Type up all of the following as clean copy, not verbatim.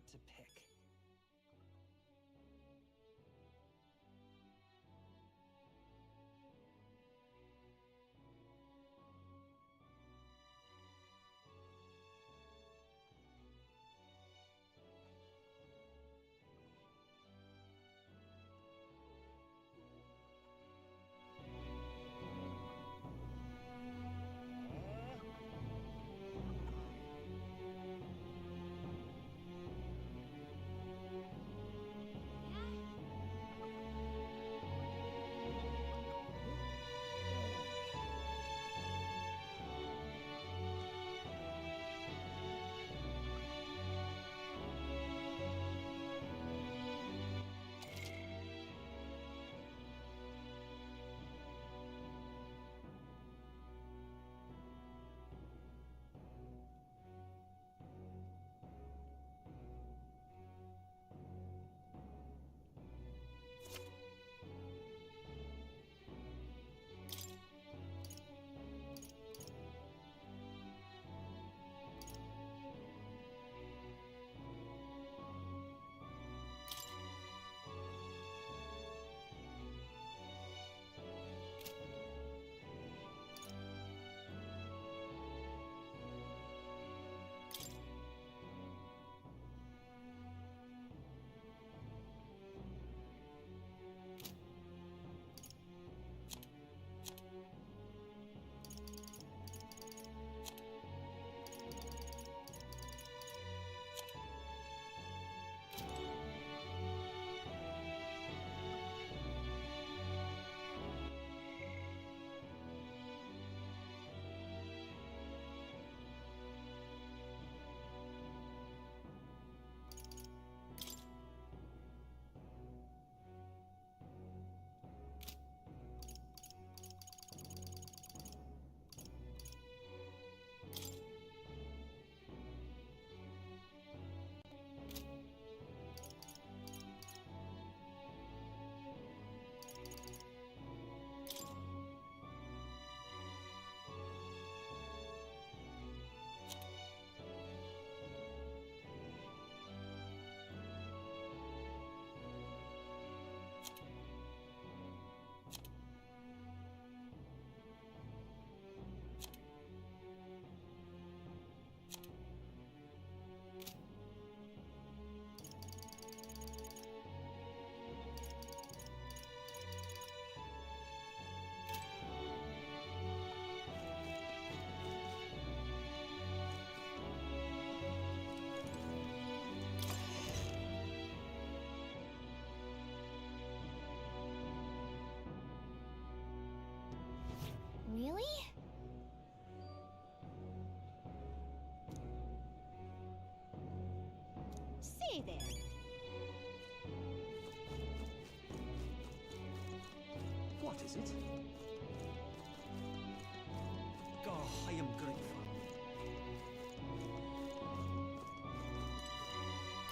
what to pick. Really? Say there. What is it? Oh, I am grateful.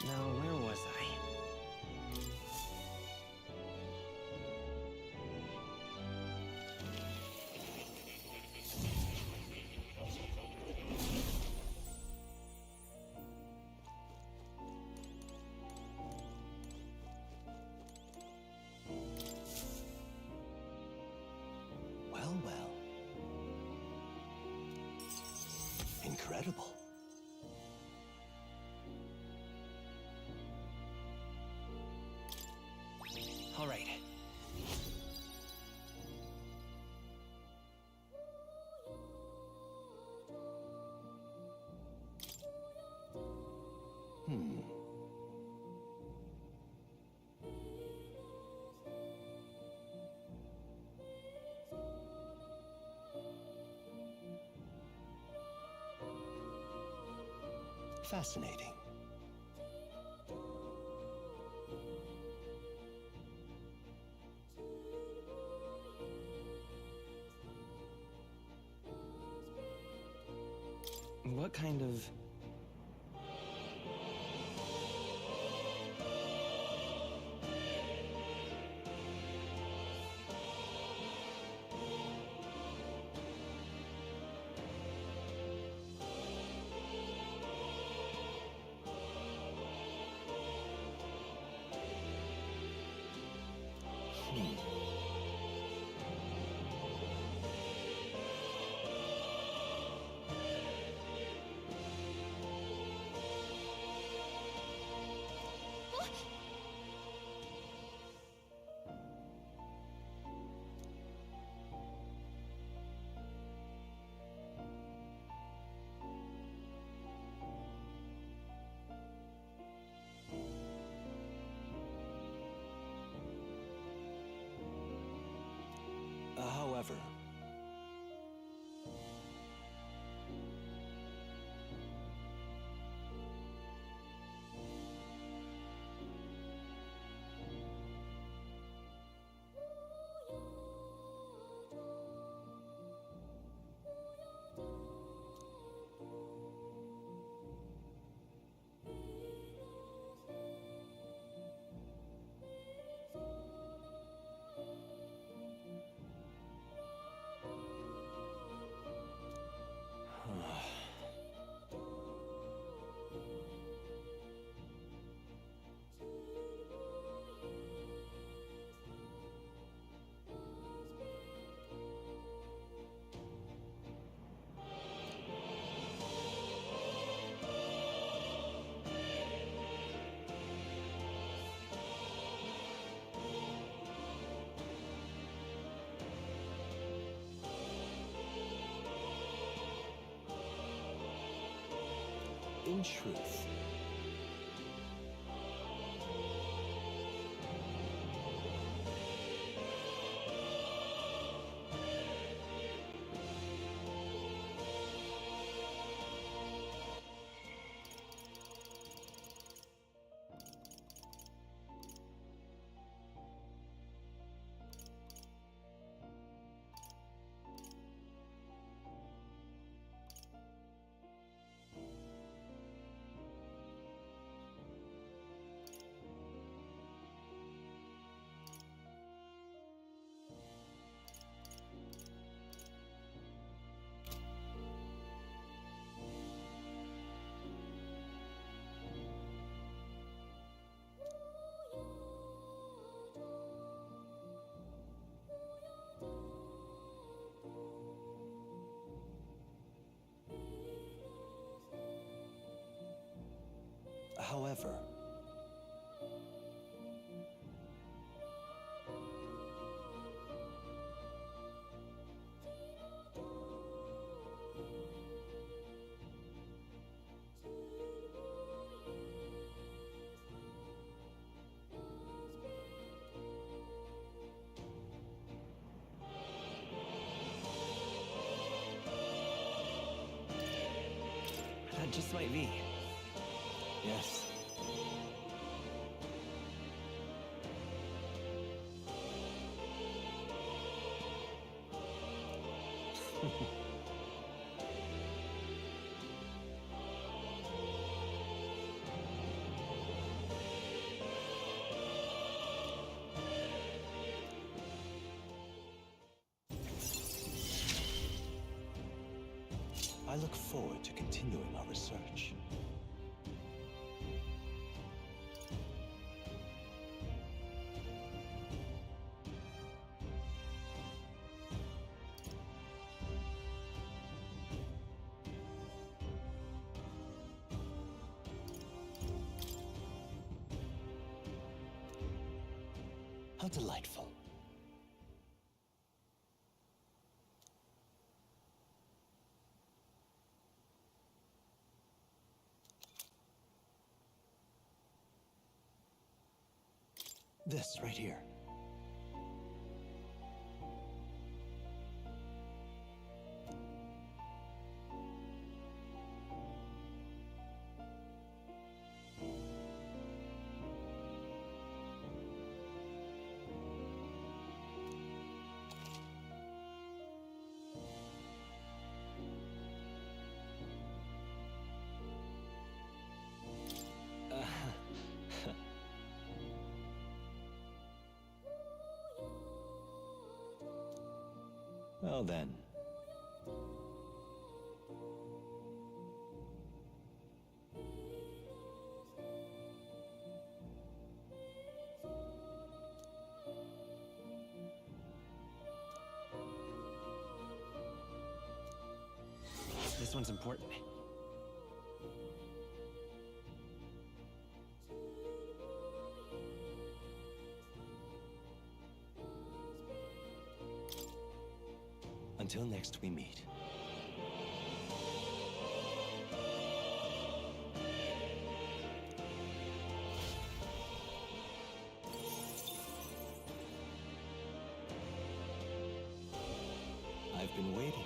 Now, where was I? Well, well. Incredible. All right. Fascinating. What kind of... In truth, however, That just might be. yes. I look forward to continuing our research. How delightful. This right here. Well then. This one's important. Until next we meet. I've been waiting.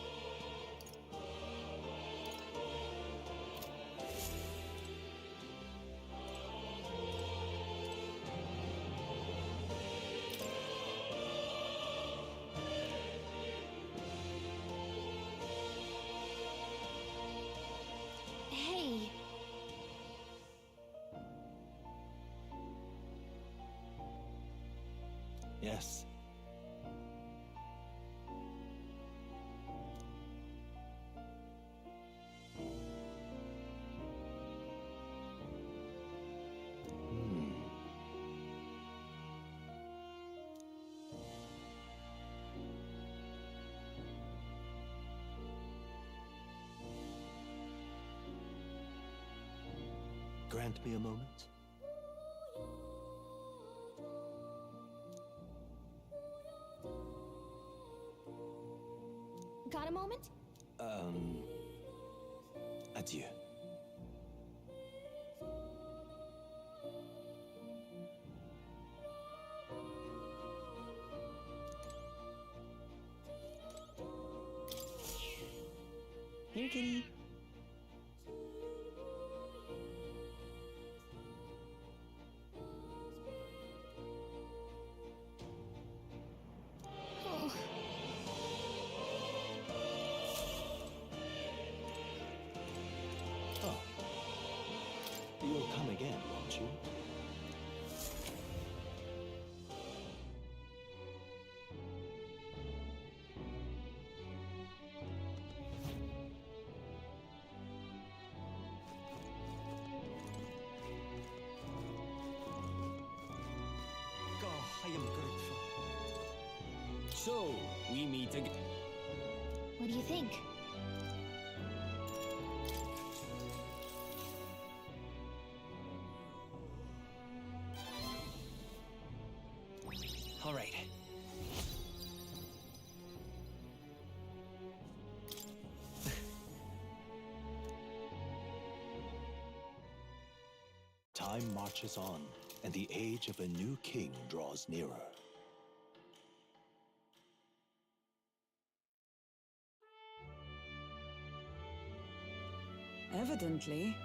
Hey, Yes. Grant me a moment. got a moment? Adieu. Later, kitty. Oh. Oh. You'll come again, won't you? I am grateful. So, we meet again. What do you think? All right. Time marches on, and the age of a new king draws nearer. Evidently.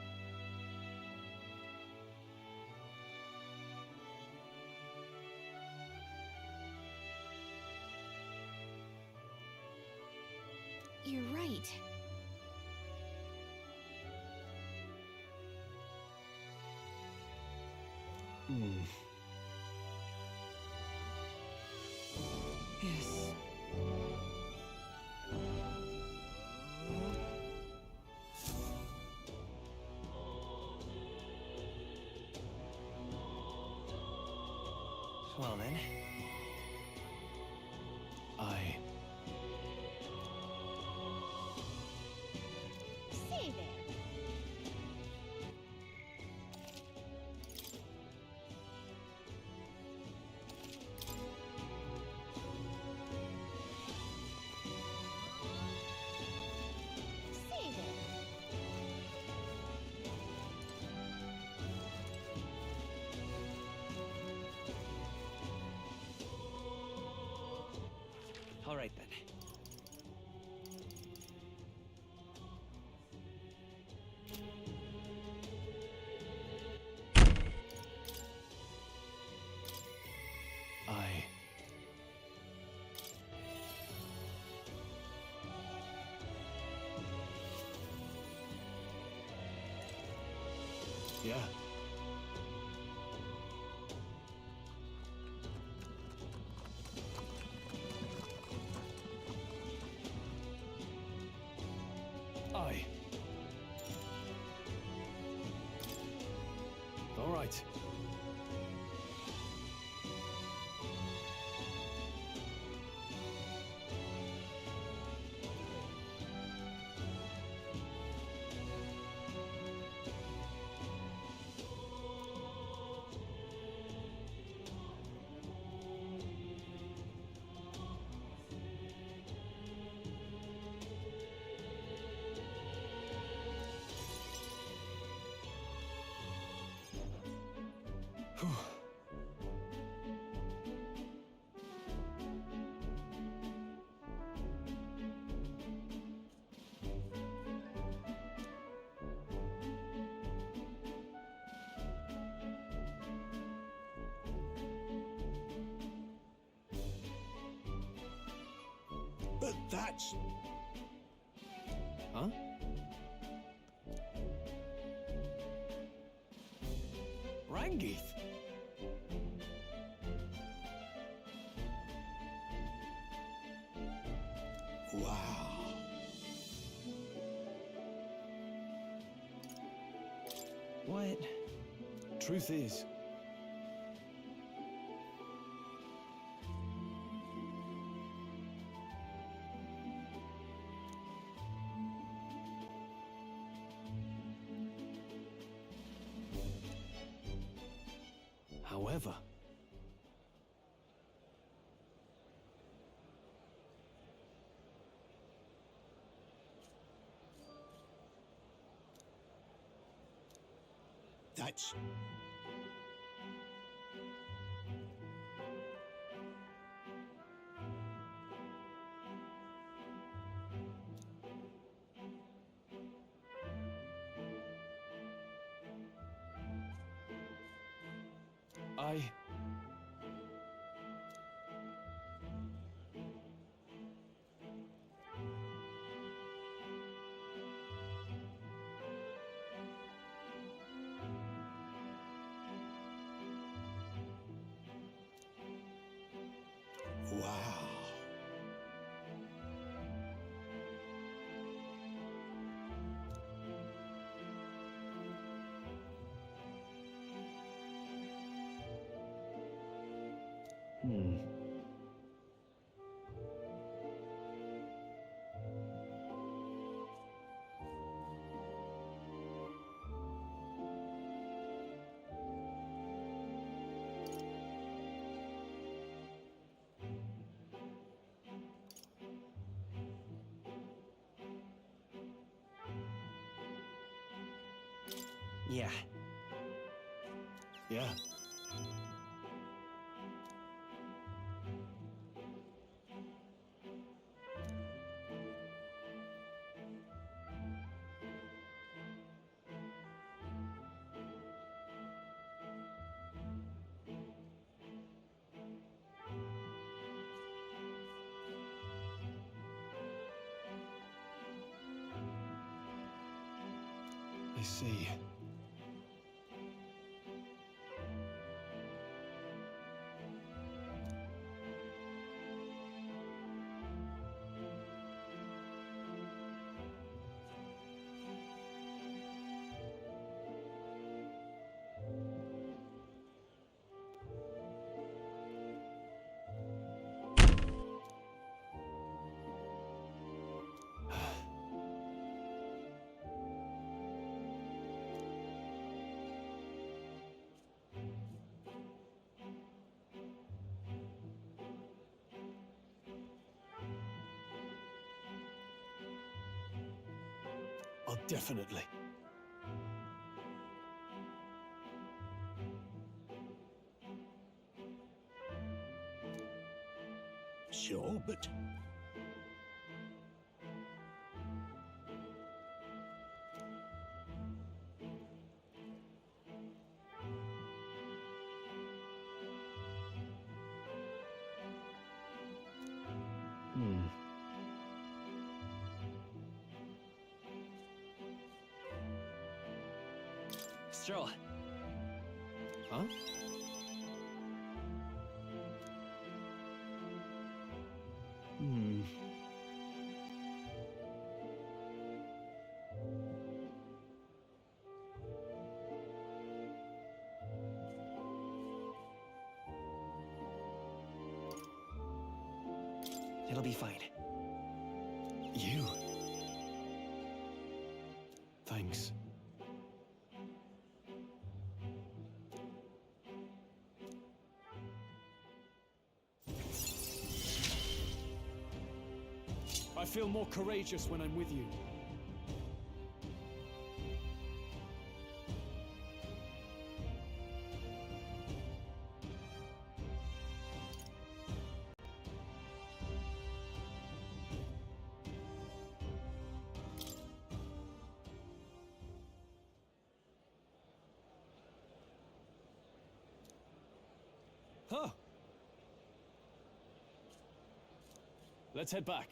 You're right. Yes. Well then. Say there. Say there. All right then. Yeah. Aye. All right. But that's... Huh? Rangith? Wow. What? Truth is, however, That's... Wow. Yeah. Yeah. I see. Oh, definitely. Sure, but Stroll. Huh? It'll be fine. You? Thanks. I feel more courageous when I'm with you. Huh. Let's head back.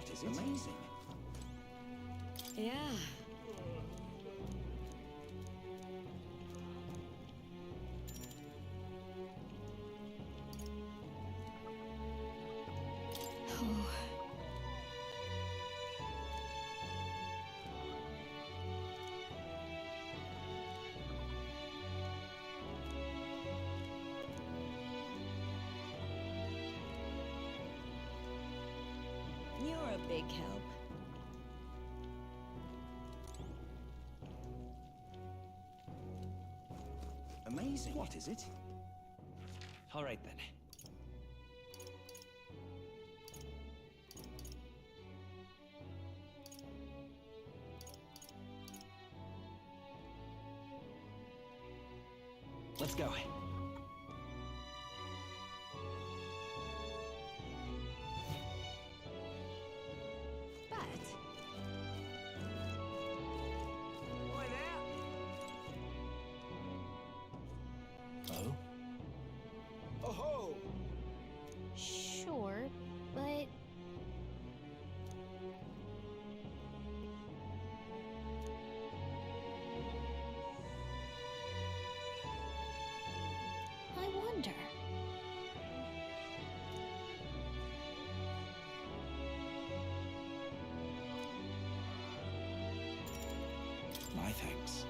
what is amazing? Yeah. Oh. You're a big help. Amazing. What is it? All right then. Let's go. But Oh? Oh-ho! Sure, but I wonder. My thanks.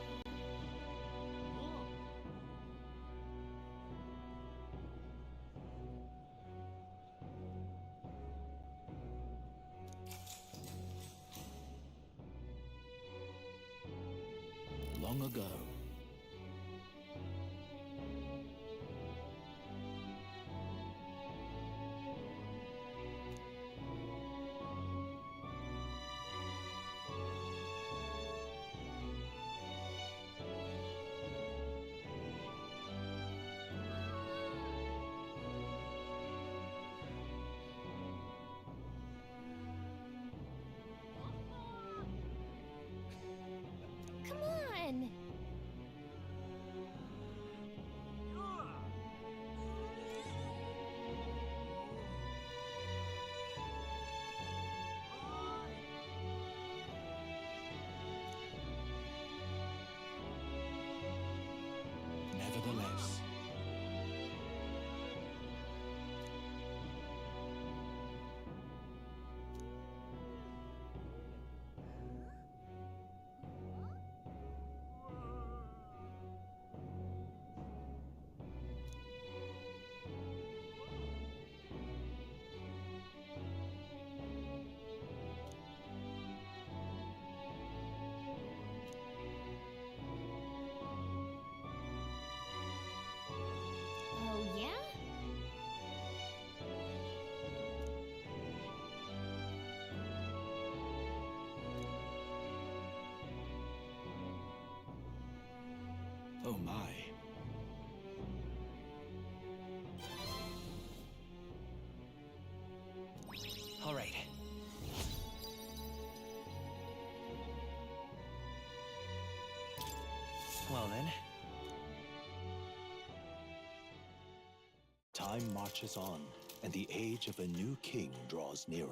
Long ago, Come on! nevertheless, Oh, yeah? oh my. All right. Well then, Time marches on, and the age of a new king draws nearer.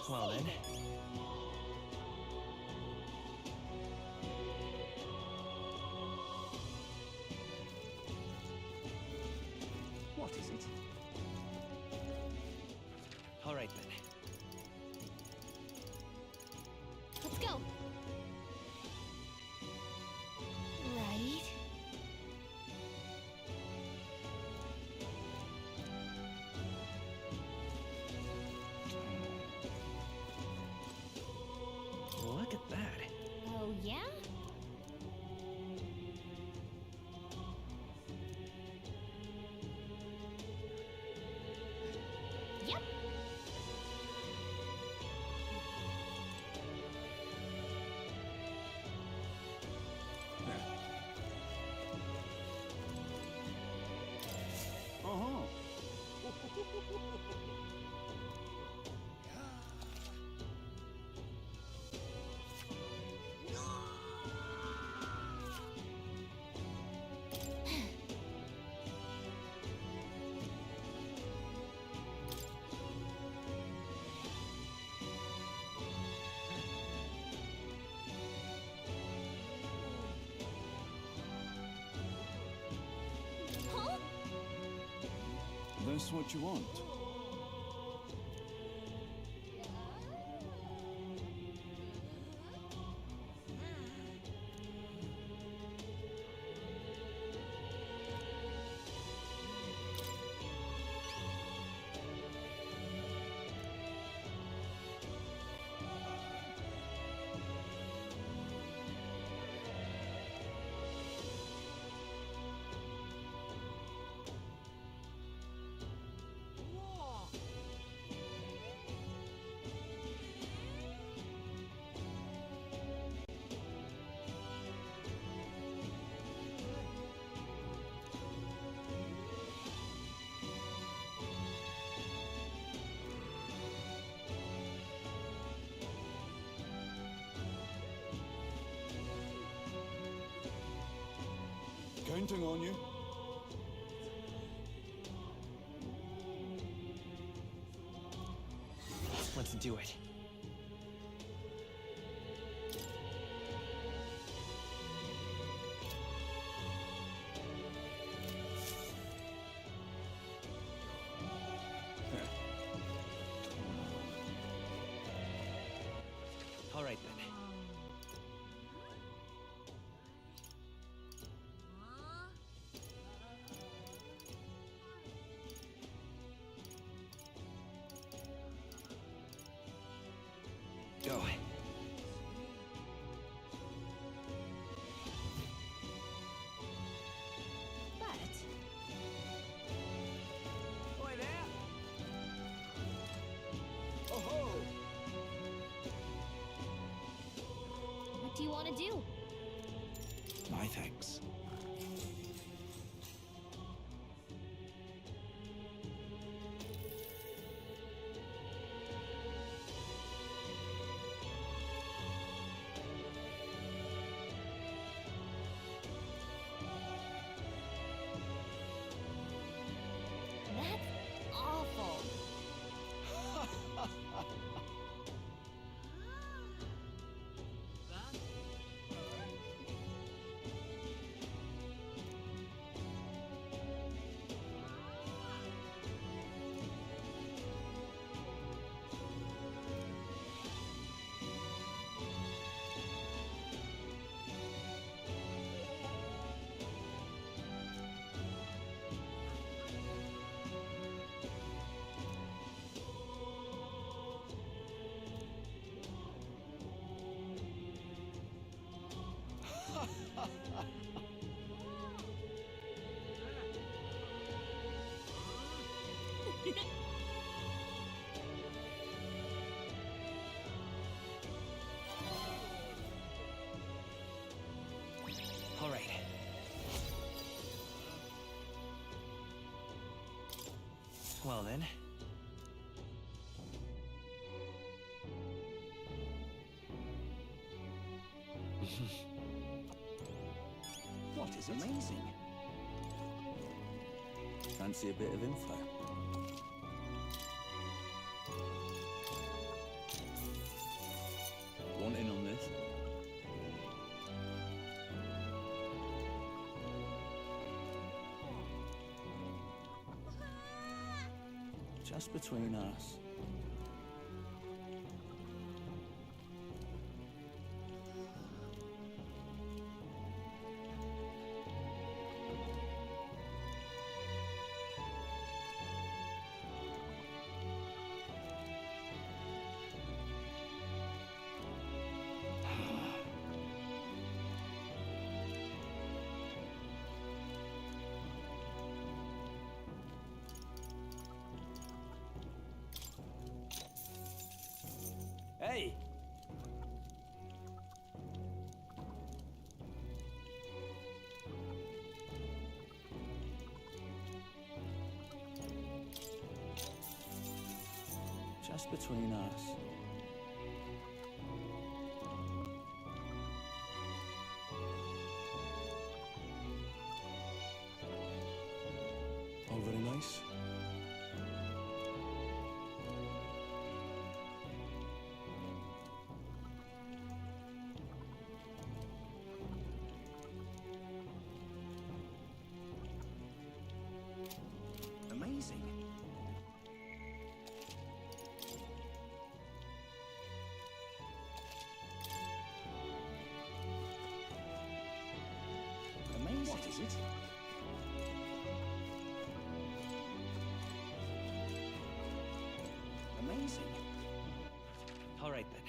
well then. What is it? All right then. Let's go! Right? Look at that. Oh, yeah? Yep! Uh-huh. Huh? That's what you want. counting on you. Let's do it. All right then. Go. But Oi there! Oh ho! What do you want to do? My thanks. That's awful. All right. Well then. What is it? Amazing. Fancy a bit of info? Want in on this? Just between us. Hey! Just between us. All very nice. Amazing. Amazing. What is it? Amazing. All right then.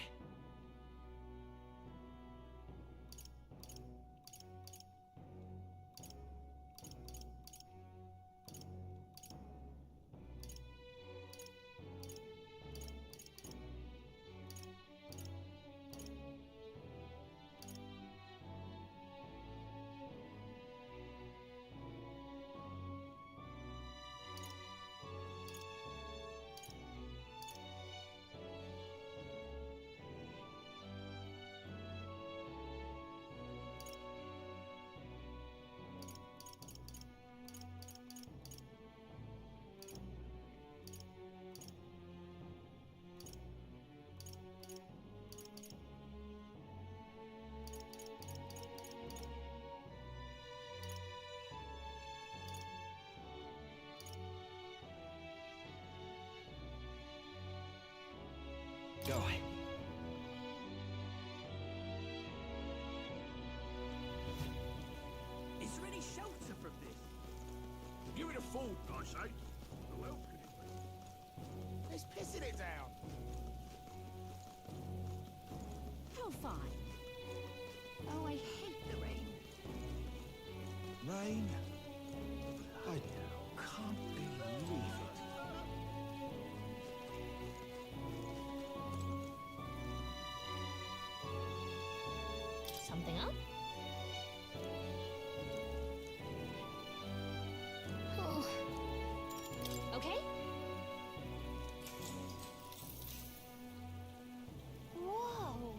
Go. Is there any shelter from this? Give it a fold, I say. Who else could it be? It's pissing it down. How fine. Oh, I hate the rain. Rain? I can't believe it. Something up? Oh. Okay. Whoa.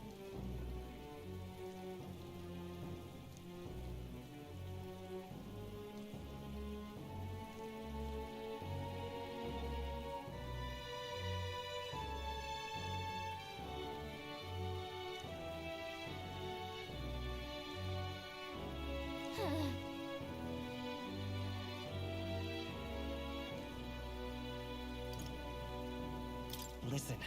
Listen.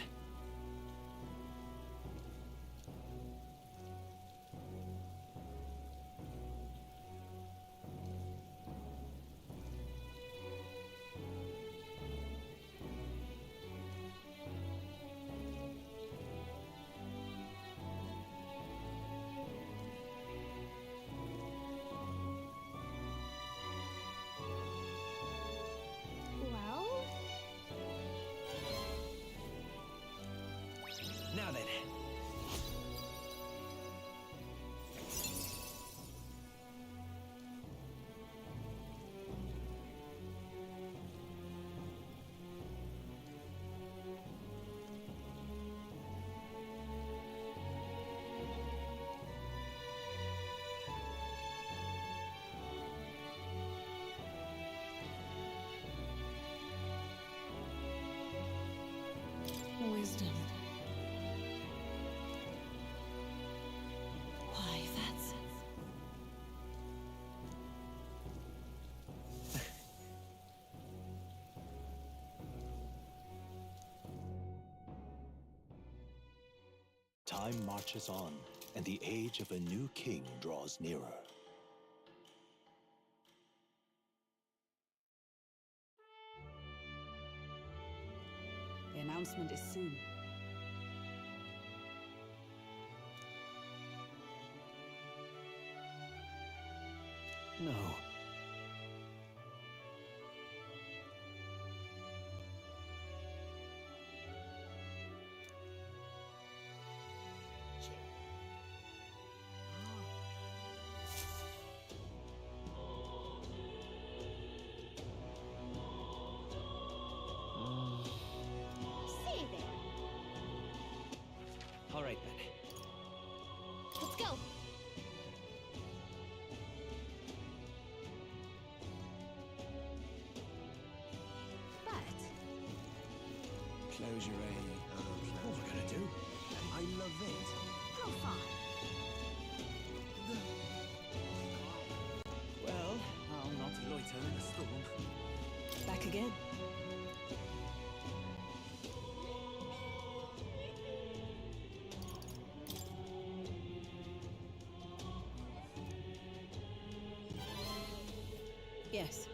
Well, Now then. Wisdom. Why, that's... Time marches on, and the age of a new king draws nearer. The announcement is soon. No. stay there. All right then. Let's go. But... Close your eye. What we're gonna do? I love it. How fine. Well, I'll not loiter in the storm. Back again. Yes.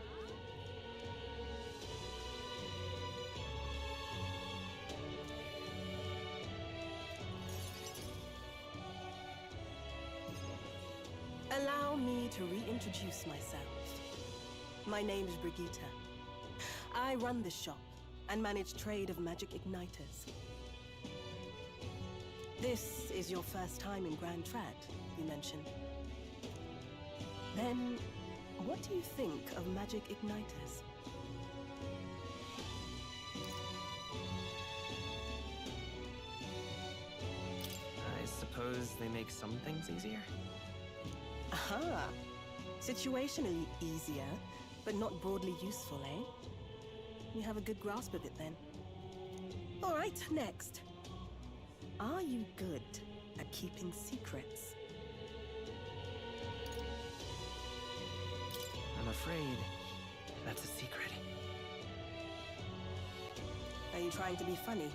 Allow me to reintroduce myself. My name's Brigitte. I run this shop and manage trade of magic igniters. This is your first time in Grand Trad, you mentioned. Then, what do you think of magic igniters? I suppose they make some things easier? Aha! Situationally easier, but not broadly useful, eh? You have a good grasp of it then. All right, next. Are you good at keeping secrets? I'm afraid that's a secret. Are you trying to be funny?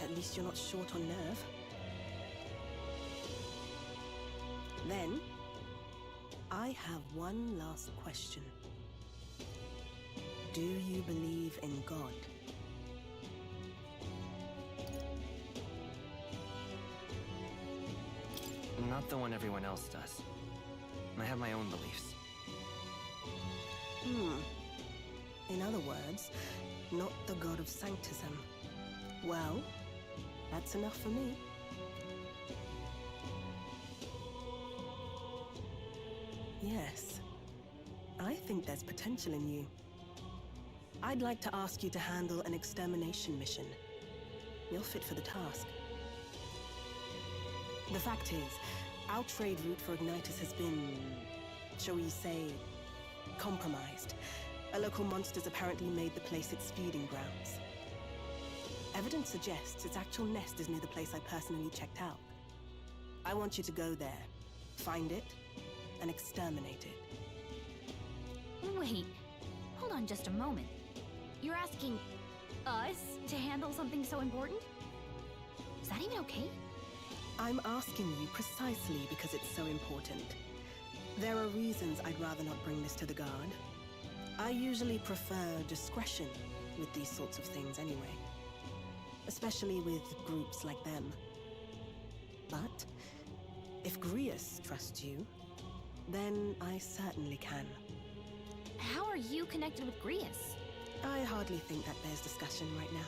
At least you're not short on nerve. Then, I have one last question. Do you believe in God? Not the one everyone else does. I have my own beliefs. In other words, not the god of sanctism. Well, that's enough for me. Yes. I think there's potential in you. I'd like to ask you to handle an extermination mission. You're fit for the task. The fact is, our trade route for Ignitus has been, shall we say, compromised. A local monster's apparently made the place its feeding grounds. Evidence suggests its actual nest is near the place I personally checked out. I want you to go there, find it, and exterminate it. Wait, hold on just a moment. You're asking us to handle something so important? Is that even okay? I'm asking you precisely because it's so important. There are reasons I'd rather not bring this to the guard. I usually prefer discretion with these sorts of things anyway. Especially with groups like them. But if Grius trusts you, then I certainly can. How are you connected with Grius? I hardly think that bears discussion right now.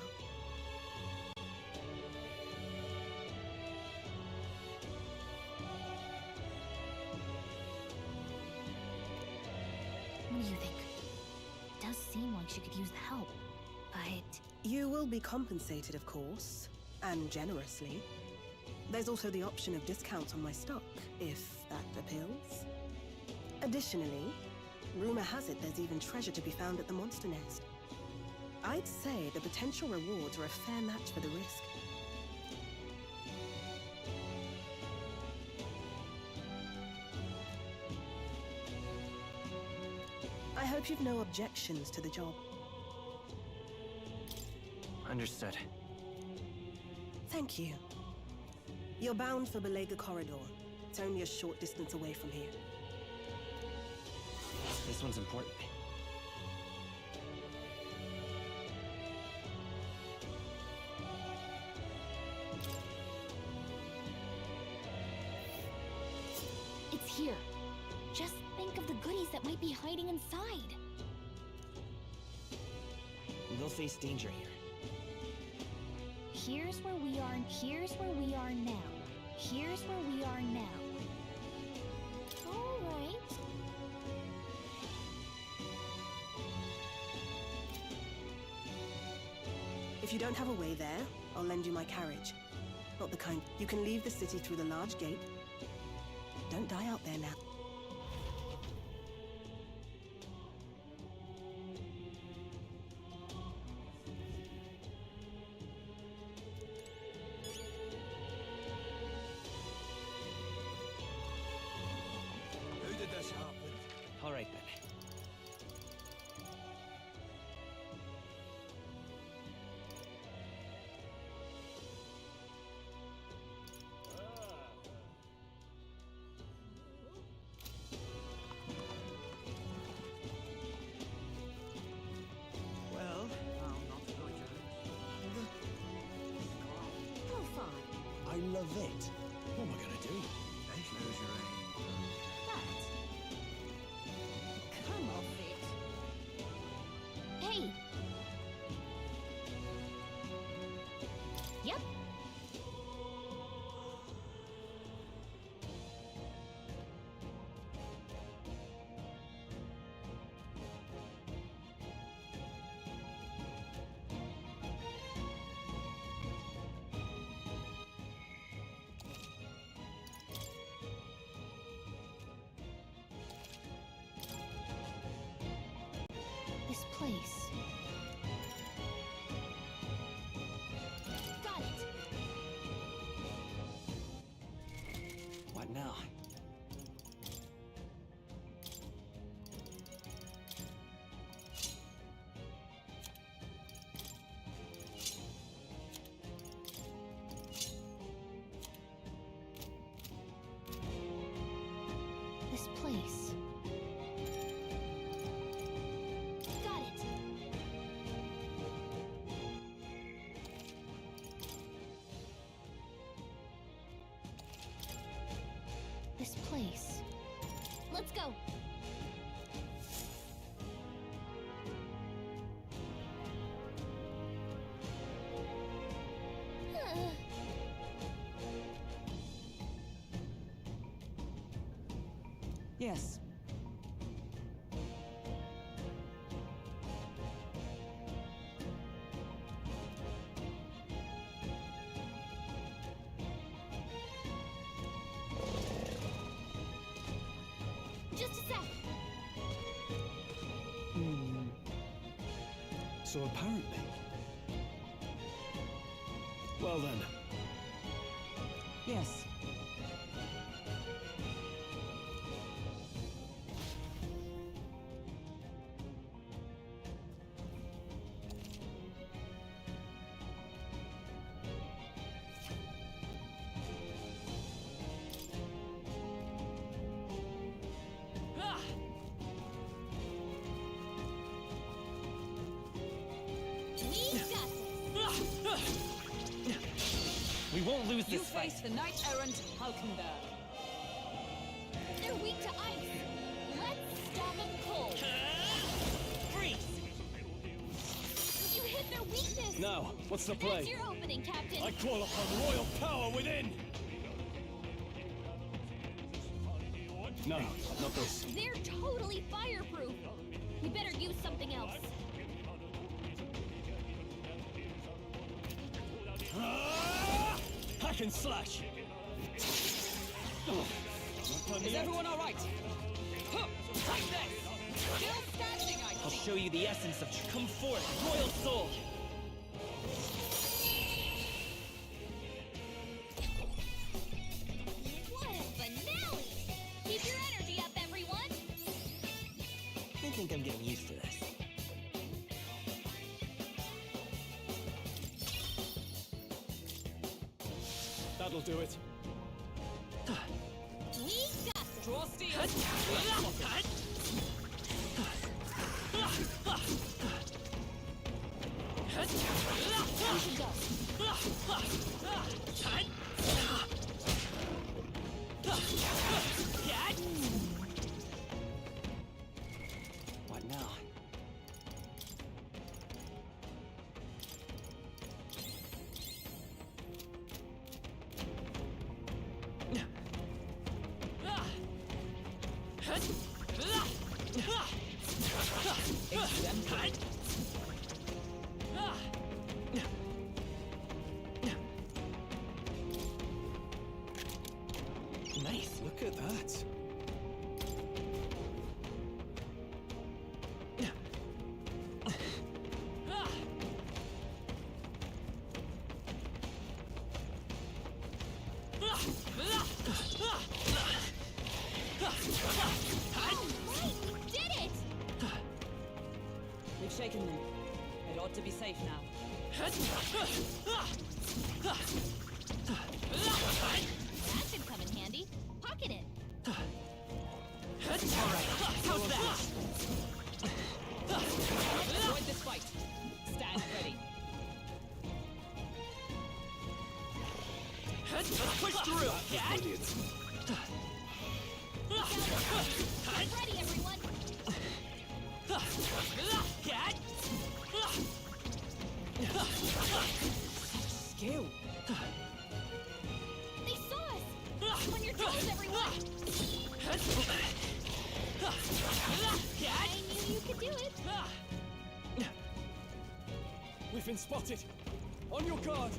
What do you think? It does seem like she could use the help, but... You will be compensated, of course, and generously. There's also the option of discounts on my stock, if that appeals. Additionally, rumor has it there's even treasure to be found at the monster nest. I'd say the potential rewards are a fair match for the risk. I hope you've no objections to the job. Understood. Thank you. You're bound for Belega Corridor. It's only a short distance away from here. This one's important. It's here. Just think of the goodies that might be hiding inside. They'll face danger here. Here's where we are. Here's where we are now. Here's where we are now. All right. If you don't have a way there, I'll lend you my carriage. Not the kind. You can leave the city through the large gate. Don't die out there now. Who did this happen? All right, then. Well, I'll not go Oh, fine. I love it. What am I gonna do? Hey, close your aim. That. Come off it. Hey. Yep. This place. Got it. What now? This place. Got it. This place. Let's go. Yes. Just a sec. So apparently... Well then, Yes. We got this. We won't lose You this fight. face the knight errant Halkenberg. They're weak to ice. Let's stop them cold. Freeze! You hit their weakness. now, what's the That's play? your opening, Captain. I call upon royal power within! No, not this. They're totally fireproof. We better use something else. Hack and slash! Is everyone all right? Huh, take this! Still standing, I I'll see. show you the essence of come forth, royal soul. What a finale! Keep your energy up, everyone. I think I'm getting used to this. That'll do it. We got this. Draw steel. We should go. What now? Nice. Look at that. Right, we did it! We've shaken them. It ought to be safe now. That should come in handy. Pocket it. How's that? Avoid this fight. Stand ready. Let's push through. Brilliant. Get ready, everyone. Skill. They saw us. On your toes, everyone. I knew you could do it. We've been spotted. On your guard.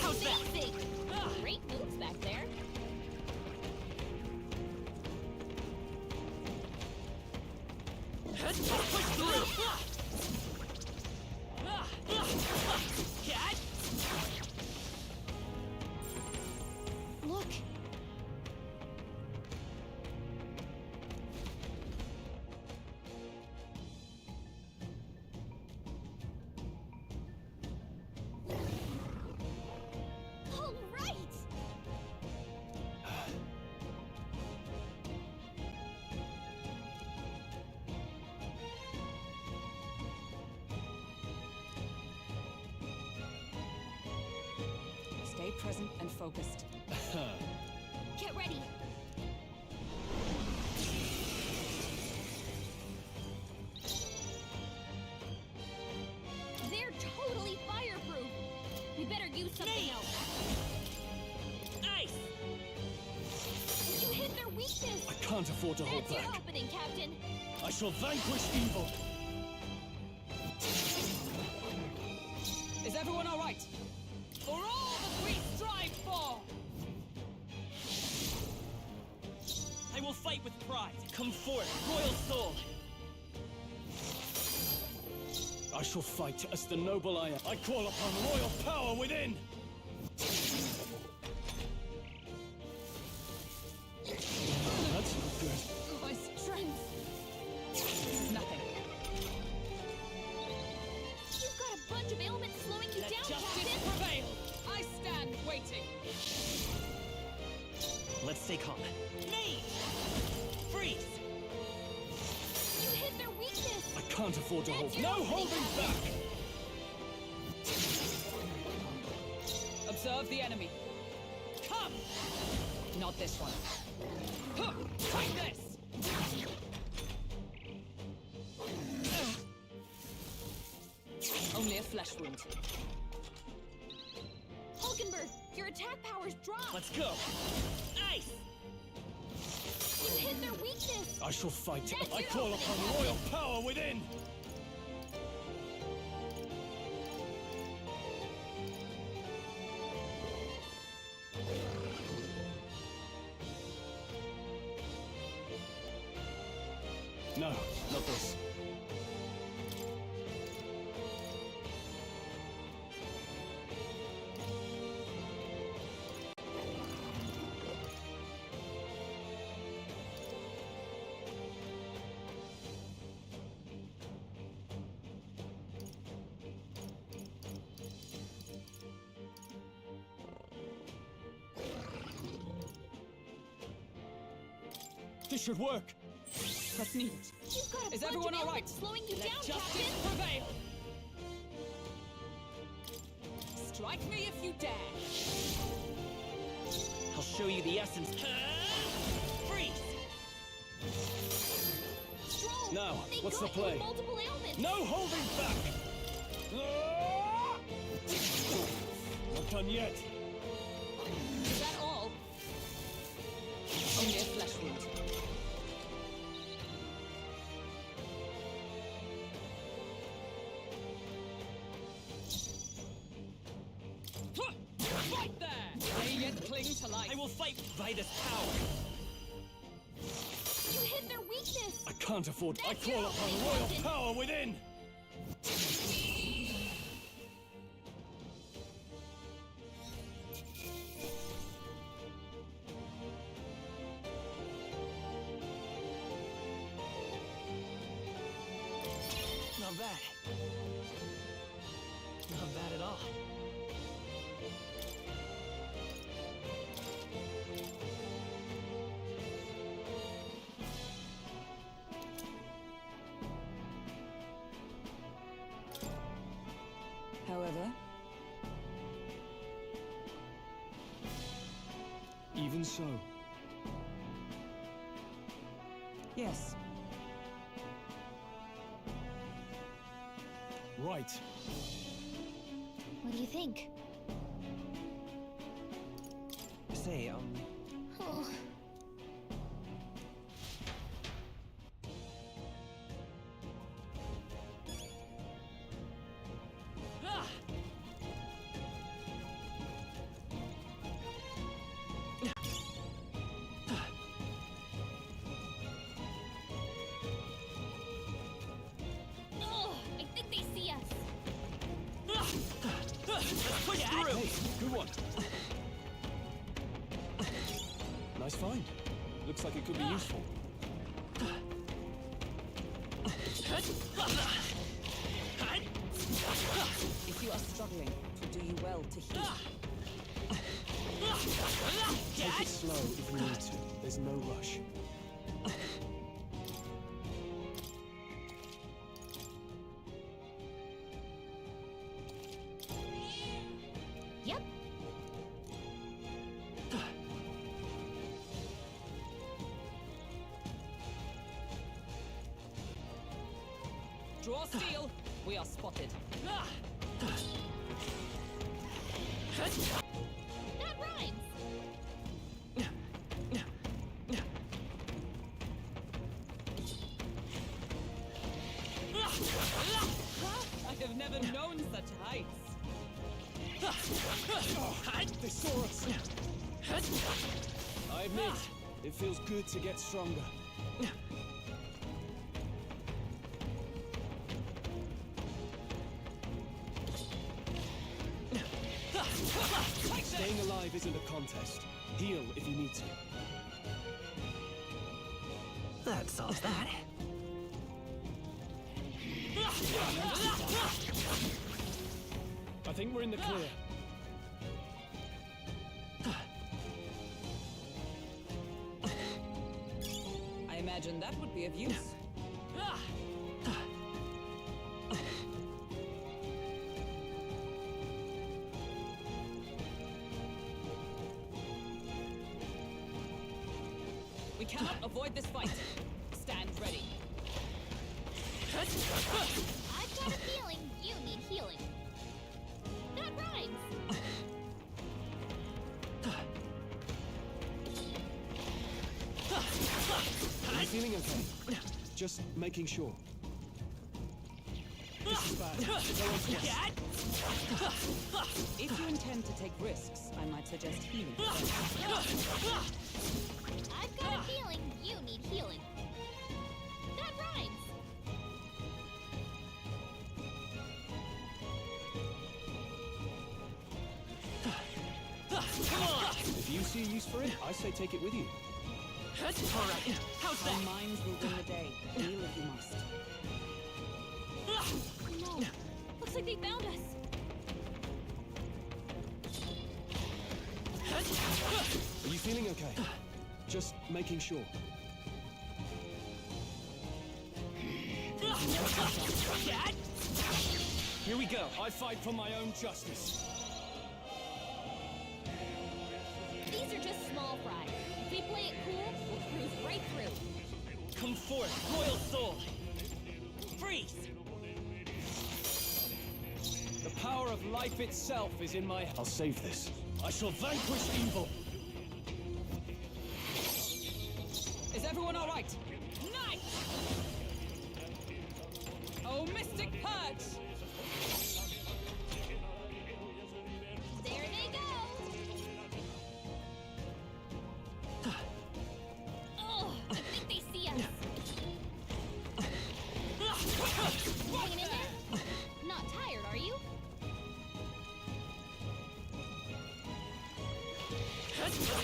How's that? Amazing. Great moves back there. Push through. Look. present and focused. Get ready. They're totally fireproof. We better use something else. Ice! You hit their weakness. I can't afford to hold That's your back. opening, Captain. I shall vanquish evil. Is everyone all right? For all that we strive for! I will fight with pride. Come forth, royal soul. I shall fight as the noble I am. I call upon royal power within. That's not good. My strength! This is nothing. You've got a bunch of ailments slowing you Let down, justice Captain. prevail! I stand waiting. Let's stay calm. Me! Freeze! You hit their weakness. I can't afford to hold. That's No your opening, holding Captain. back! Observe the enemy. Come! Not this one. Huh! Like this! Only a flesh wound. Hulkenberg, your attack power's dropped. Let's go! Ice! You hit their weakness. I shall fight. That's I your call opening, upon Captain. royal power within. No, not this. This should work. That's neat. You've got a Is bunch everyone of all right? ailments slowing you Let down, justice Captain. prevail! Strike me if you dare! I'll show you the essence. Freeze! Stroll. Now, They what's got the you play? multiple ailments. No holding back! Ah! Not done yet. Is that all? Only a flesh wound. Huh! Right there! May yet cling to life. I will fight by this power. You hit their weakness. I can't afford. I That's call your upon opening, royal Captain. power within. Not bad. Not bad at all. However, Even so, yes, right. What do you think? Say, Oh, Ah! ugh, I think they see us. Push through. Hey, good one. Nice find. Looks like it could be useful. if you are struggling, it will do you well to heal. Take it slow if you need to. There's no rush. Yep. Draw steel. We are spotted. That rhymes! I have never known such heights. They saw us! I admit, it feels good to get stronger. Staying alive isn't a contest. Heal if you need to. That solves that. I think we're in the clear. I imagine that would be of use. We cannot avoid this fight. Stand ready. I've got a feeling you need healing. That rhymes! Are you feeling okay? Just making sure. This is bad. No one's guessed. If you intend to take risks, I might suggest healing. I've got a feeling you need healing. That rhymes! If you see a use for it, I say take it with you. Alright, how's Our that? minds will win the day. Heal if you must. No. Looks like they found us. Are you feeling okay? Just making sure. Here we go. I fight for my own justice. These are just small fry. If we play it cool, we'll cruise right through. Come forth, royal soul. Freeze! The power of life itself is in my... I'll save this. I shall vanquish evil. Is everyone all right? Nice! Oh, Mystic Purge! There they go! Oh, I think they see us. Hanging in there? Not tired, are you?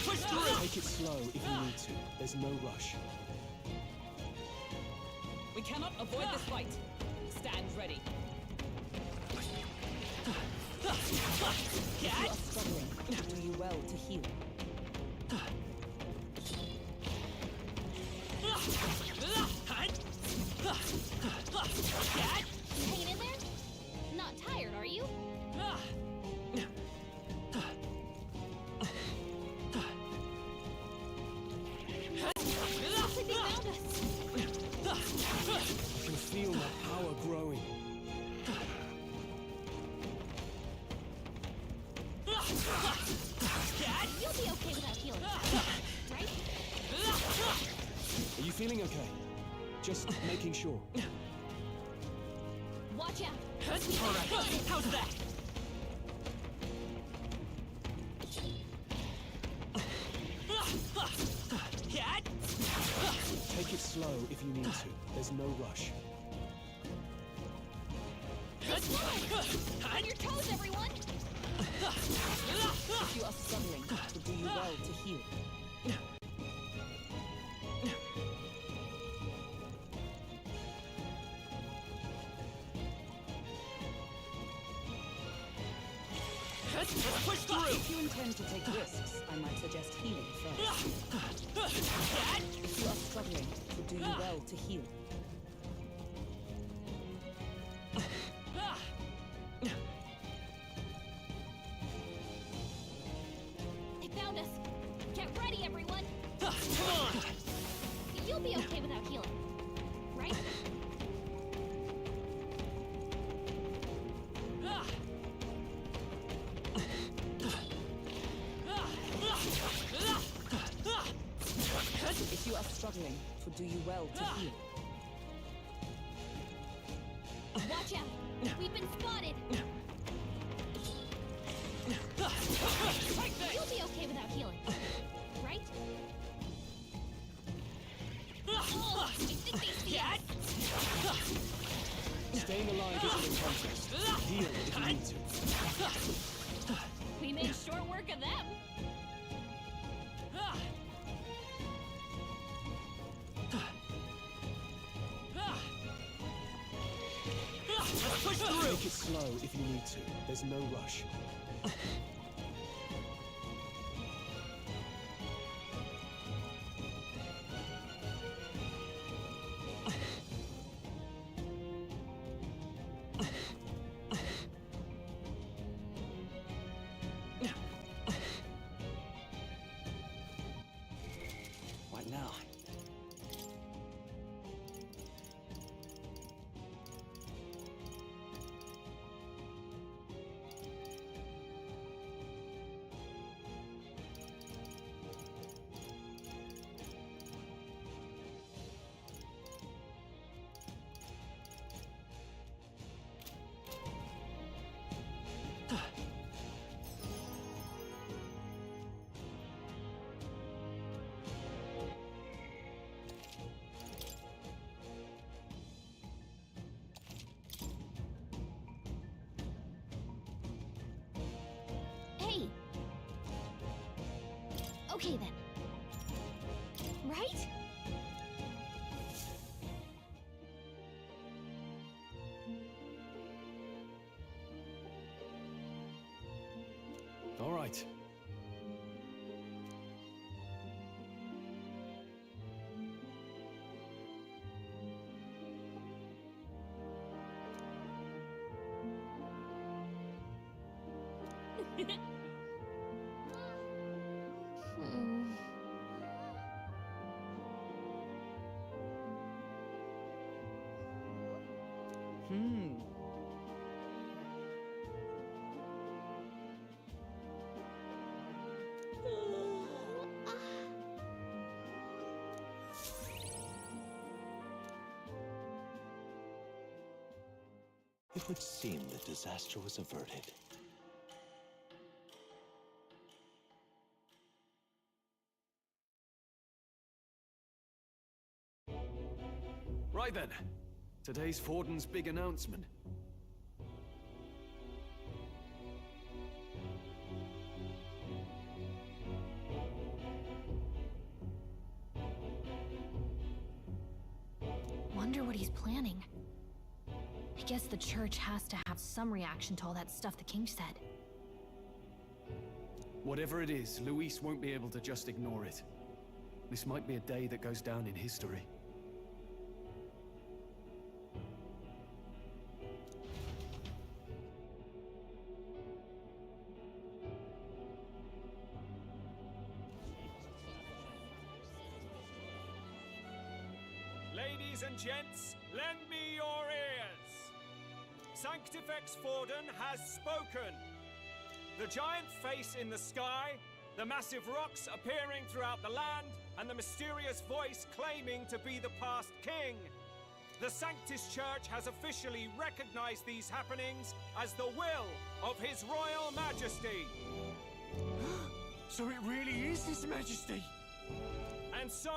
Push through! Take it slow if you need to. There's no rush. We cannot avoid this fight. Stand ready. If you are struggling, it will do you well to heal. Hanging in there? Not tired, are you? Looks like they found us. I can feel my power growing. You'll be okay without healing, right? Are you feeling okay? Just making sure. Watch out. Alright, how's that? Take it slow if you need to. There's no rush. On your toes, everyone! If you are struggling, it will do you well to heal. Push through! If you intend to take risks, I might suggest healing first. If you are struggling, it will do you well to heal. They found us. Get ready, everyone! Come on! You'll be okay without healing, right? 'Twould do you well to heal. Watch out! We've been spotted! You'll be okay without healing, right? Oh, I think they see us! Staying alive isn't in contest. Heal if you need to. We made short work of them! Push through! Make it slow if you need to. There's no rush. What now? Hey! Okay then. Right? All right. It would seem the disaster was averted. Right then. Today's Forden's big announcement. Wonder what he's planning. I guess the church has to have some reaction to all that stuff the king said. Whatever it is, Luis won't be able to just ignore it. This might be a day that goes down in history. Ladies and gents, lend me your ears. Sanctifex Forden has spoken. The giant face in the sky, the massive rocks appearing throughout the land, and the mysterious voice claiming to be the past king. The Sanctus Church has officially recognized these happenings as the will of His Royal Majesty. So it really is His Majesty! And so,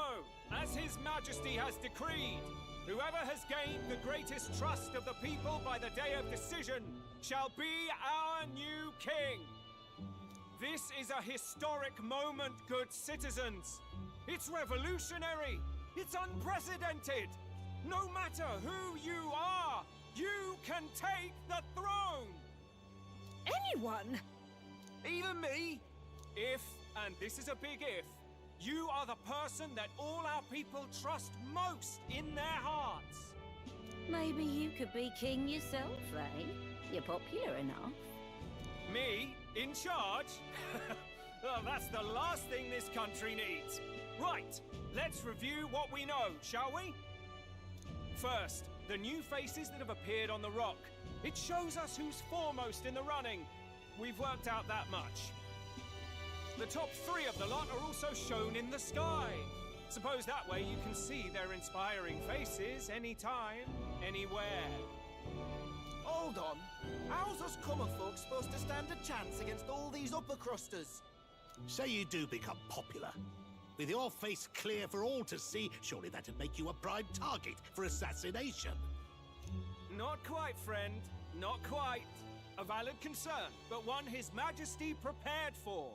as His Majesty has decreed, whoever has gained the greatest trust of the people by the day of decision shall be our new king. This is a historic moment, good citizens. It's revolutionary. It's unprecedented. No matter who you are, you can take the throne. Anyone? Even me? If, and this is a big if, you are the person that all our people trust most in their hearts. Maybe you could be king yourself, eh? You're popular enough. Me? In charge? Well, that's the last thing this country needs. Right, let's review what we know, shall we? First, the new faces that have appeared on the rock. It shows us who's foremost in the running. We've worked out that much. The top 3 of the lot are also shown in the sky. Suppose that way you can see their inspiring faces anytime, anywhere. Hold on. How's us common folk supposed to stand a chance against all these upper crusters? Say you do become popular. With your face clear for all to see, surely that'd make you a prime target for assassination. Not quite, friend. Not quite. A valid concern, but one His Majesty prepared for.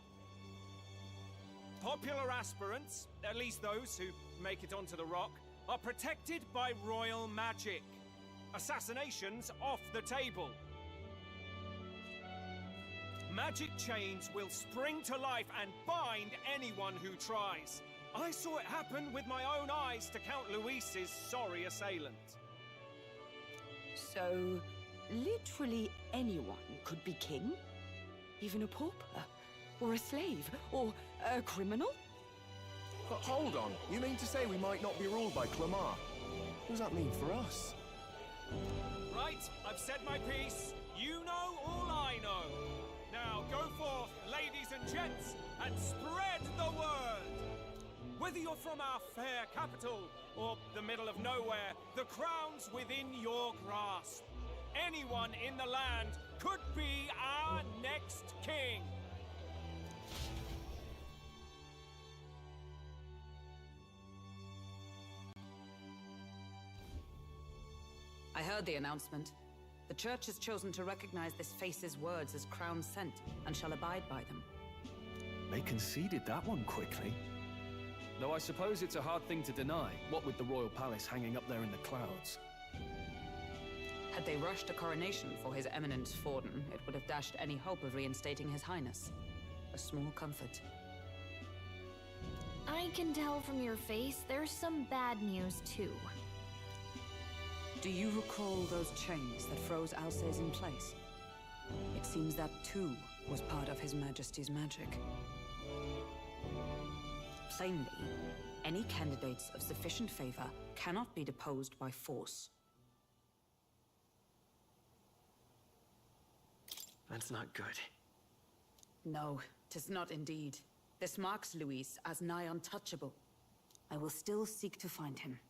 Popular aspirants, at least those who make it onto the rock, are protected by royal magic. Assassinations off the table. Magic chains will spring to life and bind anyone who tries. I saw it happen with my own eyes to Count Luis's sorry assailant. So, literally anyone could be king? Even a pauper? Or a slave? Or a criminal? But hold on, you mean to say we might not be ruled by Clamar? What does that mean for us? Right, I've said my piece. You know all I know. Now go forth, ladies and gents, and spread the word! Whether you're from our fair capital or the middle of nowhere, the crown's within your grasp. Anyone in the land could be our next king. I heard the announcement. The Church has chosen to recognize this face's words as crown sent, and shall abide by them. They conceded that one quickly. Though I suppose it's a hard thing to deny, what with the royal palace hanging up there in the clouds. Had they rushed a coronation for His Eminence Forden, it would have dashed any hope of reinstating His Highness. A small comfort. I can tell from your face there's some bad news too. Do you recall those chains that froze Alsace in place? It seems that too was part of His Majesty's magic. Plainly, any candidates of sufficient favor cannot be deposed by force. That's not good. No, 'tis not indeed. This marks Luis as nigh untouchable. I will still seek to find him.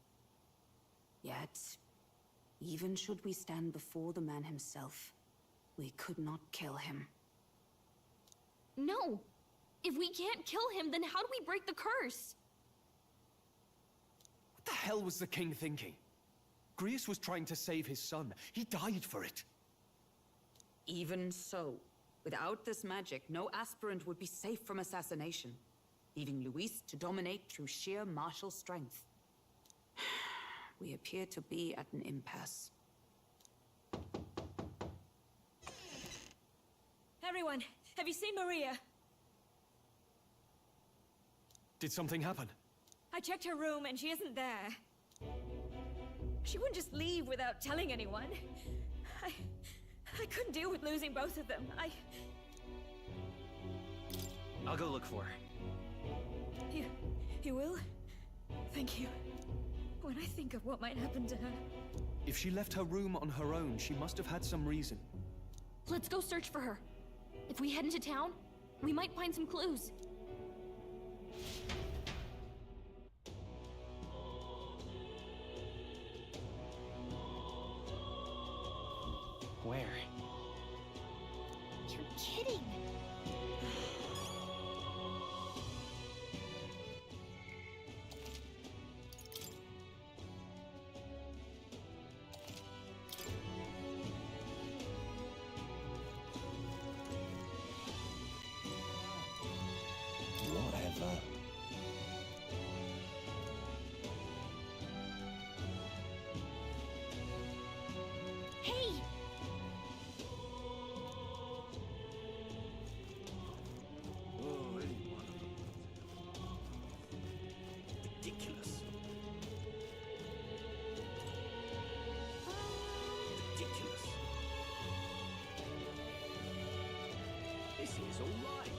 Yet, even should we stand before the man himself, we could not kill him. No! If we can't kill him, then how do we break the curse? What the hell was the king thinking? Grius was trying to save his son. He died for it. Even so, without this magic, no aspirant would be safe from assassination, leaving Luis to dominate through sheer martial strength. We appear to be at an impasse. Everyone, have you seen Maria? Did something happen? I checked her room and she isn't there. She wouldn't just leave without telling anyone. I couldn't deal with losing both of them. I'll go look for her. You will? Thank you. When I think of what might happen to her... If she left her room on her own, she must have had some reason. Let's go search for her. If we head into town, we might find some clues. Where? You're kidding! Whatever. Hey! Ridiculous. Ridiculous. This is all right.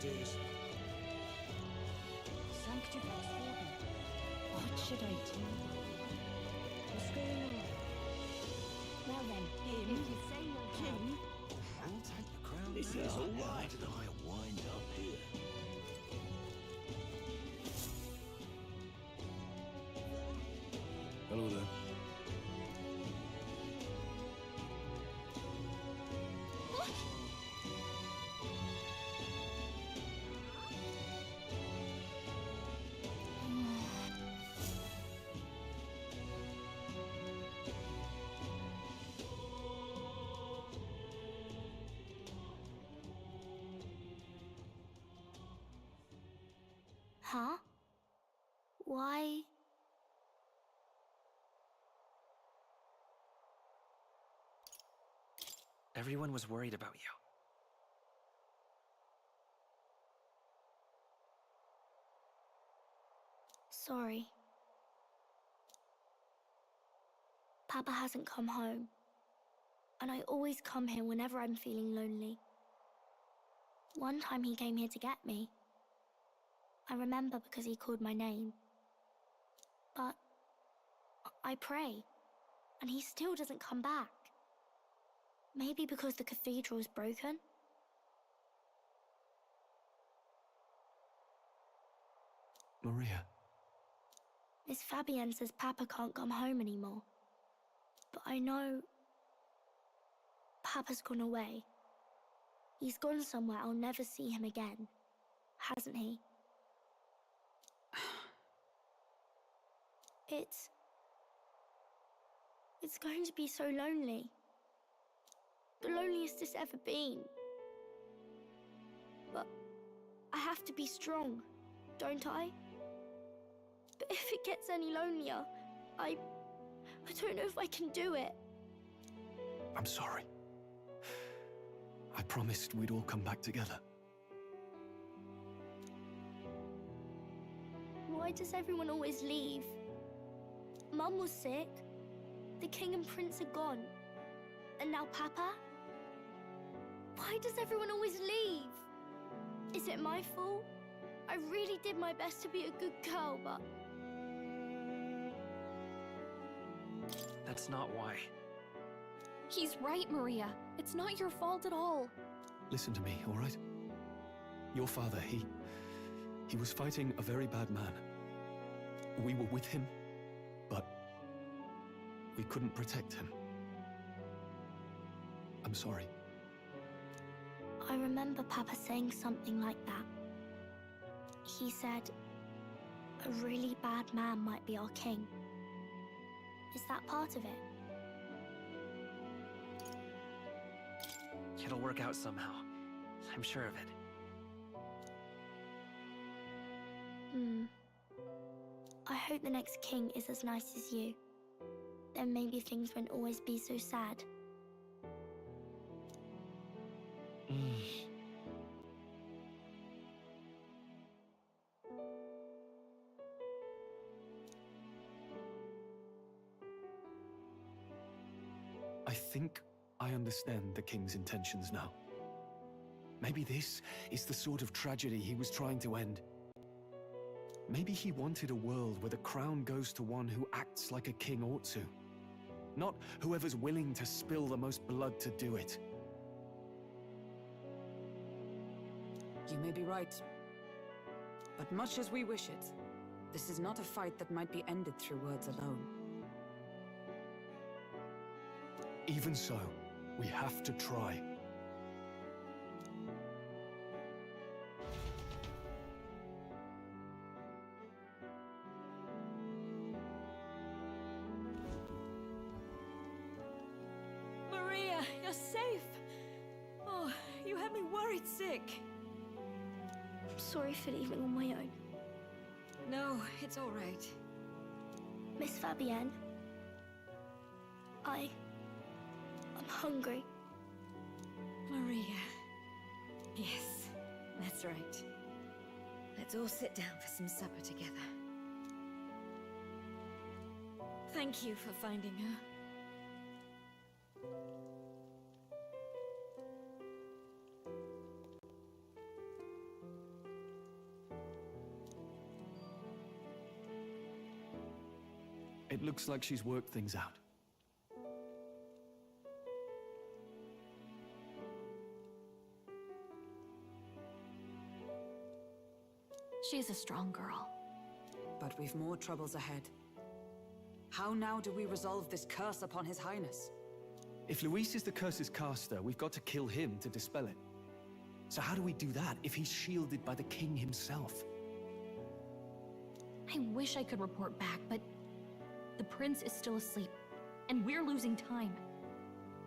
it is. Sanctifex Warden. What should I do? What's going on? Well then, if you say no King? I'll take the crown. This is all right. Did I wind up here? Hello there. Huh? Why? Everyone was worried about you. Sorry. Papa hasn't come home. And I always come here whenever I'm feeling lonely. One time he came here to get me. I remember because he called my name. But I pray, and he still doesn't come back. Maybe because the cathedral is broken? Maria. Miss Fabienne says Papa can't come home anymore. But I know Papa's gone away. He's gone somewhere I'll never see him again, hasn't he? It's going to be so lonely. The loneliest it's ever been. But I have to be strong, don't I? But if it gets any lonelier, I don't know if I can do it. I'm sorry. I promised we'd all come back together. Why does everyone always leave? Mum was sick. The king and prince are gone. And now Papa? Why does everyone always leave? Is it my fault? I really did my best to be a good girl, but... That's not why. He's right, Maria. It's not your fault at all. Listen to me, all right? Your father, he was fighting a very bad man. We were with him, but we couldn't protect him. I'm sorry. I remember Papa saying something like that. He said, a really bad man might be our king. Is that part of it? It'll work out somehow. I'm sure of it. I hope the next king is as nice as you. Then maybe things won't always be so sad. I think I understand the king's intentions now. Maybe this is the sort of tragedy he was trying to end. Maybe he wanted a world where the crown goes to one who acts like a king ought to. Not whoever's willing to spill the most blood to do it. You may be right. But much as we wish it, this is not a fight that might be ended through words alone. Even so, we have to try. Maria, you're safe. Oh, you had me worried sick. I'm sorry for leaving on my own. No, it's all right. Miss Fabienne, I'm hungry. Maria. Yes, that's right. Let's all sit down for some supper together. Thank you for finding her. It looks like she's worked things out. She's a strong girl. But we've more troubles ahead. How now do we resolve this curse upon His Highness? If Luis is the curse's caster, we've got to kill him to dispel it. So how do we do that if he's shielded by the king himself? I wish I could report back, but the prince is still asleep, and we're losing time.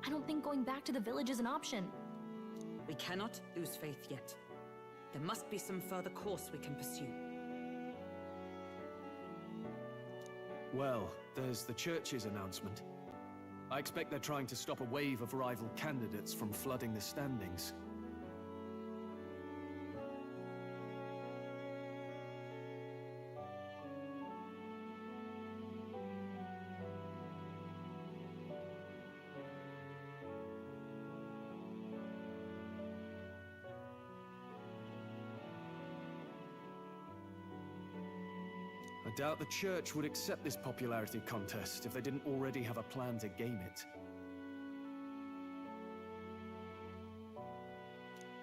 I don't think going back to the village is an option. We cannot lose faith yet. There must be some further course we can pursue. Well, there's the church's announcement. I expect they're trying to stop a wave of rival candidates from flooding the standings. I doubt the church would accept this popularity contest if they didn't already have a plan to game it.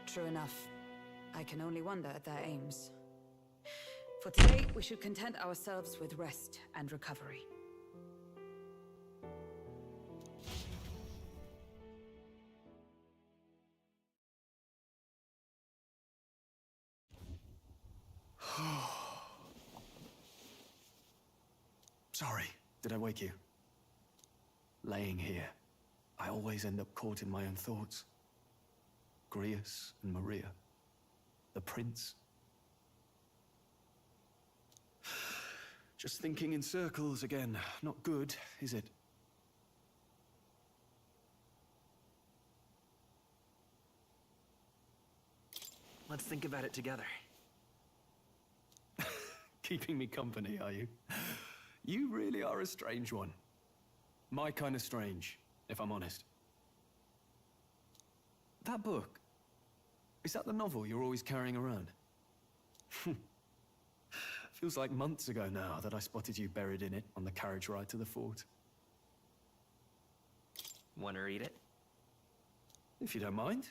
True enough. I can only wonder at their aims. For today, we should content ourselves with rest and recovery. Sorry, did I wake you? Laying here, I always end up caught in my own thoughts. Grius and Maria, the prince. Just thinking in circles again. Not good, is it? Let's think about it together. Keeping me company, are you? You really are a strange one. My kind of strange, if I'm honest. That book, is that the novel you're always carrying around? Feels like months ago now that I spotted you buried in it on the carriage ride to the fort. Want to read it? If you don't mind,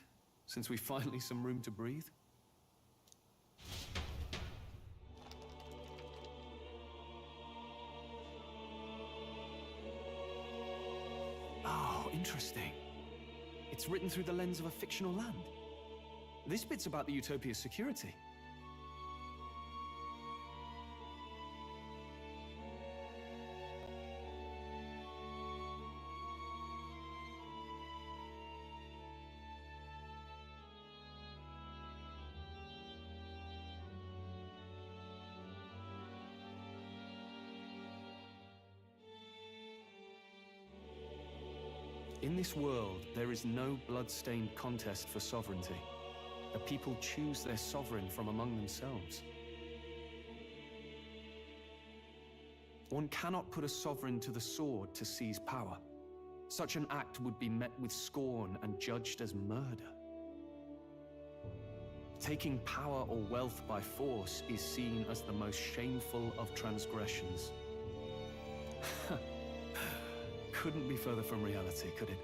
since we finally some room to breathe. Oh, interesting. It's written through the lens of a fictional land. This bit's about the Utopia's security. In this world, there is no blood-stained contest for sovereignty. The people choose their sovereign from among themselves. One cannot put a sovereign to the sword to seize power. Such an act would be met with scorn and judged as murder. Taking power or wealth by force is seen as the most shameful of transgressions. Couldn't be further from reality, could it?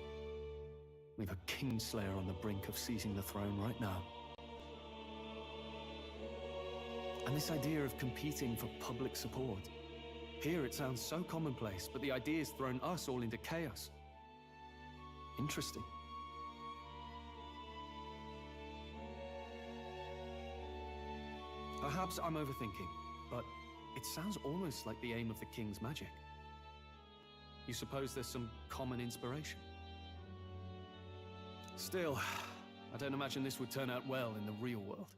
We've a Kingslayer on the brink of seizing the throne right now. And this idea of competing for public support. Here it sounds so commonplace, but the idea's thrown us all into chaos. Interesting. Perhaps I'm overthinking, but it sounds almost like the aim of the king's magic. You suppose there's some common inspiration? Still, I don't imagine this would turn out well in the real world.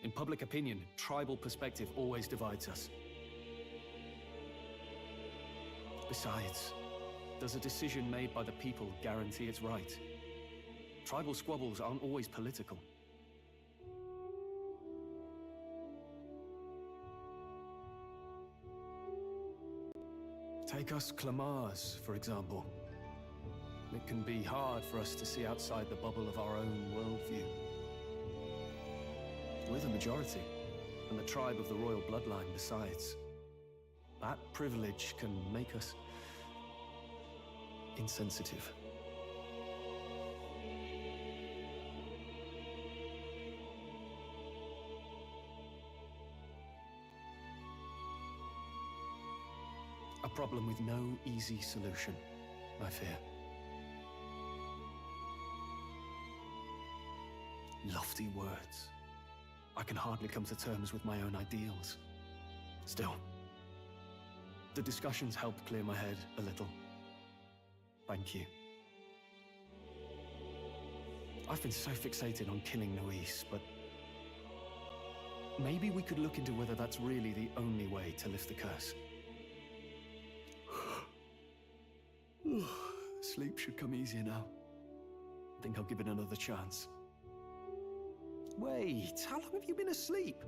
In public opinion, tribal perspective always divides us. Besides, does a decision made by the people guarantee it's right? Tribal squabbles aren't always political. Take us Clamars, for example. It can be hard for us to see outside the bubble of our own worldview. We're the majority, and the tribe of the royal bloodline besides. That privilege can make us insensitive. A problem with no easy solution, I fear. Lofty words. I can hardly come to terms with my own ideals. Still, the discussions helped clear my head a little. Thank you. I've been so fixated on killing Luis, but maybe we could look into whether that's really the only way to lift the curse. Sleep should come easier now. I think I'll give it another chance. Wait, how long have you been asleep?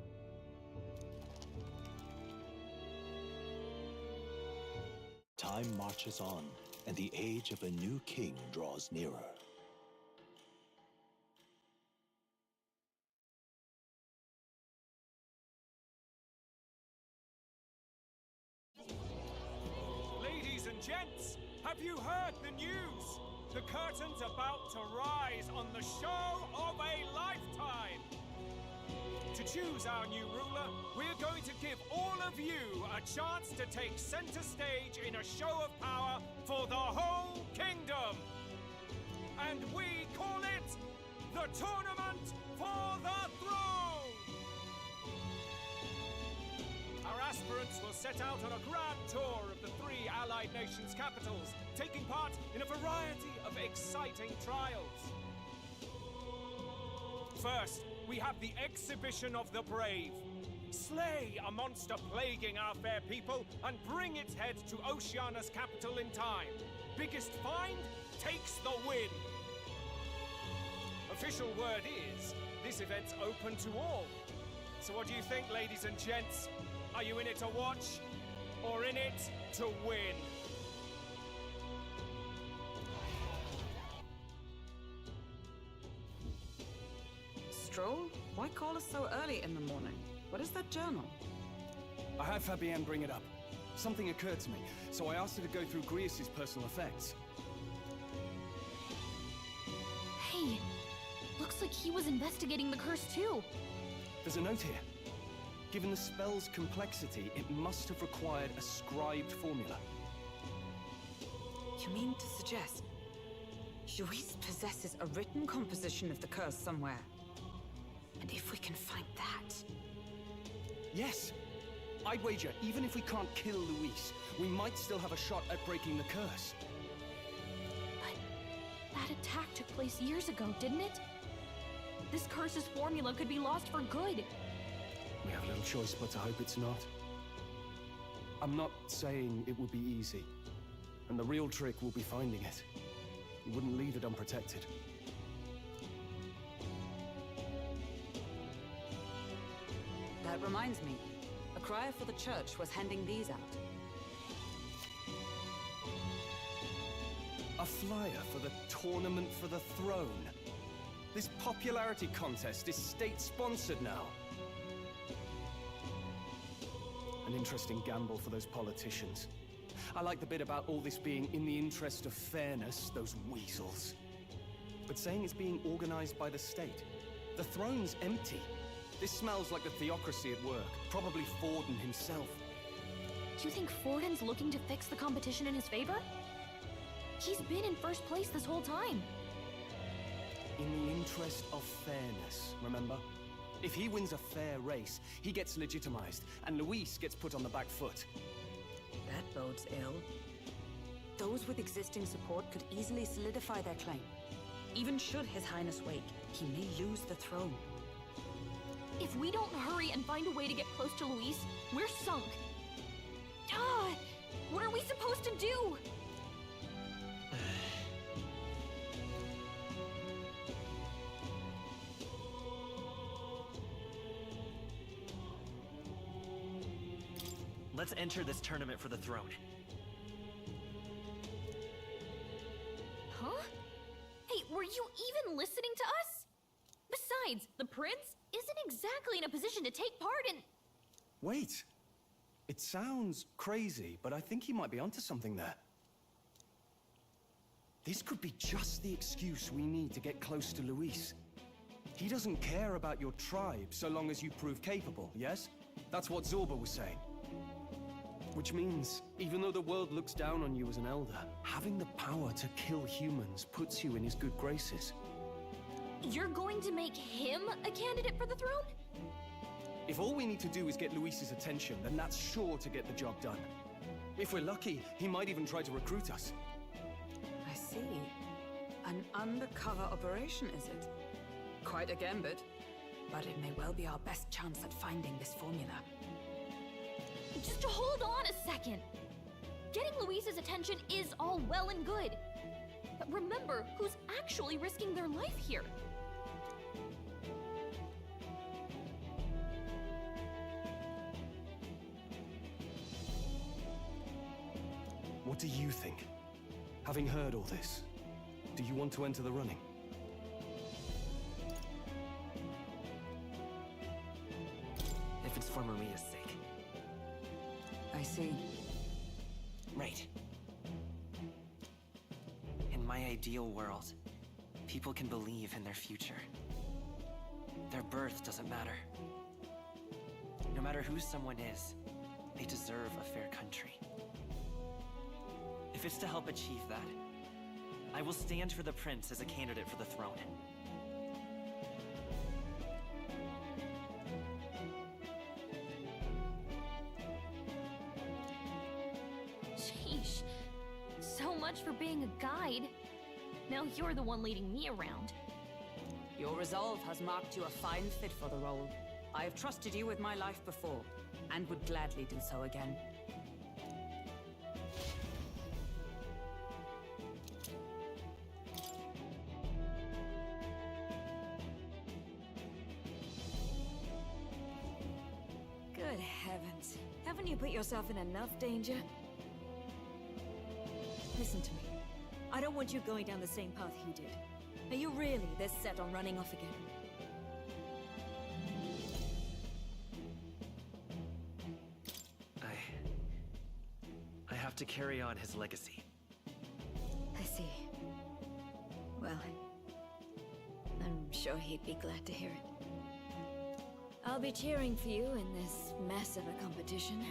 Time marches on, and the age of a new king draws nearer. Ladies and gents, have you heard the news? The curtain's about to rise on the show of a lifetime! To choose our new ruler, we're going to give all of you a chance to take center stage in a show of power for the whole kingdom! And we call it the Tournament for the Throne! Our aspirants will set out on a grand tour of the 3 allied nations' capitals, taking part in a variety of exciting trials. First, we have the Exhibition of the Brave. Slay a monster plaguing our fair people and bring its head to Oceania's capital in time. Biggest find takes the win. Official word is, this event's open to all. So what do you think, ladies and gents? Are you in it to watch, or in it to win? Stroll? Why call us so early in the morning? What is that journal? I had Fabienne bring it up. Something occurred to me, so I asked her to go through Grius' personal effects. Hey, looks like he was investigating the curse too. There's a note here. Given the spell's complexity, it must have required a scribed formula. You mean to suggest Luis possesses a written composition of the curse somewhere? And if we can find that... Yes! I'd wager, even if we can't kill Luis, we might still have a shot at breaking the curse. But that attack took place years ago, didn't it? This curse's formula could be lost for good. We have little choice but to hope it's not. I'm not saying it will be easy, and the real trick will be finding it. You wouldn't leave it unprotected. That reminds me. A crier for the church was handing these out. A flyer for the Tournament for the Throne. This popularity contest is state-sponsored now. An interesting gamble for those politicians. I like the bit about all this being in the interest of fairness, those weasels. But saying it's being organized by the state. The throne's empty. This smells like the theocracy at work, probably Forden himself. Do you think Forden's looking to fix the competition in his favor? He's been in first place this whole time. In the interest of fairness, remember? If he wins a fair race, he gets legitimized, and Luis gets put on the back foot. That bodes ill. Those with existing support could easily solidify their claim. Even should His Highness wake, he may lose the throne. If we don't hurry and find a way to get close to Luis, we're sunk. What are we supposed to do? Let's enter this tournament for the throne. Huh? Hey, were you even listening to us? Besides, the prince isn't exactly in a position to take part in... Wait! It sounds crazy, but I think he might be onto something there. This could be just the excuse we need to get close to Luis. He doesn't care about your tribe so long as you prove capable, yes? That's what Zorba was saying. Which means, even though the world looks down on you as an elder, having the power to kill humans puts you in his good graces. You're going to make him a candidate for the throne? If all we need to do is get Luis's attention, then that's sure to get the job done. If we're lucky, he might even try to recruit us. I see. An undercover operation, is it? Quite a gambit. But it may well be our best chance at finding this formula. Just hold on a second. Getting Luis's attention is all well and good. But remember who's actually risking their life here. What do you think? Having heard all this, do you want to enter the running? If it's for Maria's sake. I see. Right. In my ideal world, people can believe in their future. Their birth doesn't matter. No matter who someone is, they deserve a fair country. If it's to help achieve that, I will stand for the prince as a candidate for the throne. Sheesh. So much for being a guide. Now you're the one leading me around. Your resolve has marked you a fine fit for the role. I have trusted you with my life before, and would gladly do so again. Good heavens. Haven't you put yourself in enough danger? Listen to me. I don't want you going down the same path he did. Are you really this set on running off again? I have to carry on his legacy. I see. Well, I'm sure he'd be glad to hear it. I'll be cheering for you in this mess of a competition.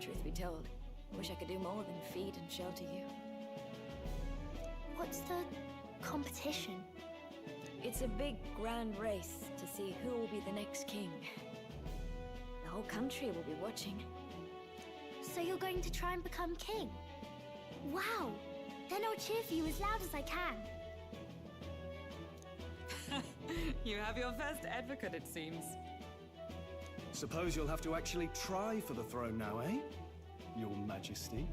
Truth be told, I wish I could do more than feed and shelter you. What's the competition? It's a big, grand race to see who will be the next king. The whole country will be watching. So you're going to try and become king? Wow! Then I'll cheer for you as loud as I can. You have your first advocate, it seems. Suppose you'll have to actually try for the throne now, eh? Your Majesty.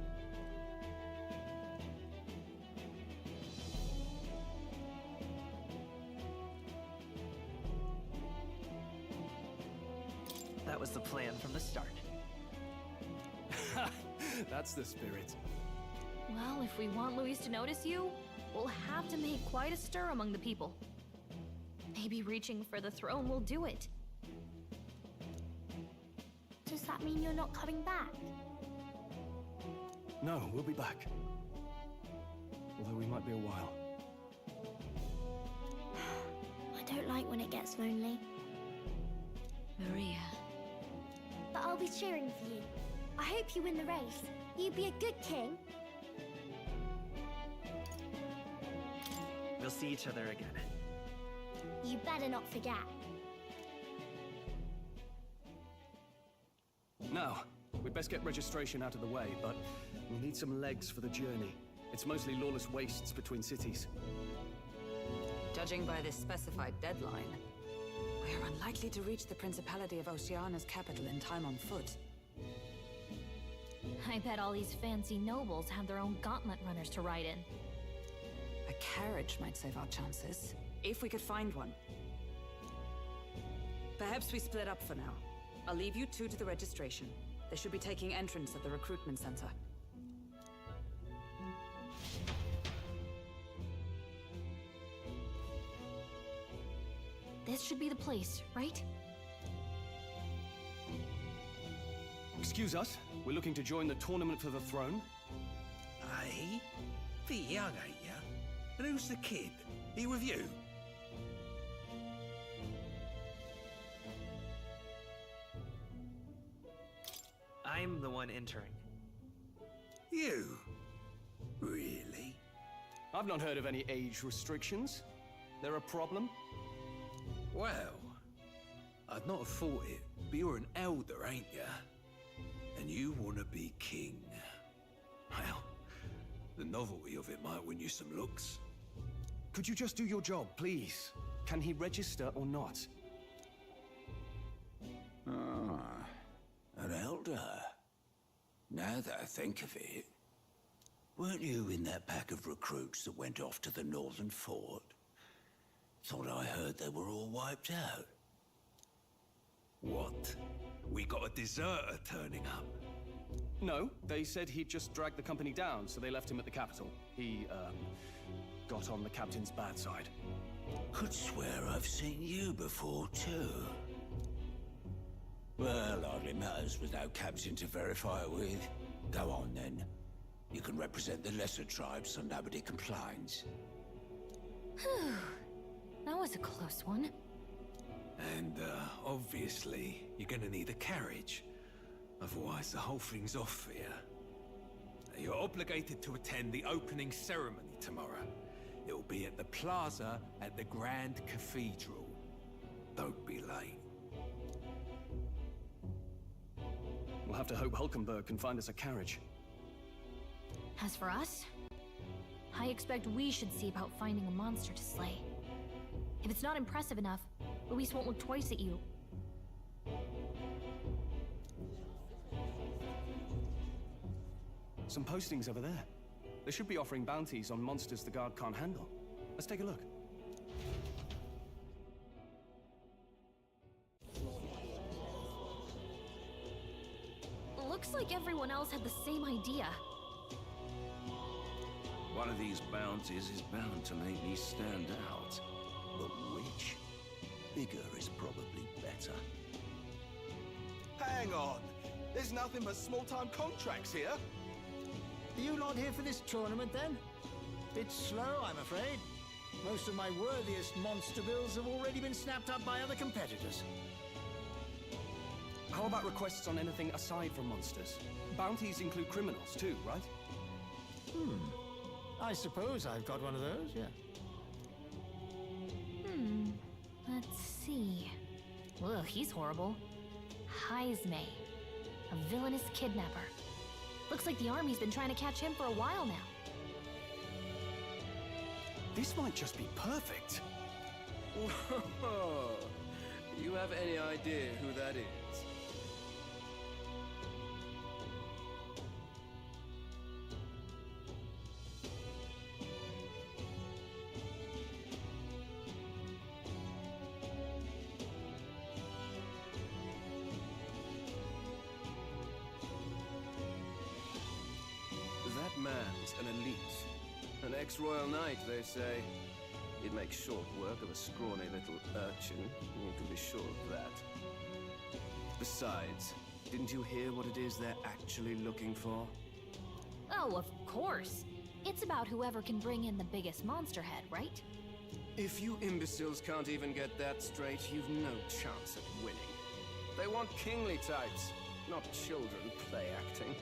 That was the plan from the start. That's the spirit. Well, if we want Luis to notice you, we'll have to make quite a stir among the people. Maybe reaching for the throne will do it. Does that mean you're not coming back? No, we'll be back. Although we might be a while. I don't like when it gets lonely. Maria. But I'll be cheering for you. I hope you win the race. You'd be a good king. We'll see each other again. You better not forget. Now, we'd best get registration out of the way, but we'll need some legs for the journey. It's mostly lawless wastes between cities. Judging by this specified deadline, we are unlikely to reach the Principality of Oceana's capital in time on foot. I bet all these fancy nobles have their own gauntlet runners to ride in. A carriage might save our chances, if we could find one. Perhaps we split up for now. I'll leave you two to the registration. They should be taking entrance at the recruitment center. This should be the place, right? Excuse us, we're looking to join the tournament for the throne. Aye? Bit young, ain't ya? And who's the kid? He with you? I'm the one entering. You? Really? I've not heard of any age restrictions. There a problem? Well, I'd not have thought it, but you're an elder, ain't ya? And you want to be king. Well, the novelty of it might win you some looks. Could you just do your job, please? Can he register or not? Ah, an elder. Now that I think of it, weren't you in that pack of recruits that went off to the northern fort? Thought I heard they were all wiped out. What? We got a deserter turning up? No, they said he'd just dragged the company down, so they left him at the capital. He, got on the captain's bad side. Could swear I've seen you before, too. Well, hardly matters with no captain to verify it with. Go on, then. You can represent the lesser tribes so nobody complains. Whew. That was a close one. And, obviously, you're gonna need a carriage. Otherwise, the whole thing's off for you. You're obligated to attend the opening ceremony tomorrow. It'll be at the plaza at the Grand Cathedral. Don't be late. We'll have to hope Hulkenberg can find us a carriage. As for us, I expect we should see about finding a monster to slay. If it's not impressive enough, Luis won't look twice at you. Some postings over there. They should be offering bounties on monsters the guard can't handle. Let's take a look. Looks like everyone else had the same idea. One of these bounties is bound to make me stand out. But which? Bigger is probably better. Hang on! There's nothing but small-time contracts here. Are you not here for this tournament, then? Bit slow, I'm afraid. Most of my worthiest monster bills have already been snapped up by other competitors. How about requests on anything aside from monsters? Bounties include criminals too, right? I suppose I've got one of those, yeah. Let's see. Ugh, he's horrible. Heisme, a villainous kidnapper. Looks like the army's been trying to catch him for a while now. This might just be perfect. Whoa! You have any idea who that is? That man's an elite. An ex-royal knight, they say. He'd make short work of a scrawny little urchin, you can be sure of that. Besides, didn't you hear what it is they're actually looking for? Oh, of course. It's about whoever can bring in the biggest monster head, right? If you imbeciles can't even get that straight, you've no chance at winning. They want kingly types, not children play-acting.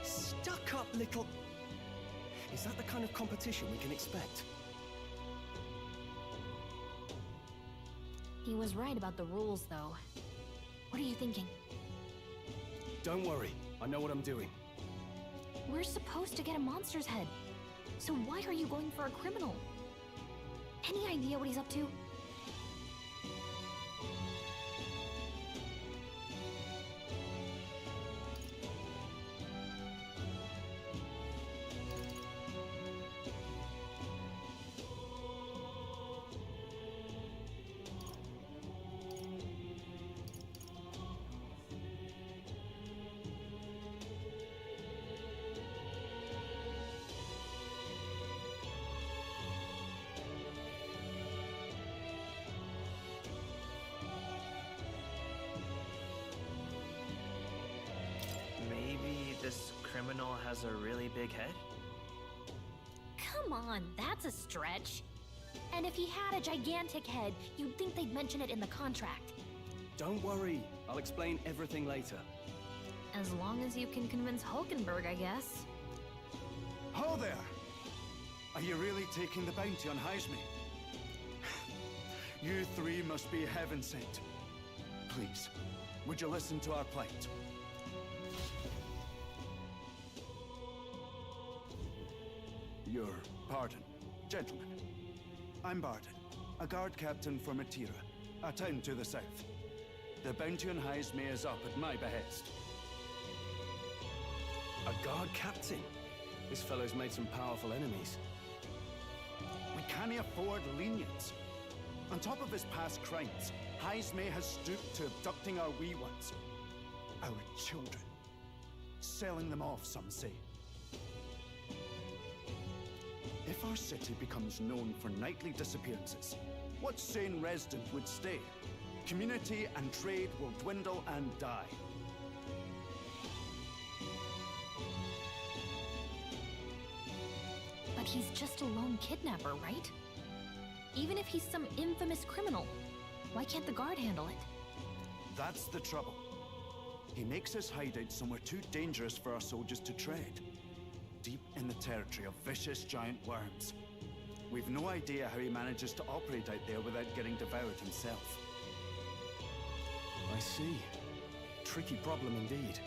Stuck up little... Is that the kind of competition we can expect? He was right about the rules, though. What are you thinking? Don't worry, I know what I'm doing. We're supposed to get a monster's head. So why are you going for a criminal? Any idea what he's up to? This criminal has a really big head? Come on, that's a stretch. And if he had a gigantic head, you'd think they'd mention it in the contract. Don't worry, I'll explain everything later. As long as you can convince Hulkenberg, I guess. Ho there! Are you really taking the bounty on Heisme? You three must be heaven sent. Please, would you listen to our plight? Your pardon, gentlemen. I'm Barton, a guard captain for Matira, a town to the south. The bounty on Heisme is up at my behest. A guard captain? This fellow's made some powerful enemies. We can't afford lenience. On top of his past crimes, Heisme has stooped to abducting our wee ones. Our children. Selling them off, some say. If our city becomes known for nightly disappearances, what sane resident would stay? Community and trade will dwindle and die. But he's just a lone kidnapper, right? Even if he's some infamous criminal, why can't the guard handle it? That's the trouble. He makes his hideout somewhere too dangerous for our soldiers to tread. Deep in the territory of vicious giant worms. We've no idea how he manages to operate out there without getting devoured himself. I see. Tricky problem indeed.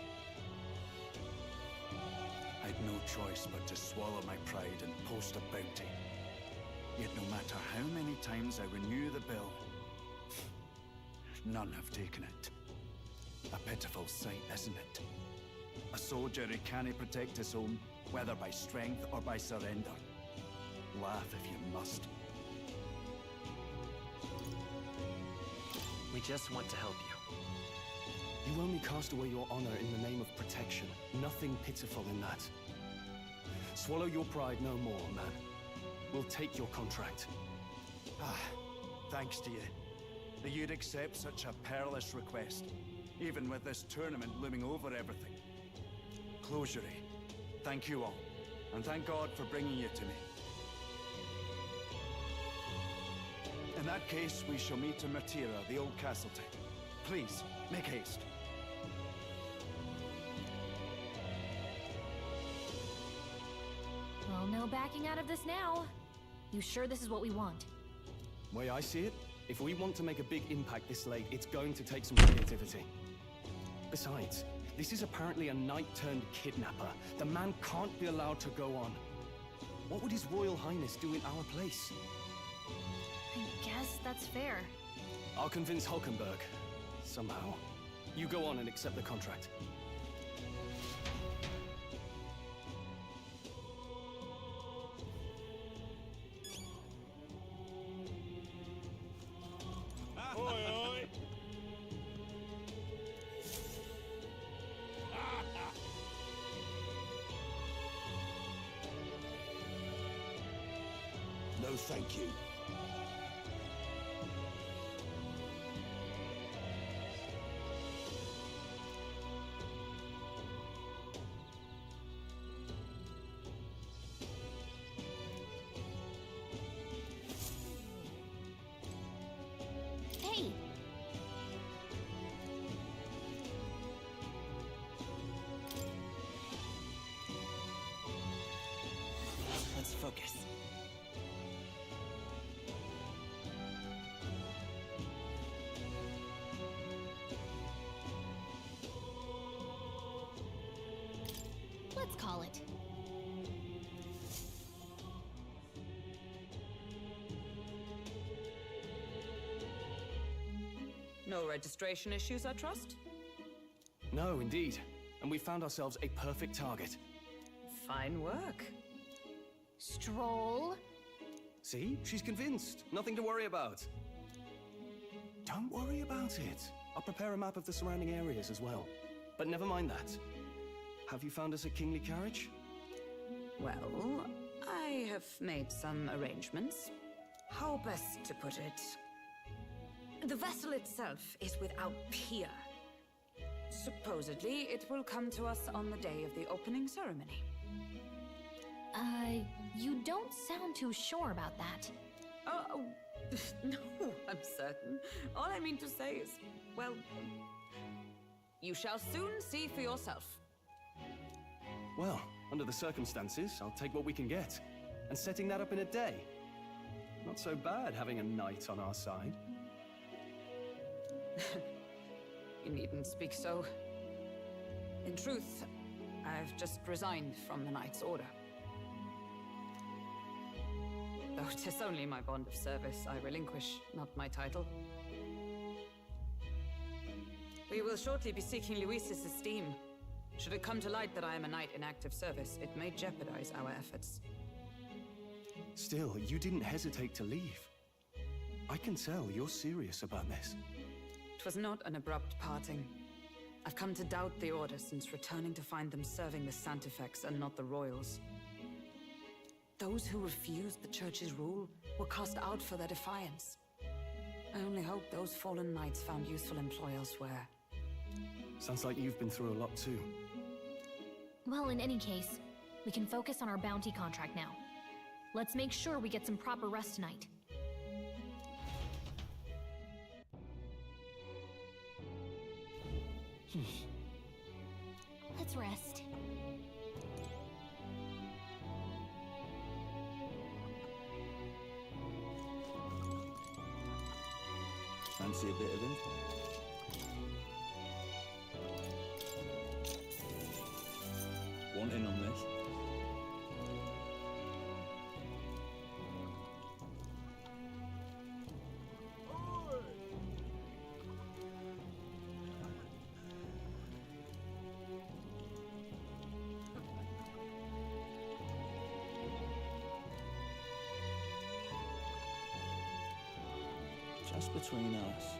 I'd no choice but to swallow my pride and post a bounty. Yet no matter how many times I renew the bill, none have taken it. A pitiful sight, isn't it? A soldier who can't protect his home, whether by strength or by surrender. Laugh if you must. We just want to help you. You only cast away your honor in the name of protection. Nothing pitiful in that. Swallow your pride no more, man. We'll take your contract. Thanks to you. That you'd accept such a perilous request, even with this tournament looming over everything. Closure, thank you all, and thank God for bringing you to me. In that case, we shall meet in Matira, the old castle town. Please, make haste. Well, no backing out of this now. You sure this is what we want? Way I see it, if we want to make a big impact this late, it's going to take some creativity. Besides, this is apparently a knight-turned-kidnapper. The man can't be allowed to go on. What would His Royal Highness do in our place? I guess that's fair. I'll convince Hulkenberg. Somehow. You go on and accept the contract. No, thank you. Hey! Let's focus. Let's call it. No registration issues, I trust? No, indeed. And we found ourselves a perfect target. Fine work. Stroll. See? She's convinced. Nothing to worry about. Don't worry about it. I'll prepare a map of the surrounding areas as well. But never mind that. Have you found us a kingly carriage? Well, I have made some arrangements. How best to put it? The vessel itself is without peer. Supposedly, it will come to us on the day of the opening ceremony. You don't sound too sure about that. Oh, no, I'm certain. All I mean to say is, well, you shall soon see for yourself. Well, under the circumstances, I'll take what we can get. And setting that up in a day. Not so bad having a knight on our side. You needn't speak so. In truth, I've just resigned from the Knight's Order. Though 'tis only my bond of service I relinquish, not my title. We will shortly be seeking Luis's esteem. Should it come to light that I am a knight in active service, it may jeopardize our efforts. Still, you didn't hesitate to leave. I can tell you're serious about this. It was not an abrupt parting. I've come to doubt the Order since returning to find them serving the Santifex and not the Royals. Those who refused the Church's rule were cast out for their defiance. I only hope those fallen knights found useful employ elsewhere. Sounds like you've been through a lot too. Well, in any case, we can focus on our bounty contract now. Let's make sure we get some proper rest tonight. Let's rest. Fancy a bit of him? Want in on this? Just between us.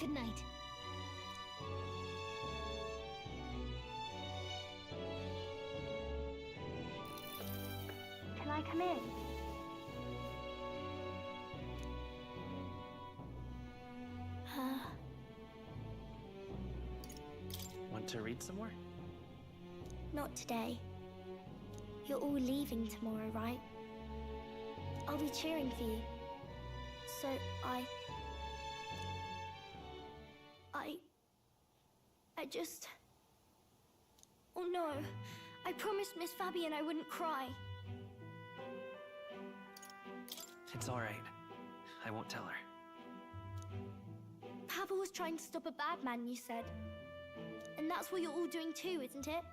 Good night. Can I come in? Want to read some more? Not today. You're all leaving tomorrow, right? I'll be cheering for you. So I just... Oh no. I promised Miss Fabian I wouldn't cry. It's all right. I won't tell her. Pavel was trying to stop a bad man, you said. And that's what you're all doing too, isn't it?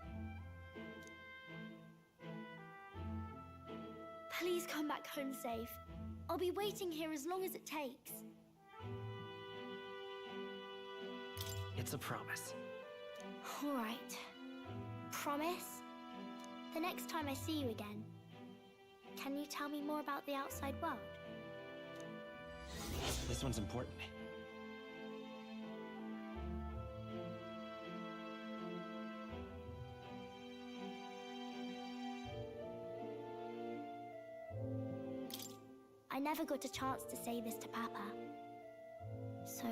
Please come back home safe. I'll be waiting here as long as it takes. It's a promise. All right. Promise? Then next time I see you again, can you tell me more about the outside world? This one's important. I never got a chance to say this to Papa. So,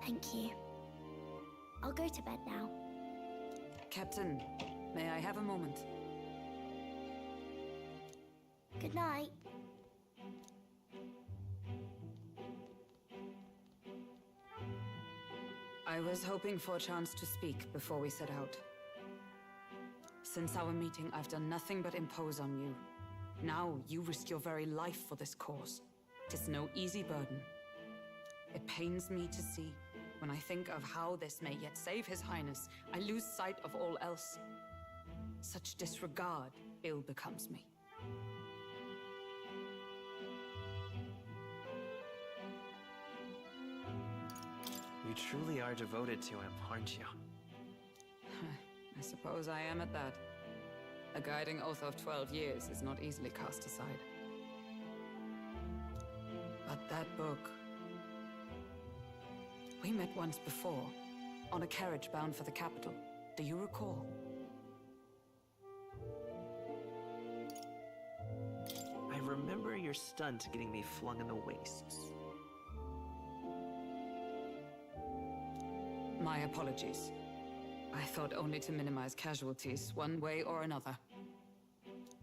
thank you. I'll go to bed now. Captain, may I have a moment? Good night. I was hoping for a chance to speak before we set out. Since our meeting, I've done nothing but impose on you. Now you risk your very life for this cause. 'Tis no easy burden. It pains me to see. When I think of how this may yet save His Highness, I lose sight of all else. Such disregard ill becomes me. You truly are devoted to him, aren't you? I suppose I am at that. A guiding oath of 12 years is not easily cast aside. But that book... We met once before, on a carriage bound for the capital. Do you recall? I remember your stunt getting me flung in the wastes. My apologies. I thought only to minimize casualties, one way or another.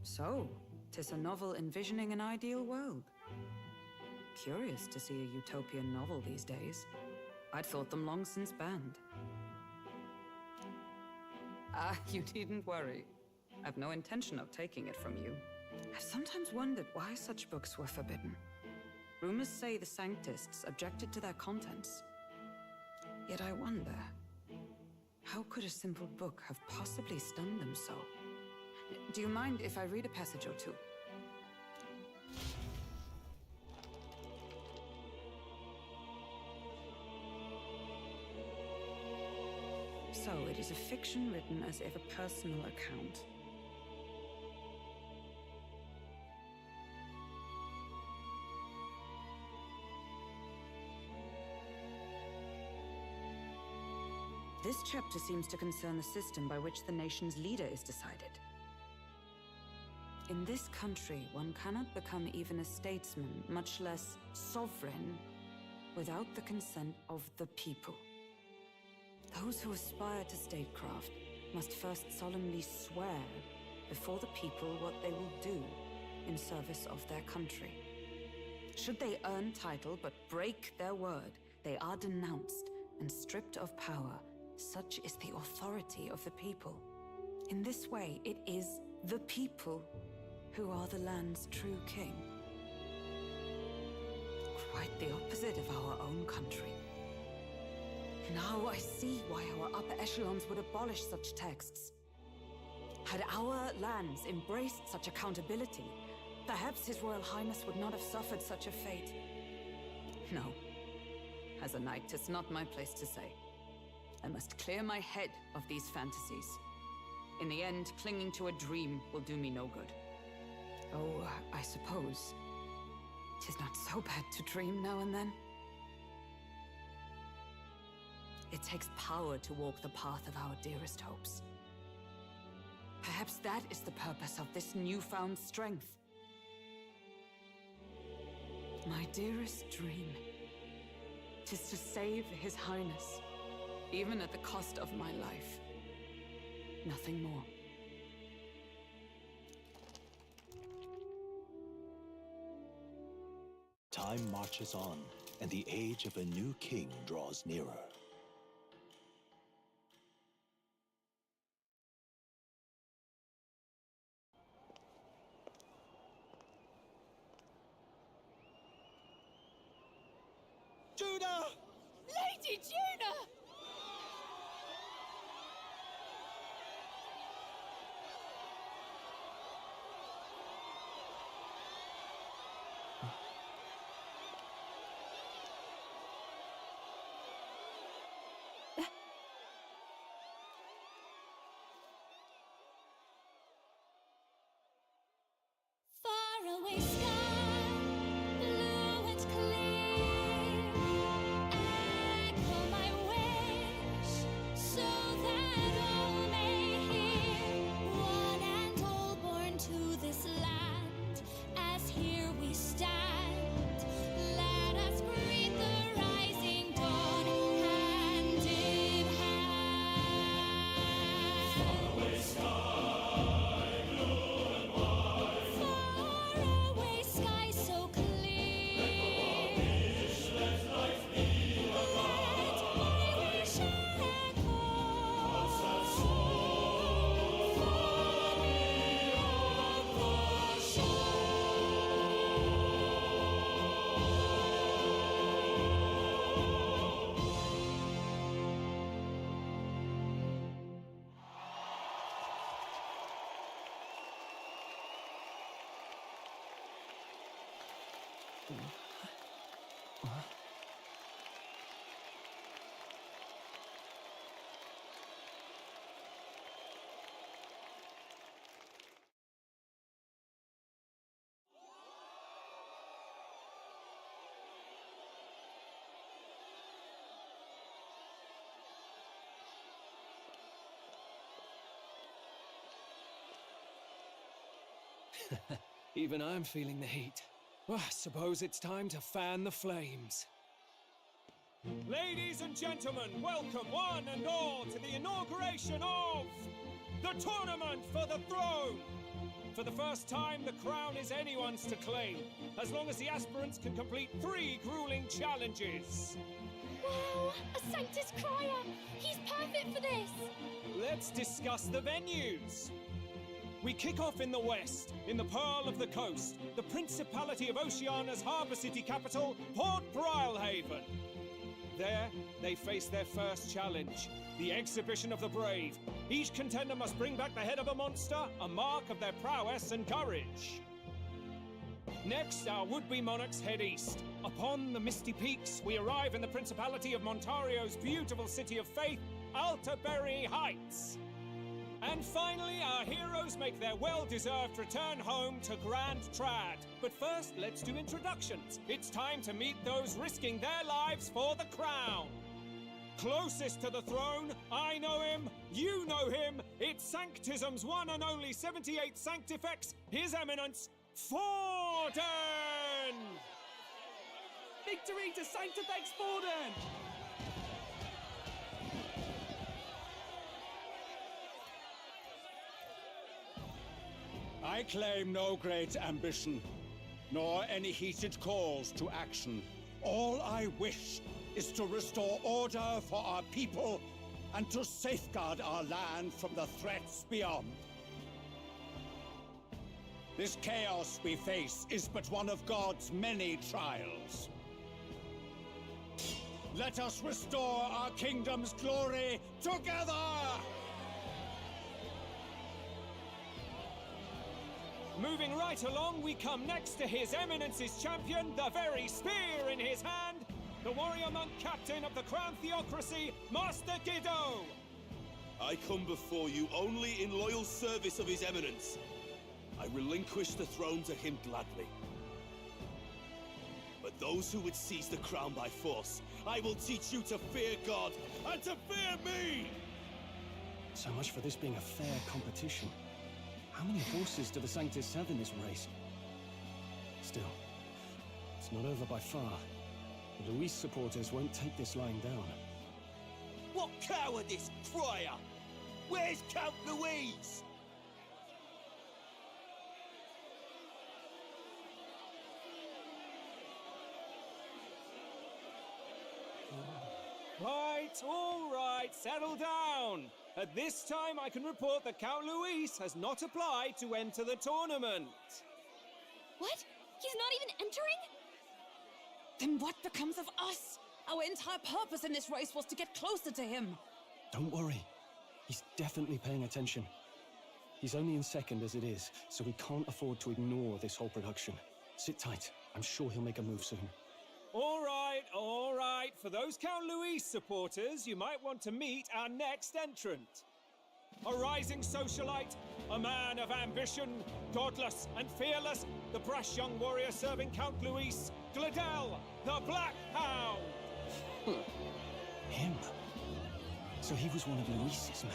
So, 'tis a novel envisioning an ideal world. Curious to see a utopian novel these days. I'd thought them long since banned. Ah, you needn't worry. I've no intention of taking it from you. I've sometimes wondered why such books were forbidden. Rumors say the Sanctists objected to their contents. Yet I wonder, how could a simple book have possibly stunned them so? Do you mind if I read a passage or two? So, it is a fiction written as if a personal account. This chapter seems to concern the system by which the nation's leader is decided. In this country, one cannot become even a statesman, much less sovereign, without the consent of the people. Those who aspire to statecraft must first solemnly swear before the people what they will do in service of their country. Should they earn title but break their word, they are denounced and stripped of power. Such is the authority of the people. In this way, it is the people who are the land's true king. Quite the opposite of our own country. Now I see why our upper echelons would abolish such texts. Had our lands embraced such accountability, perhaps His Royal Highness would not have suffered such a fate. No. As a knight, 'tis not my place to say. I must clear my head of these fantasies. In the end, clinging to a dream will do me no good. Oh, I suppose 'tis not so bad to dream now and then. It takes power to walk the path of our dearest hopes. Perhaps that is the purpose of this newfound strength. My dearest dream, 'tis to save His Highness, even at the cost of my life. Nothing more. Time marches on, and the age of a new king draws nearer. Judah! Lady Judah! Even I'm feeling the heat. Well, I suppose it's time to fan the flames. Ladies and gentlemen, welcome one and all to the inauguration of the Tournament for the Throne! For the first time, the crown is anyone's to claim, as long as the aspirants can complete 3 grueling challenges. Wow, a Sanctus Crier! He's perfect for this! Let's discuss the venues. We kick off in the west, in the Pearl of the Coast, the Principality of Oceania's harbour city capital, Port Brilehaven. There, they face their first challenge, the Exhibition of the Brave. Each contender must bring back the head of a monster, a mark of their prowess and courage. Next, our would-be monarchs head east. Upon the misty peaks, we arrive in the Principality of Montario's beautiful city of faith, Altaberry Heights. And finally, our heroes make their well-deserved return home to Grand Trad. But first, let's do introductions. It's time to meet those risking their lives for the crown. Closest to the throne, I know him, you know him. It's Sanctism's one and only 78 Sanctifex, His Eminence, Forden! Victory to Sanctifex Forden! I claim no great ambition, nor any heated calls to action. All I wish is to restore order for our people and to safeguard our land from the threats beyond. This chaos we face is but one of God's many trials. Let us restore our kingdom's glory together! Moving right along, we come next to His Eminence's champion, the very spear in his hand, the warrior monk captain of the Crown Theocracy, Master Giddo! I come before you only in loyal service of His Eminence. I relinquish the throne to him gladly. But those who would seize the crown by force, I will teach you to fear God and to fear me! So much for this being a fair competition. How many horses do the Sanctus have in this race? Still, it's not over by far. The Luis supporters won't take this lying down. What cowardice, Crier! Where's Count Louise? All right, settle down. At this time, I can report that Count Luis has not applied to enter the tournament. What? He's not even entering? Then what becomes of us? Our entire purpose in this race was to get closer to him. Don't worry. He's definitely paying attention. He's only in second as it is, so we can't afford to ignore this whole production. Sit tight. I'm sure he'll make a move soon. All right, all right. For those Count Luis supporters, you might want to meet our next entrant. A rising socialite, a man of ambition, godless and fearless, the brash young warrior serving Count Luis, Gladel, the Black Hound. Him? So he was one of Luis's men.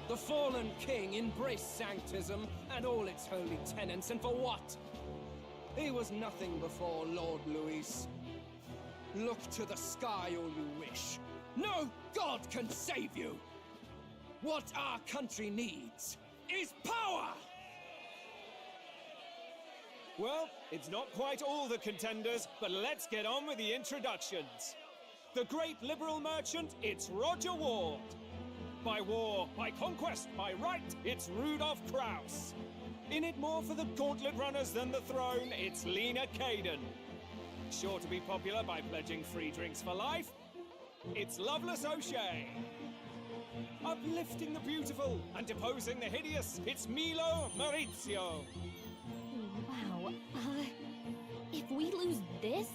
The fallen king embraced Sanctism and all its holy tenets, and for what? He was nothing before Lord Luis. Look to the sky all you wish. No god can save you! What our country needs is power! Well, it's not quite all the contenders, but let's get on with the introductions. The great liberal merchant, it's Roger Ward. By war, by conquest, by right, it's Rudolph Kraus. In it more for the gauntlet runners than the throne, it's Lena Caden. Sure to be popular by pledging free drinks for life, it's Loveless O'Shea. Uplifting the beautiful and deposing the hideous, it's Milo Maurizio. Wow. If we lose this,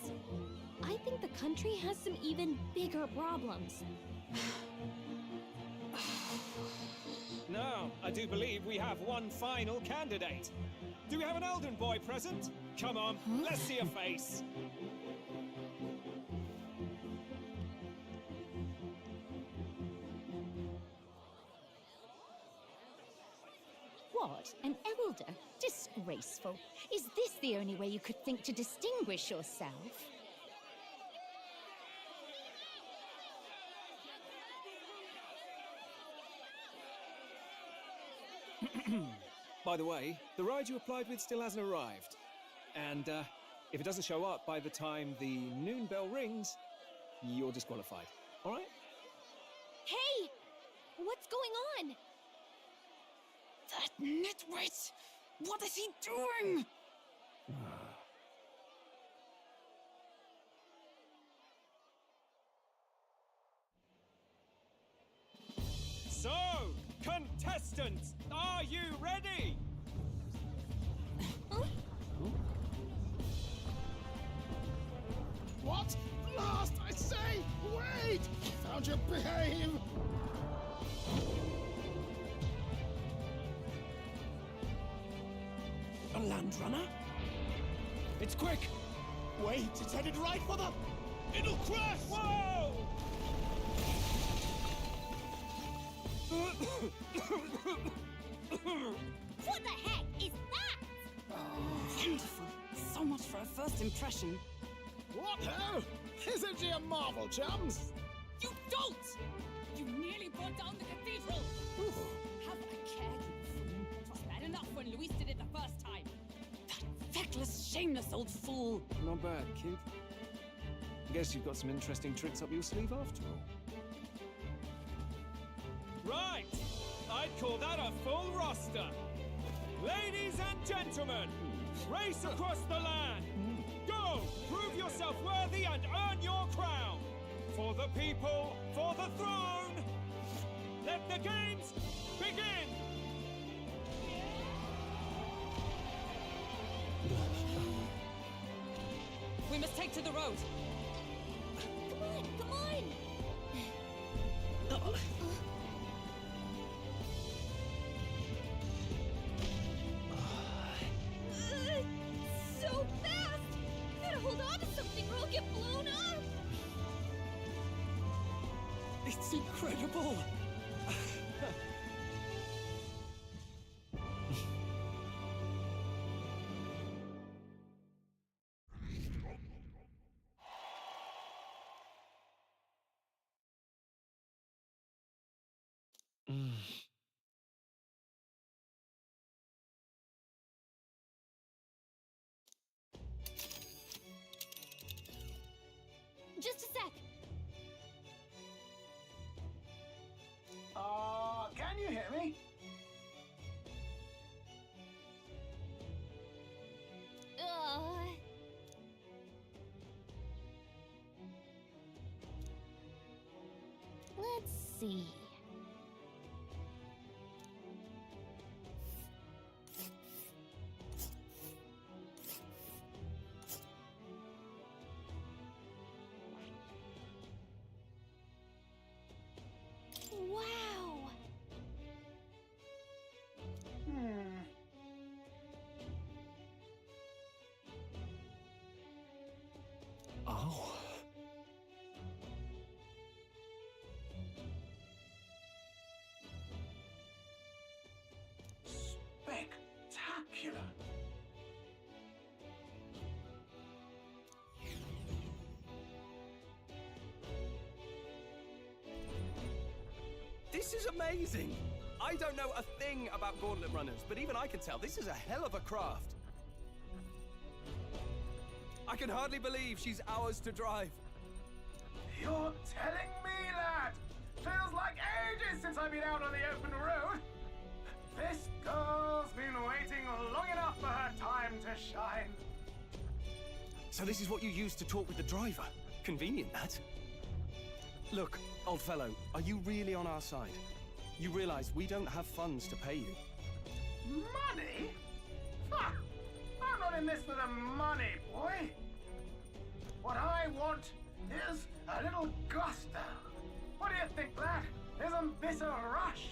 I think the country has some even bigger problems. Now, I do believe we have one final candidate. Do we have an Elden boy present? Come on, let's see a face. What? An elder? Disgraceful. Is this the only way you could think to distinguish yourself? By the way, the ride you applied with still hasn't arrived. And if it doesn't show up by the time the noon bell rings, you're disqualified. All right? Hey! What's going on? That nitwit! What is he doing? So, contestants, are you ready? What? Last, I say! Wait! Found you behave! A land runner? It's quick! Wait, it's headed right for the... It'll crash! Whoa! What the heck is that? Wonderful. So much for a first impression. What ho? Isn't she a marvel, chums? You don't! You nearly brought down the cathedral! Have a care, you fool. It was bad enough when Luis did it the first time. That feckless, shameless old fool! Not bad, kid. Guess you've got some interesting tricks up your sleeve after all. Right! I'd call that a full roster. Ladies and gentlemen, race across the land. Go! Prove yourself worthy and earn your crown. For the people, for the throne. Let the games begin! We must take to the road. Come on, come on! So fast! Gotta hold on to something or I'll get blown up! It's incredible! Just a sec! Can you hear me? Let's see. Wow! Oh. Spectacular! This is amazing! I don't know a thing about gauntlet runners, but even I can tell this is a hell of a craft. I can hardly believe she's ours to drive. You're telling me that? Feels like ages since I've been out on the open road. This girl's been waiting long enough for her time to shine. So this is what you used to talk with the driver? Convenient, that. Look, old fellow, are you really on our side? You realize we don't have funds to pay you. Money? Ha! I'm not in this for the money, boy. What I want is a little gusto. What do you think, lad? Isn't this a rush?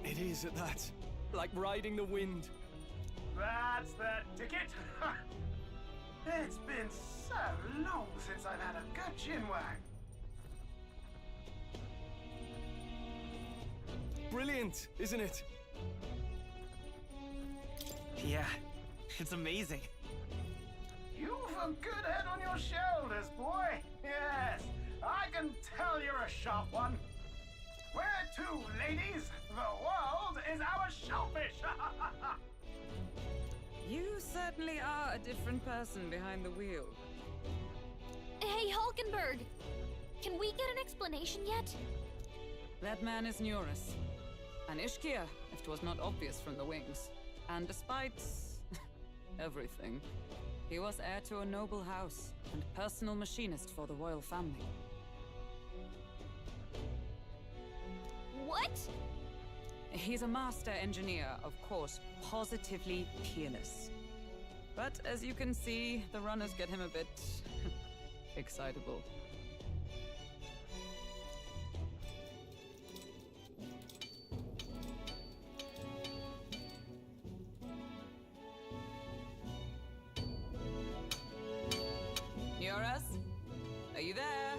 It is at that. Like riding the wind. That's the ticket. It's been so long since I've had a good chinwag. Brilliant, isn't it? Yeah, it's amazing. You've a good head on your shoulders, boy. Yes, I can tell you're a sharp one. Where to, ladies? The world is our shellfish. You certainly are a different person behind the wheel. Hey, Hulkenberg! Can we get an explanation yet? That man is Neurus. An Ishkia, if 'twas not obvious from the wings. And despite everything, he was heir to a noble house and personal machinist for the royal family. What? He's a master engineer, of course, positively peerless. But as you can see, the runners get him a bit excitable. Neurus? Are you there?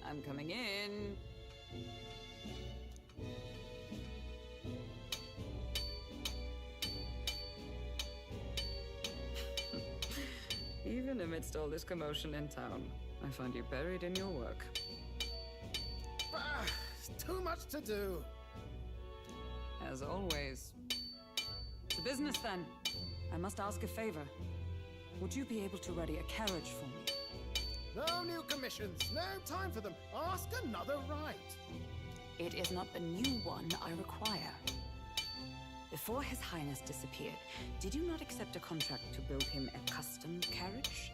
I'm coming in. Even amidst all this commotion in town, I find you buried in your work. Too much to do. As always. To business then. I must ask a favor. Would you be able to ready a carriage for me? No new commissions. No time for them. Ask another right. It is not the new one I require. Before His Highness disappeared, did you not accept a contract to build him a custom carriage?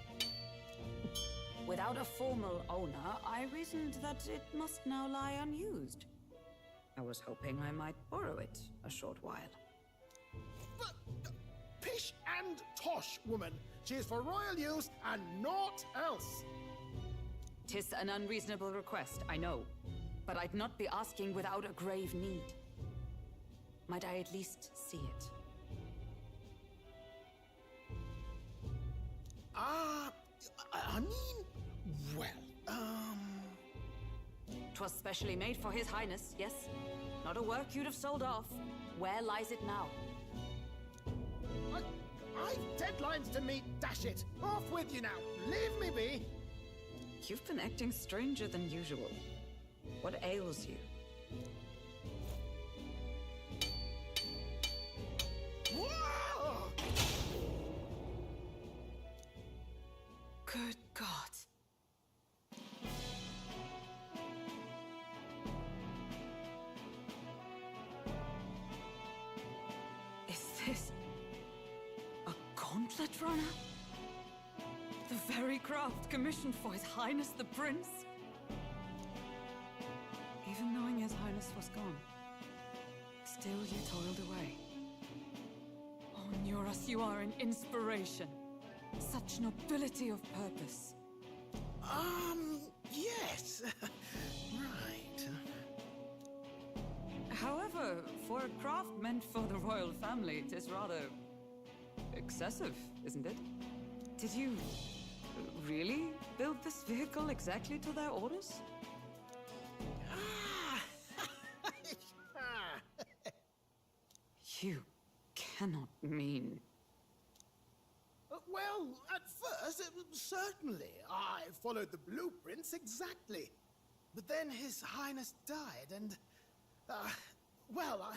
Without a formal owner, I reasoned that it must now lie unused. I was hoping I might borrow it a short while. But, pish and tosh, woman. She is for royal use and naught else. 'Tis an unreasonable request, I know. But I'd not be asking without a grave need. Might I at least see it? I mean, well, 'Twas specially made for His Highness, yes? Not a work you'd have sold off. Where lies it now? I've deadlines to meet, dash it. Off with you now. Leave me be. You've been acting stranger than usual. What ails you? Whoa! Good God. Is this a gauntlet runner? The very craft commissioned for His Highness the Prince? Even knowing His Highness was gone, still you toiled away. Oh, Neurus, you are an inspiration. Such nobility of purpose. Yes. Right. However, for a craft meant for the royal family, it is rather excessive, isn't it? Did you really build this vehicle exactly to their orders? You cannot mean... Well, at first, certainly. I followed the blueprints exactly. But then His Highness died, and... well,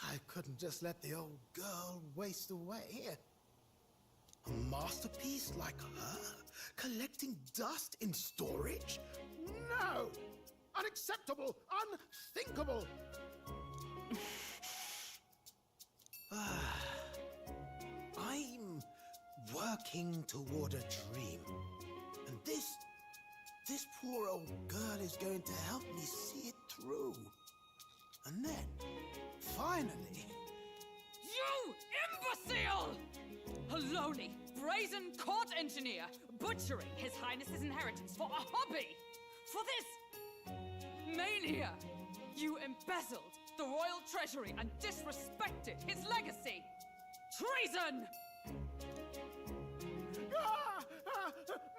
I couldn't just let the old girl waste away. A masterpiece like her? Collecting dust in storage? No! Unacceptable! Unthinkable! I'm working toward a dream. And this poor old girl is going to help me see it through. And then, finally... You imbecile! A lowly, brazen court engineer butchering His Highness's inheritance for a hobby! For this mania! You embezzled the royal treasury and disrespected his legacy! Treason!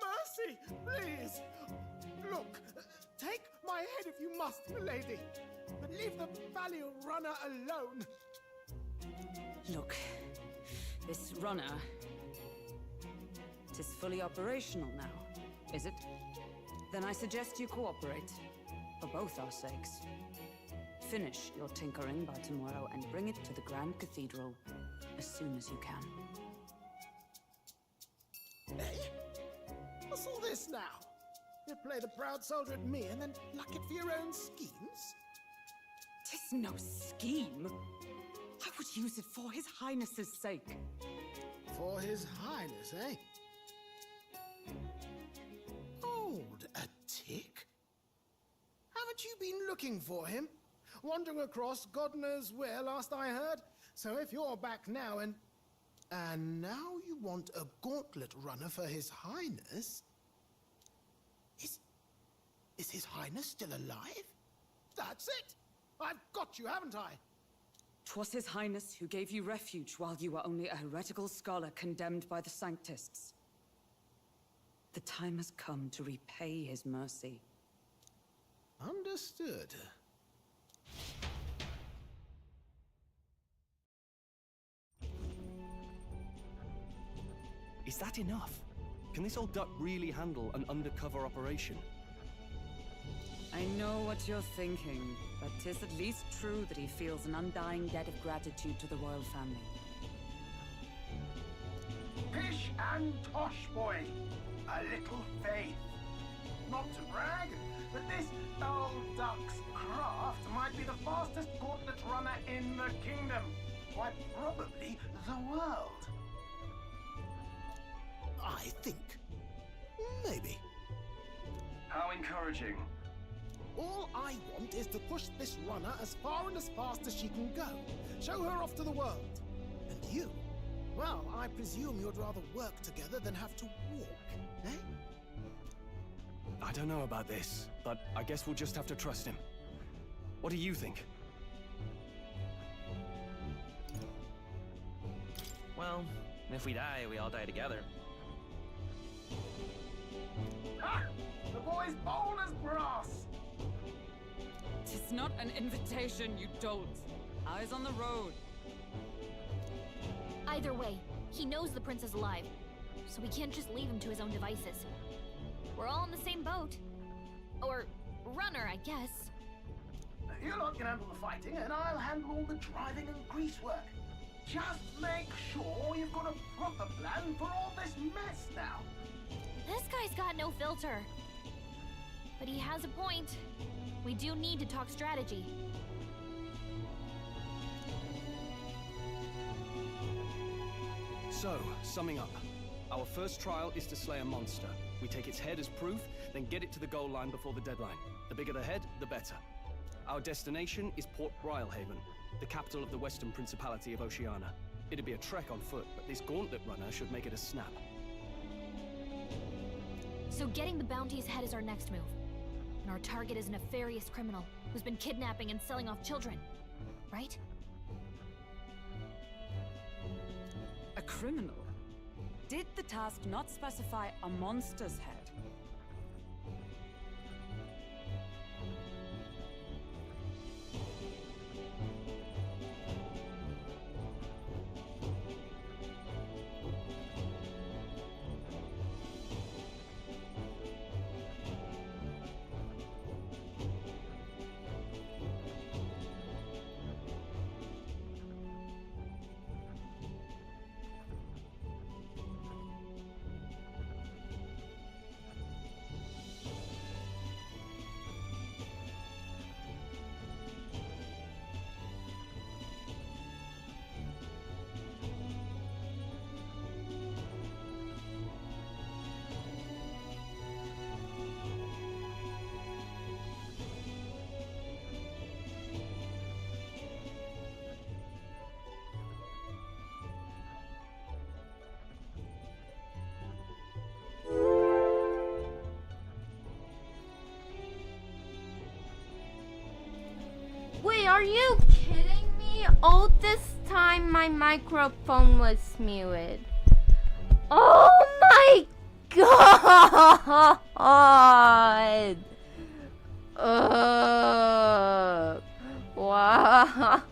Mercy, please! Look, take my head if you must, milady, but leave the value runner alone. Look, this runner... It is fully operational now, is it? Then I suggest you cooperate, for both our sakes. Finish your tinkering by tomorrow and bring it to the Grand Cathedral as soon as you can. Eh? What's all this now? You play the proud soldier at me and then pluck it for your own schemes? 'Tis no scheme. I would use it for His Highness's sake. For His Highness, eh? Hold a tick. Haven't you been looking for him? Wandering across God knows where last I heard? So if you're back now and now you want a gauntlet runner for His Highness? Is His Highness still alive? That's it! I've got you, haven't I? 'Twas His Highness who gave you refuge while you were only a heretical scholar condemned by the Sanctists. The time has come to repay His mercy. Understood. Is that enough? Can this old duck really handle an undercover operation? I know what you're thinking, but 'tis at least true that he feels an undying debt of gratitude to the royal family. Pish and tosh, boy. A little faith. Not to brag, but this old duck's craft might be the fastest gauntlet runner in the kingdom. Quite probably the world. I think. Maybe. How encouraging. All I want is to push this runner as far and as fast as she can go. Show her off to the world. And you? Well, I presume you'd rather work together than have to walk, eh? I don't know about this, but I guess we'll just have to trust him. What do you think? Well, if we die, we all die together. Ah! The boy's bold as brass! 'Tis not an invitation, you dolt. Eyes on the road. Either way, he knows the prince is alive, so we can't just leave him to his own devices. We're all in the same boat. Or runner, I guess. You lot can handle the fighting, and I'll handle all the driving and greasework. Just make sure you've got a proper plan for all this mess now. This guy's got no filter. But he has a point. We do need to talk strategy. So, summing up. Our first trial is to slay a monster. We take its head as proof, then get it to the goal line before the deadline. The bigger the head, the better. Our destination is Port Brilehaven, the capital of the Western Principality of Oceania. It'd be a trek on foot, but this gauntlet runner should make it a snap. So getting the bounty's head is our next move. And our target is a nefarious criminal who's been kidnapping and selling off children. Right? A criminal? Did the task not specify a monster's head? Wait, are you kidding me? All this time my microphone was muted. Oh my god! Why?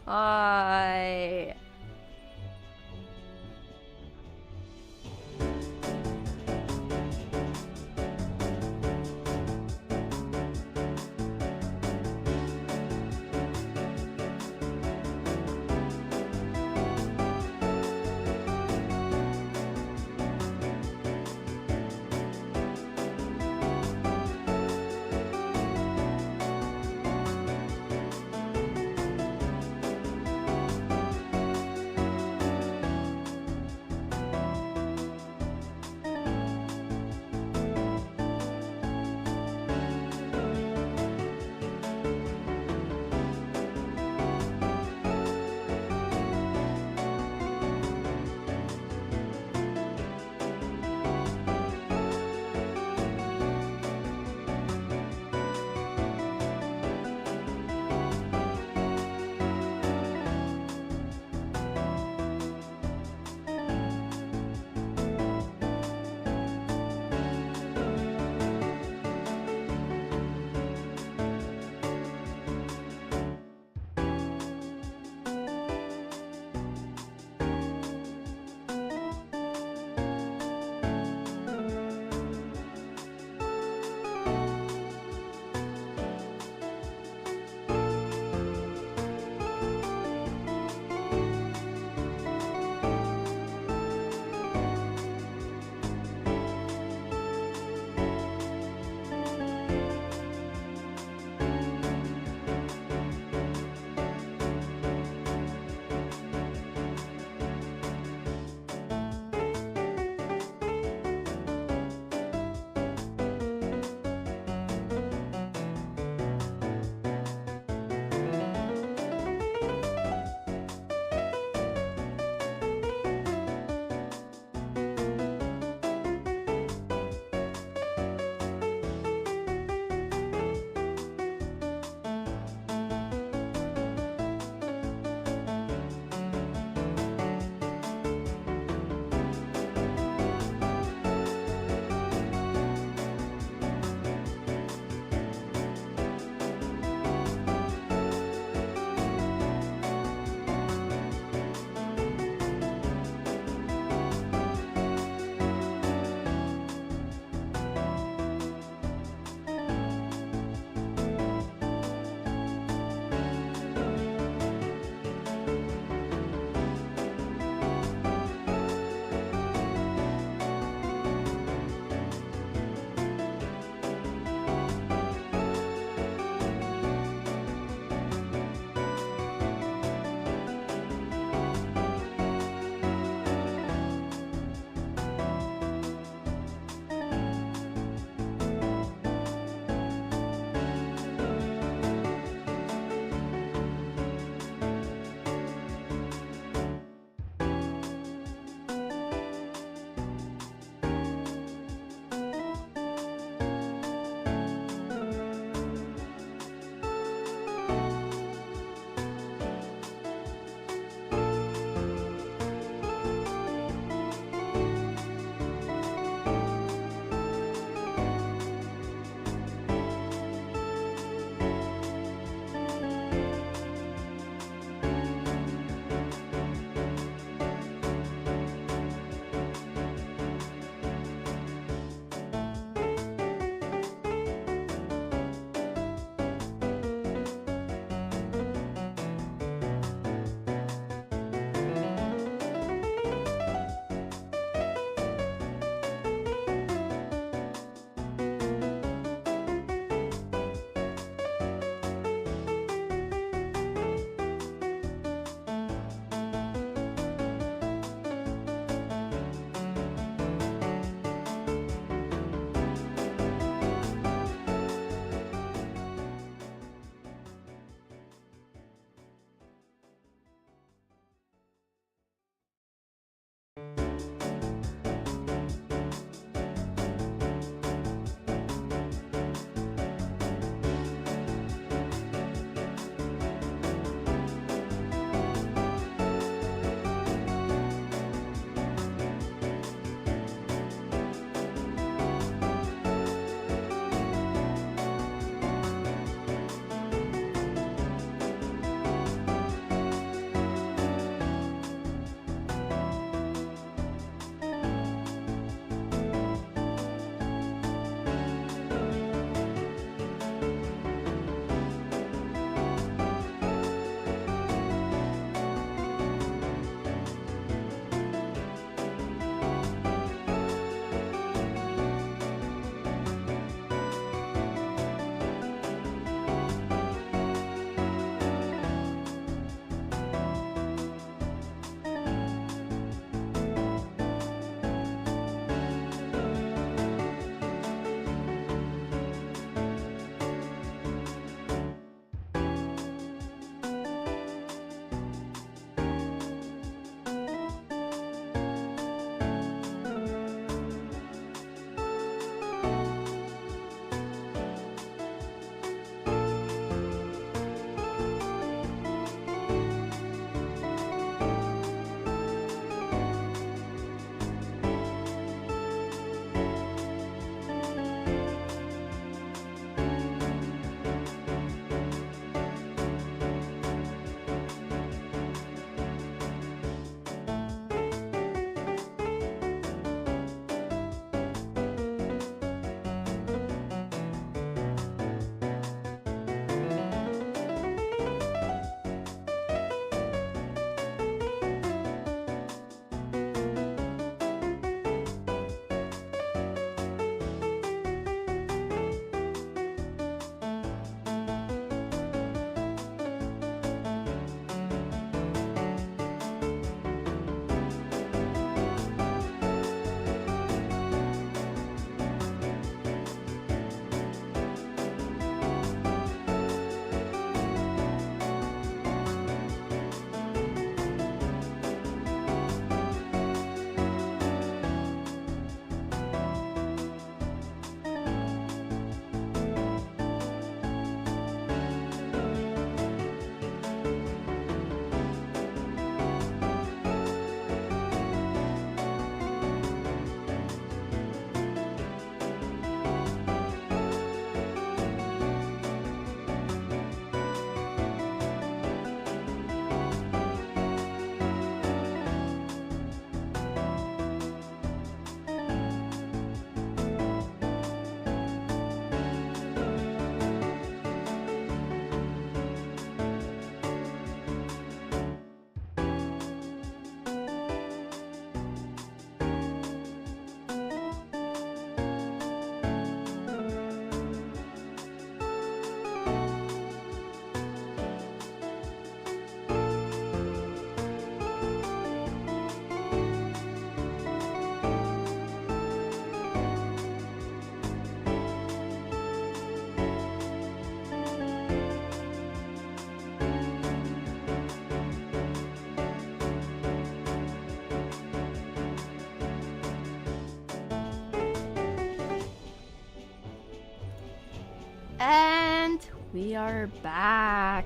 And we are back.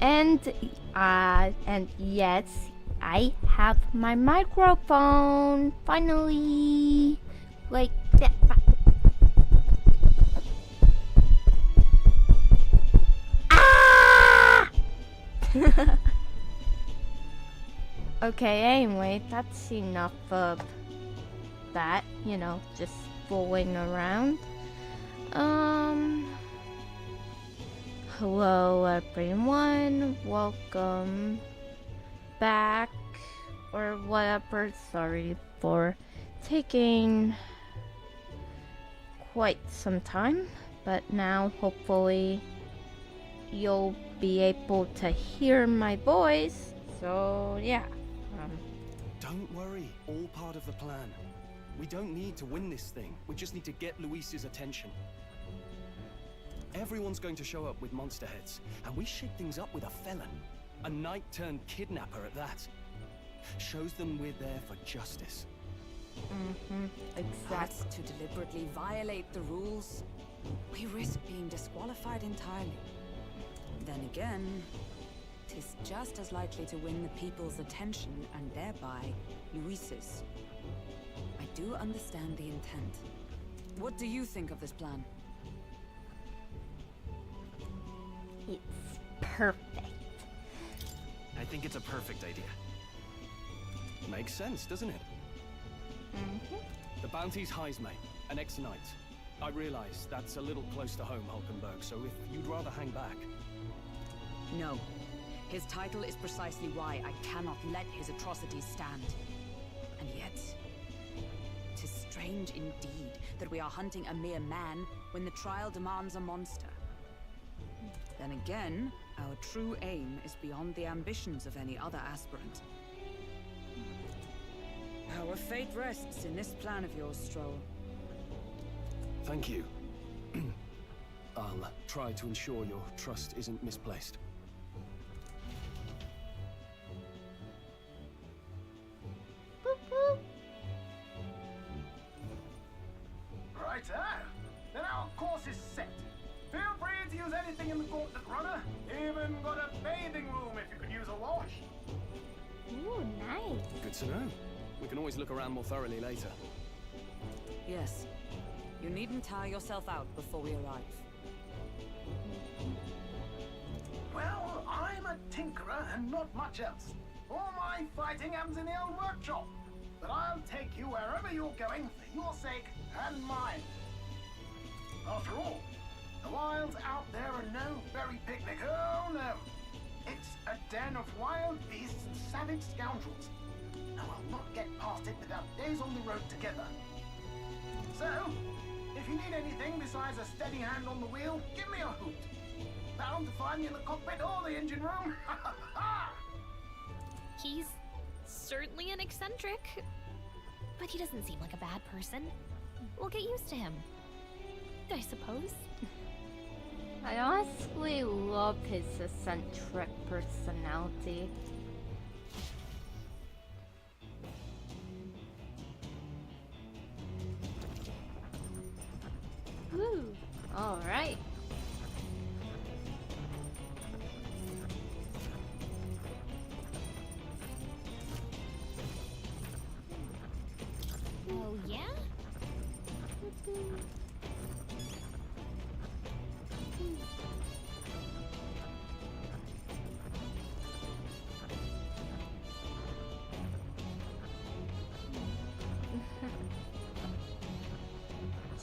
And yes, I have my microphone finally. Like that. Ah! Okay, anyway, that's enough of that, you know, just fooling around. Hello everyone, welcome back, or whatever. Sorry for taking quite some time, but now hopefully you'll be able to hear my voice. So yeah. Don't worry, all part of the plan. We don't need to win this thing. We just need to get Luis's attention. Everyone's going to show up with monster heads, and we shake things up with a felon. A knight-turned-kidnapper at that. Shows them we're there for justice. Exactly. To deliberately violate the rules, we risk being disqualified entirely. Then again, 'tis just as likely to win the people's attention and thereby Luis's. I do understand the intent. What do you think of this plan? It's perfect. I think it's a perfect idea. Makes sense, doesn't it? The bounty's Heismay, an ex-knight. I realize that's a little close to home, Hulkenberg, so if you'd rather hang back... No. His title is precisely why I cannot let his atrocities stand. And yet, 'tis strange indeed that we are hunting a mere man when the trial demands a monster. Then again, our true aim is beyond the ambitions of any other aspirant. Our fate rests in this plan of yours, Stroll. Thank you. I'll try to ensure your trust isn't misplaced. Righto. Then our course is set. Feel free to use anything in the gauntlet runner. Even got a bathing room if you could use a wash. Ooh, nice. Good to know. We can always look around more thoroughly later. Yes. You needn't tire yourself out before we arrive. Well, I'm a tinkerer and not much else. All my fighting happens in the old workshop. But I'll take you wherever you're going for your sake and mine. After all, the wilds out there are no berry picnic. Oh no. It's a den of wild beasts and savage scoundrels. And we'll not get past it without days on the road together. So, if you need anything besides a steady hand on the wheel, give me a hoot. Bound to find me in the cockpit or the engine room. He's certainly an eccentric, but he doesn't seem like a bad person. We'll get used to him, I suppose. I honestly love his eccentric personality. Woo! Alright. Oh, yeah?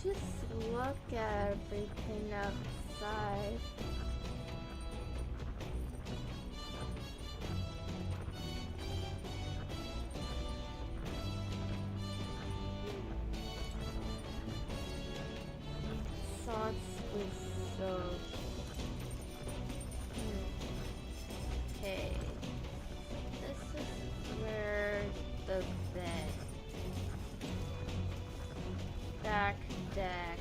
Just look at everything outside. Sauce is so... Okay. This is where the bed. Back deck.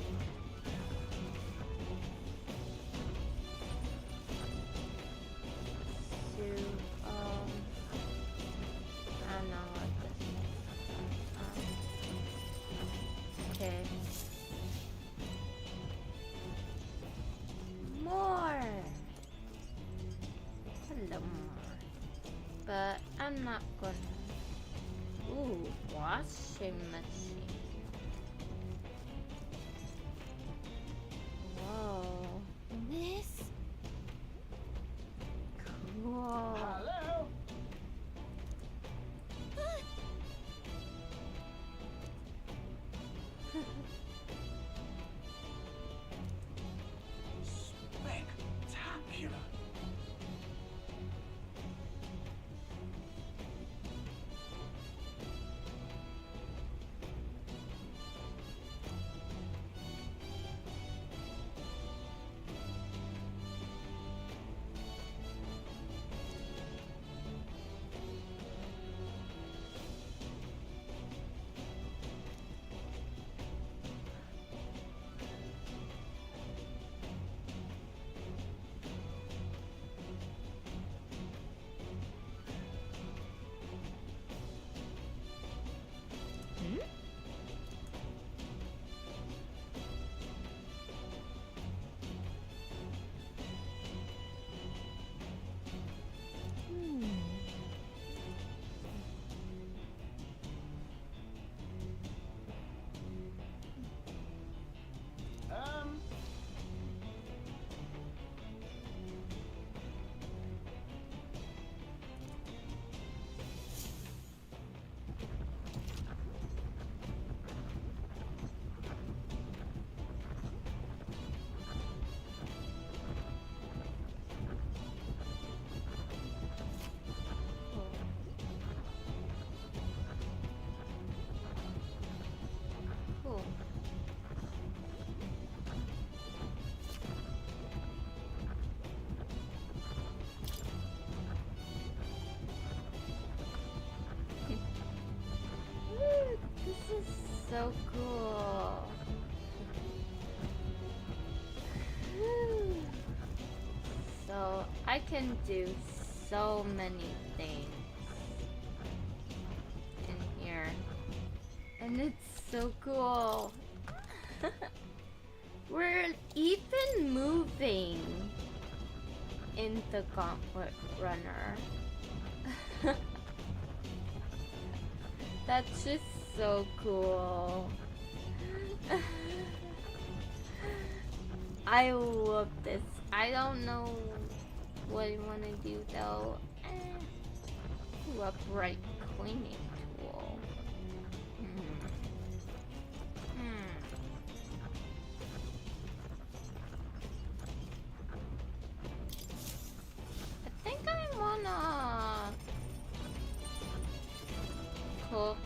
but I'm not gonna. Ooh, washing machine. Whoa. This? Cool. Hello? Spectacular. Cool. This is so cool. So I can do so many things in here. And it's so cool. We're even moving in the Gauntlet Runner. That's just so cool. I love this. I don't know what I want to do though. Ooh, a bright cleaning tool. I think I wanna cook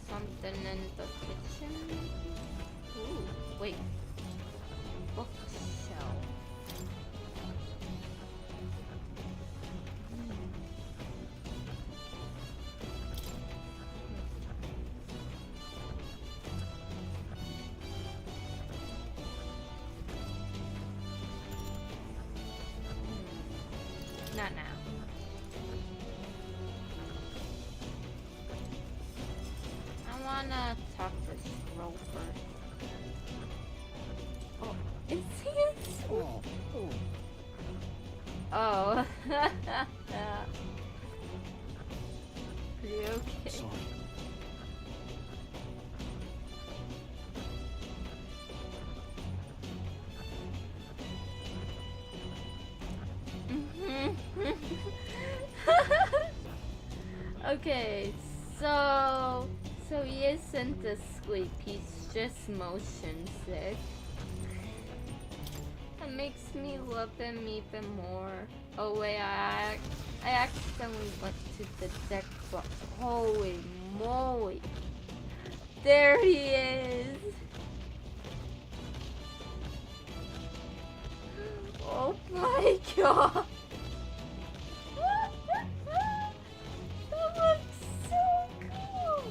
something in the kitchen. Ooh, wait. Bookshelf. Not now. I wanna talk to Roper. Oh, is he asleep? Oh. Are you okay? Sorry. Okay, so he isn't asleep, he's just motion sick. That makes me love him even more. Oh wait, I accidentally went to the deck, but holy moly. There he is! Oh my god! That looks so cool!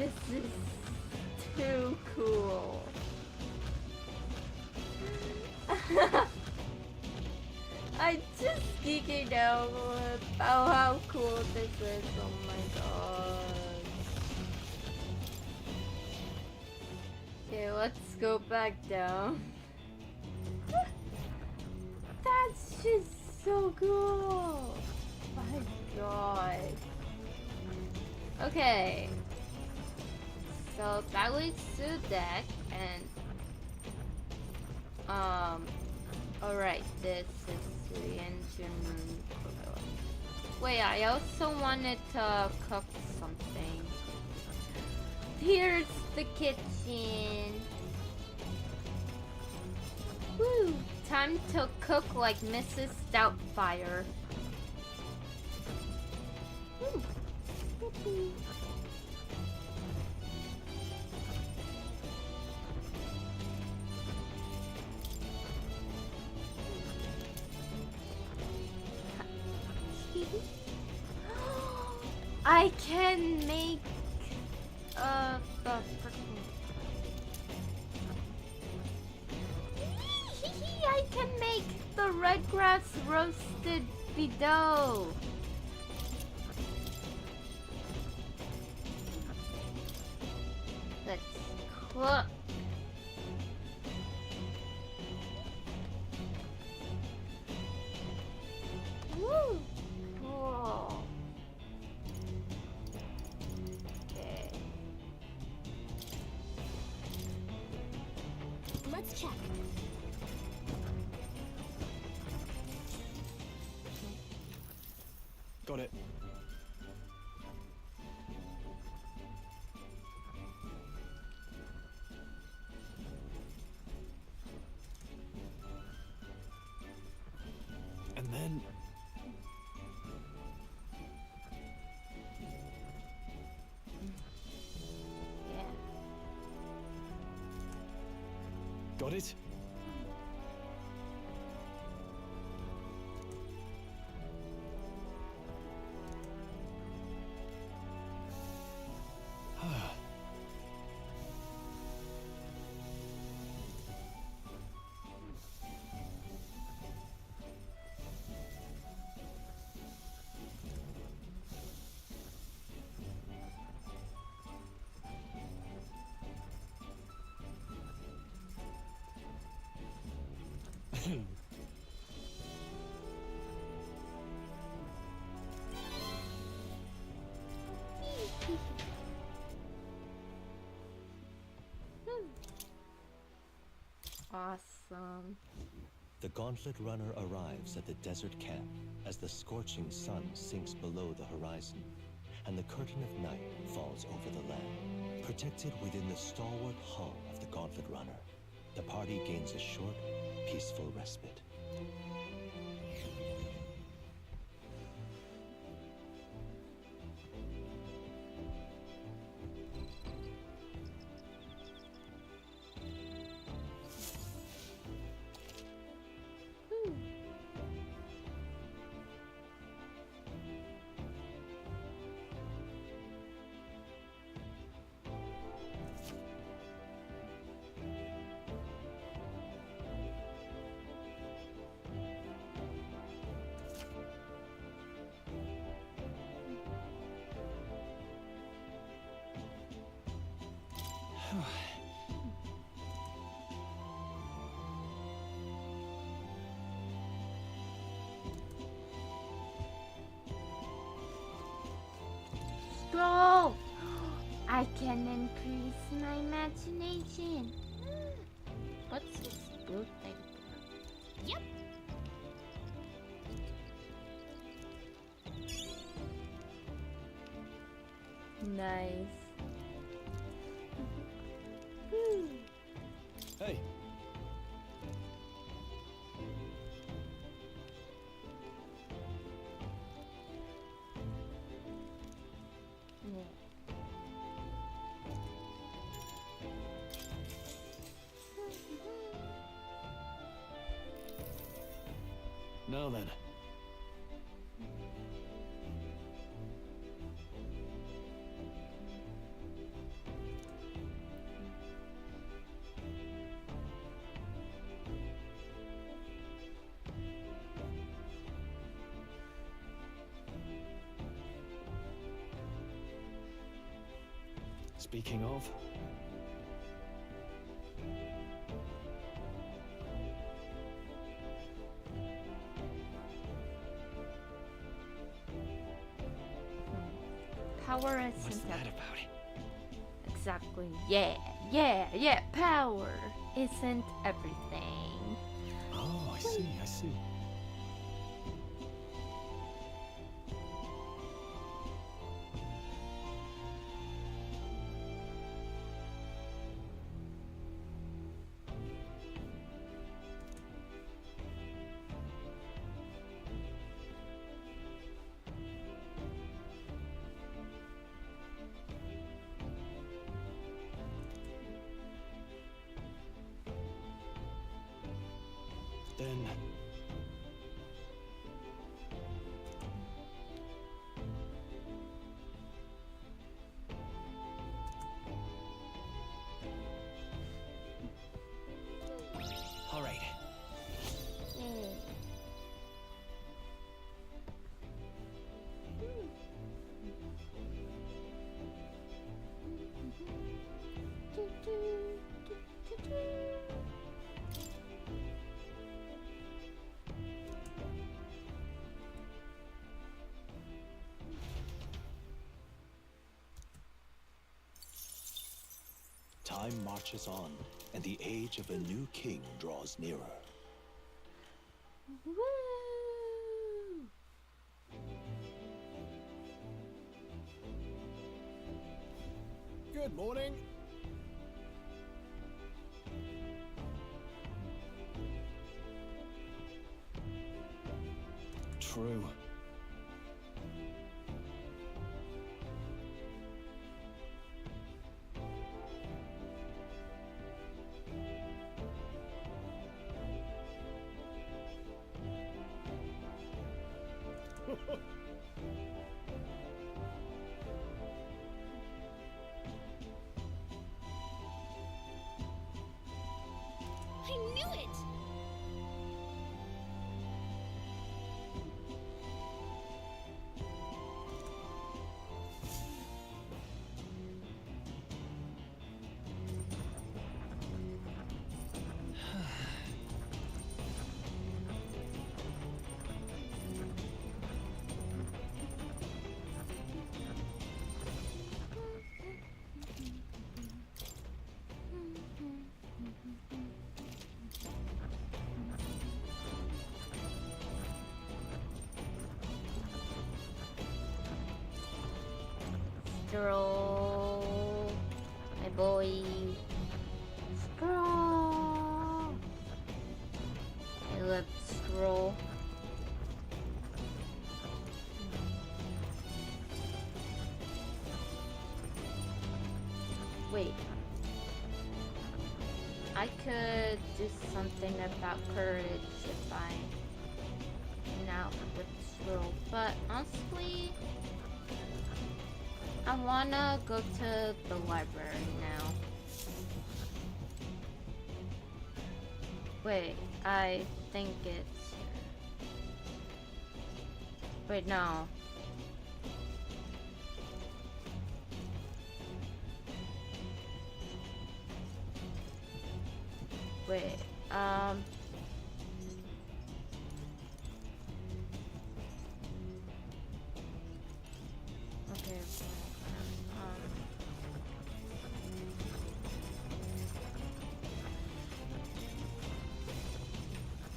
This is too cool. I just geeking out about how cool this is. Oh my god. Okay, let's go back down. That's just so cool. My god. Okay. So that leads to the deck and alright, this is the engine. Wait, I also wanted to cook something. Here's the kitchen. Woo! Time to cook like Mrs. Doubtfire. Woo. Whoopee. I can make the freaking I can make the red grass roasted bidou. Let's cook. Woo! Cool. Okay. Let's check. Got it. And then... Yeah. Got it? Awesome. The Gauntlet Runner arrives at the desert camp as the scorching sun sinks below the horizon, and the curtain of night falls over the land. Protected within the stalwart hull of the Gauntlet Runner, the party gains a short, peaceful respite. Scroll! I can increase my imagination. What's this boot thing? Yep. Nice. Hey. Now then. Speaking of, Power isn't What's that about it? exactly. Yeah. Power isn't everything. oh, I see. Then All right. Time marches on, and the age of a new king draws nearer. Woo! Good morning. true. I knew it! Stroll, my boy. Stroll. I love Stroll. Wait. I could do something about courage if I hang out with Stroll, but honestly, I wanna go to the library now. Wait, I think it's... Wait, no. Wait, okay.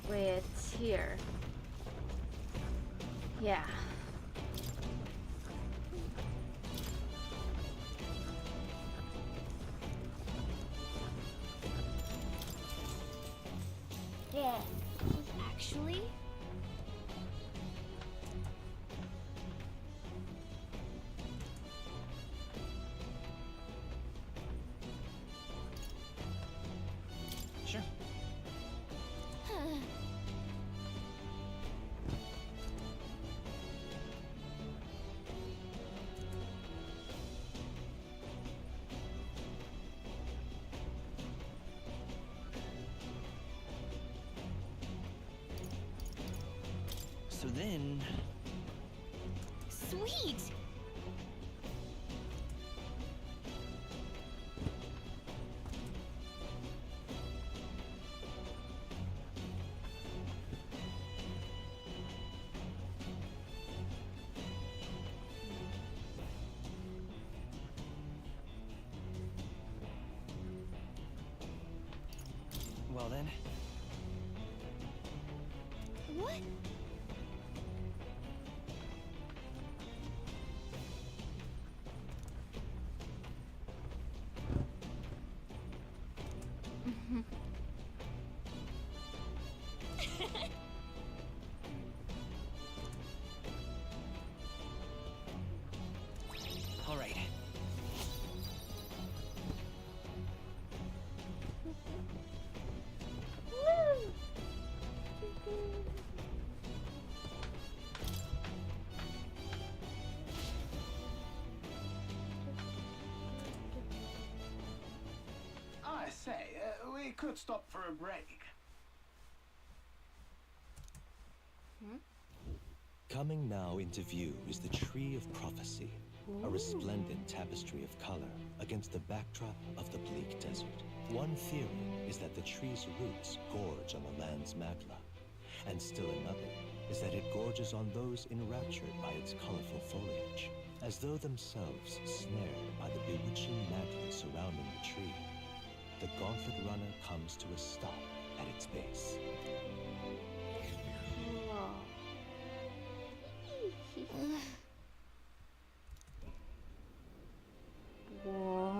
Wait, it's here. Yeah. Yeah. Actually? Sure. So then... Sweet! well then. What? All right. I say, we could stop for a break. Coming now into view is the Tree of Prophecy, a resplendent tapestry of color against the backdrop of the bleak desert. One theory is that the tree's roots gorge on the land's magma, and still another is that it gorges on those enraptured by its colorful foliage, as though themselves snared by the bewitching magic surrounding the tree. The Gauntlet Runner comes to a stop at its base. Whoa.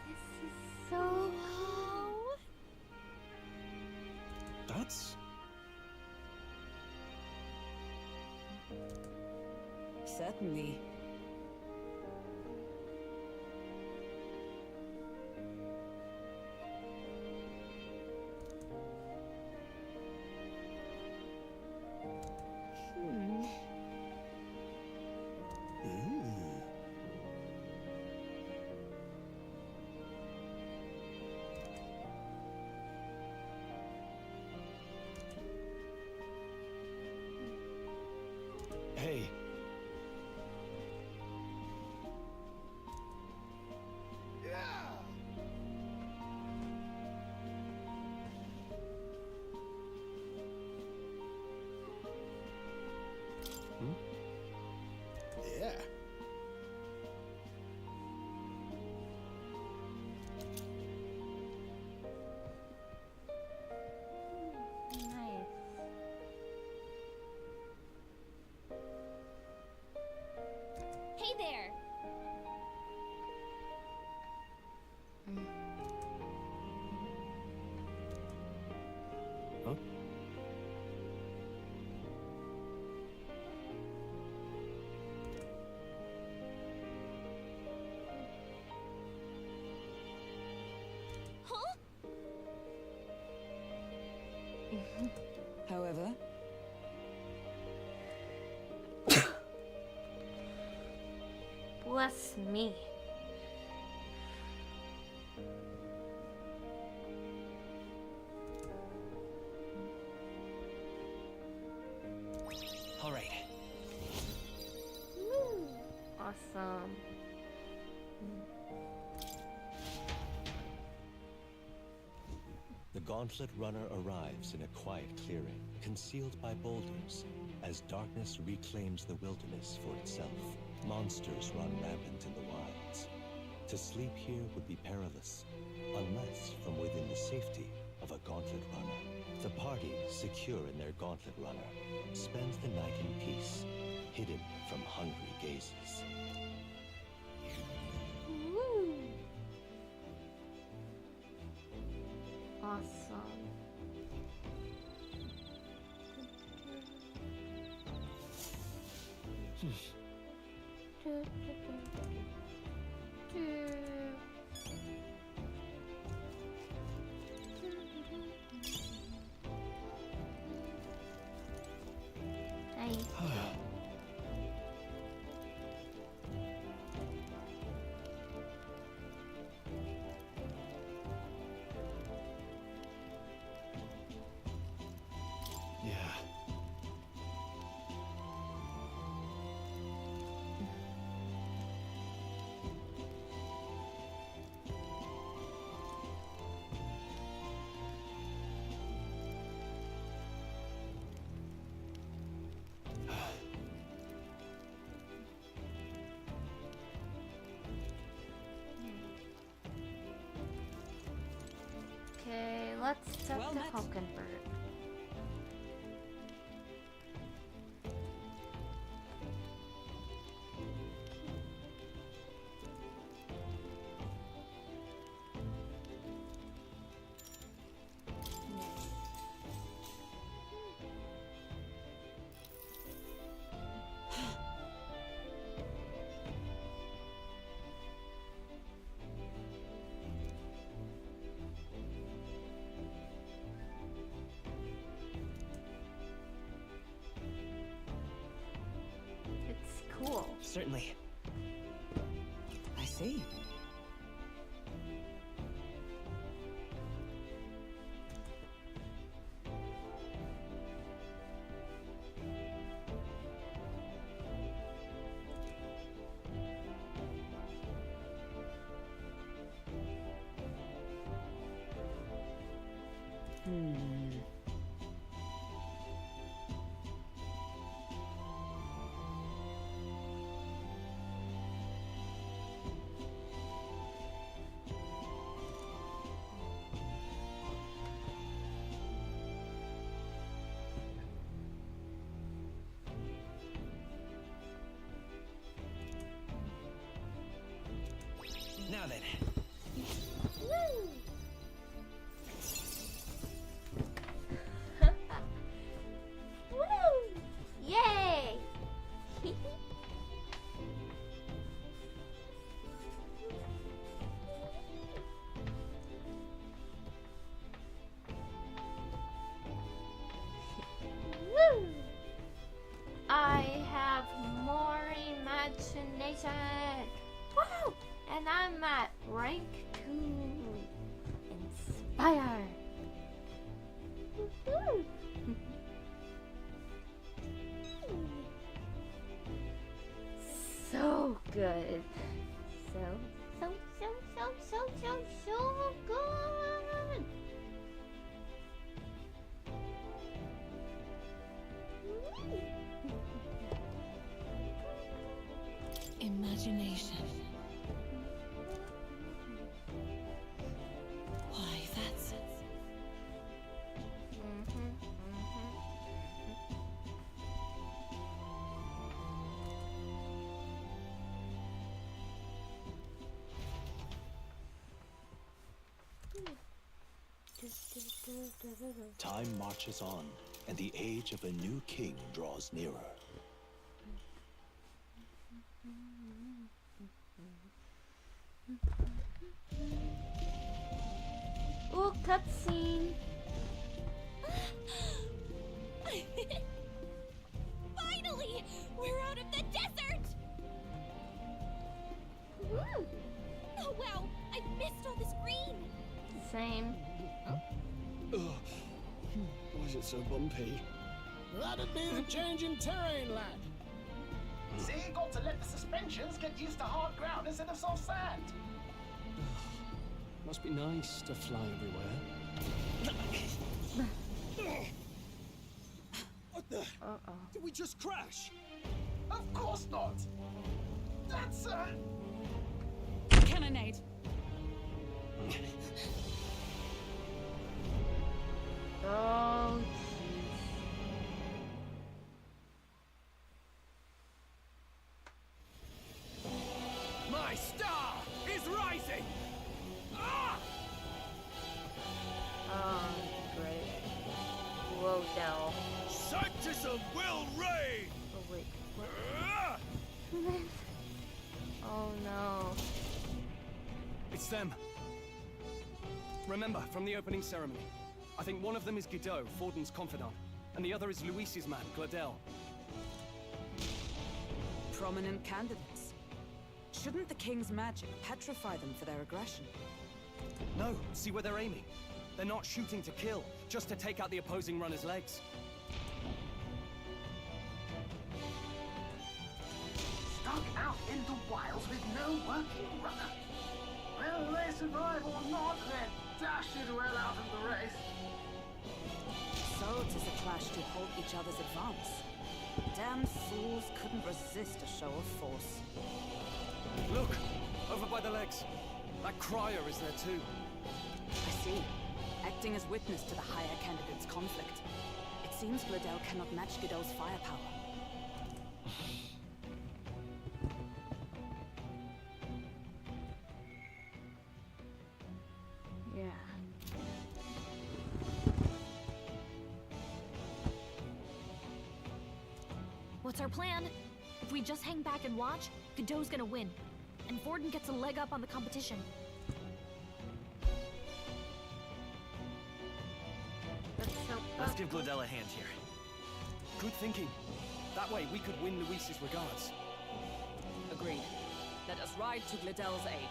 This is so cool. That's... Certainly. Hey. Yeah. Nice. Hey there! Huh? Huh? However, Bless me. All right. Awesome. The Gauntlet Runner arrives in a quiet clearing, concealed by boulders, as darkness reclaims the wilderness for itself. Monsters run rampant in the wilds. To sleep here would be perilous, unless from within the safety of a Gauntlet Runner. The party, secure in their Gauntlet Runner, spends the night in peace, hidden from hungry gazes. Woo. Awesome. Let's tactical convert. Cool. Certainly. I see. Now then. Woo! Woo! Yay! Woo! I have more imagination. Woo! And I'm at rank 2. Inspire. Woo-hoo. So good. So good. Imagination. Why, that's... Time marches on, and the age of a new king draws nearer. Ooh, cutscene. Finally! We're out of the desert! Woo. Oh wow! I've missed all this green! Same. Why is it so bumpy? That'd be the change in terrain, lad. See, got to let the suspensions get used to hard ground instead of soft sand. Must be nice to fly everywhere. What the? Did we just crash? Of course not. That's Cannonade. Oh, My star is rising! Ah! oh, great. Whoa, now. Sanctism will reign! Oh, wait. What? Ah! Oh, no. It's them. Remember, from the opening ceremony. I think one of them is Guido, Forden's confidant, and the other is Luis's man, Gladel. Prominent candidates. Shouldn't the king's magic petrify them for their aggression? No, see where they're aiming. They're not shooting to kill, just to take out the opposing runner's legs. stuck out in the wilds with no working runner. Whether they survive or not, they're dashed well out of the race. So 'tis a clash to halt each other's advance. Damn fools couldn't resist a show of force. Look! Over by the legs. That crier is there too. I see. A acting as witness to the higher candidate's conflict. It seems Gladel cannot match Godot's firepower. Yeah. What's our plan? If we just hang back and watch, Godot's gonna win. And Vorden gets a leg up on the competition. Let's give Gladel a hand here. Good thinking. That way we could win Luis's regards. Agreed. Let us ride to Gladel's aid.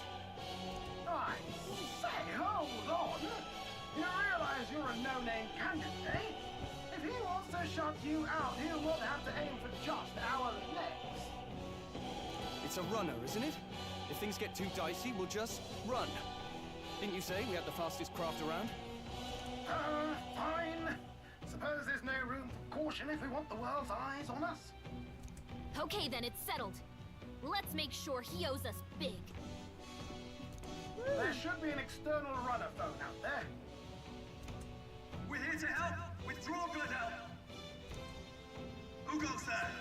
I say, hold on! You realize you're a no-name candidate, eh? If he wants to shut you out, he'll not have to aim for just our legs. It's a runner, isn't it? If things get too dicey, we'll just run. Didn't you say we had the fastest craft around? Fine. Suppose there's no room for caution if we want the world's eyes on us. Okay then, it's settled. Let's make sure he owes us big. There should be an external runner phone out there. We're here to help! Withdraw, Gladel! Who goes there?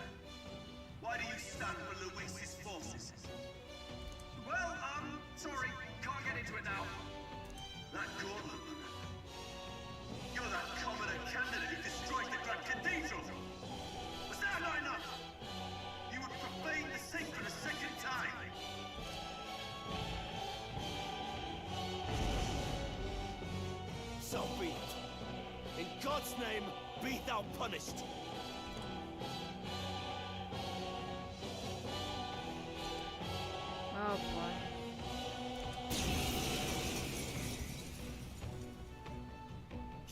Why do you stand for Luis's forces? Well, sorry, can't get into it now. That gauntlet, you're that commoner candidate who destroyed the Grand Cathedral! Was that not enough? You would profane the sacred a second time! So be it. In God's name, be thou punished. Oh boy.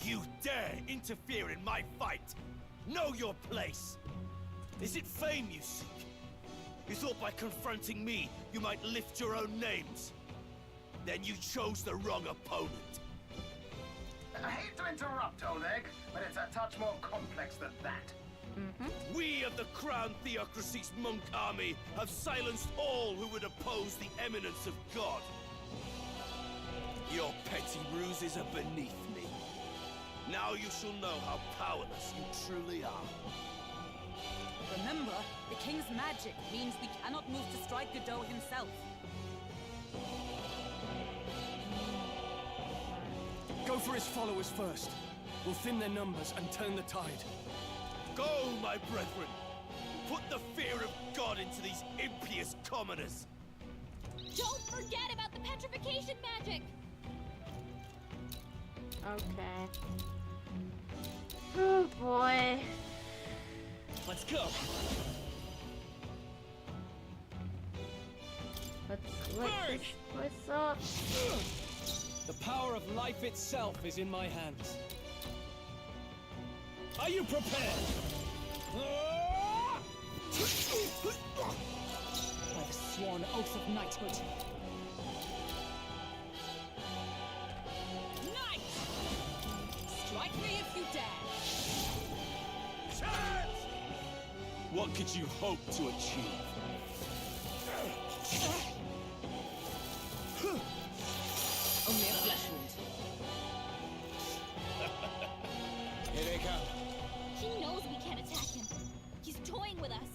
You dare interfere in my fight! Know your place! Is it fame you seek? You thought by confronting me, you might lift your own names? Then you chose the wrong opponent. I hate to interrupt, Oleg, but it's a touch more complex than that. We of the Crown Theocracy's monk army have silenced all who would oppose the eminence of God. Your petty ruses are beneath me. Now you shall know how powerless you truly are. Remember, the king's magic means we cannot move to strike Godot himself. Go for his followers first. We'll thin their numbers and turn the tide. Go, my brethren! Put the fear of God into these impious commoners! Don't forget about the petrification magic! Okay. Oh boy. Let's go! What's up? The power of life itself is in my hands. Are you prepared? By the sworn oath of knighthood. Knight! Strike me if you dare! Chance! What could you hope to achieve? Only a flesh wound. Here they come. He knows we can't attack him. He's toying with us.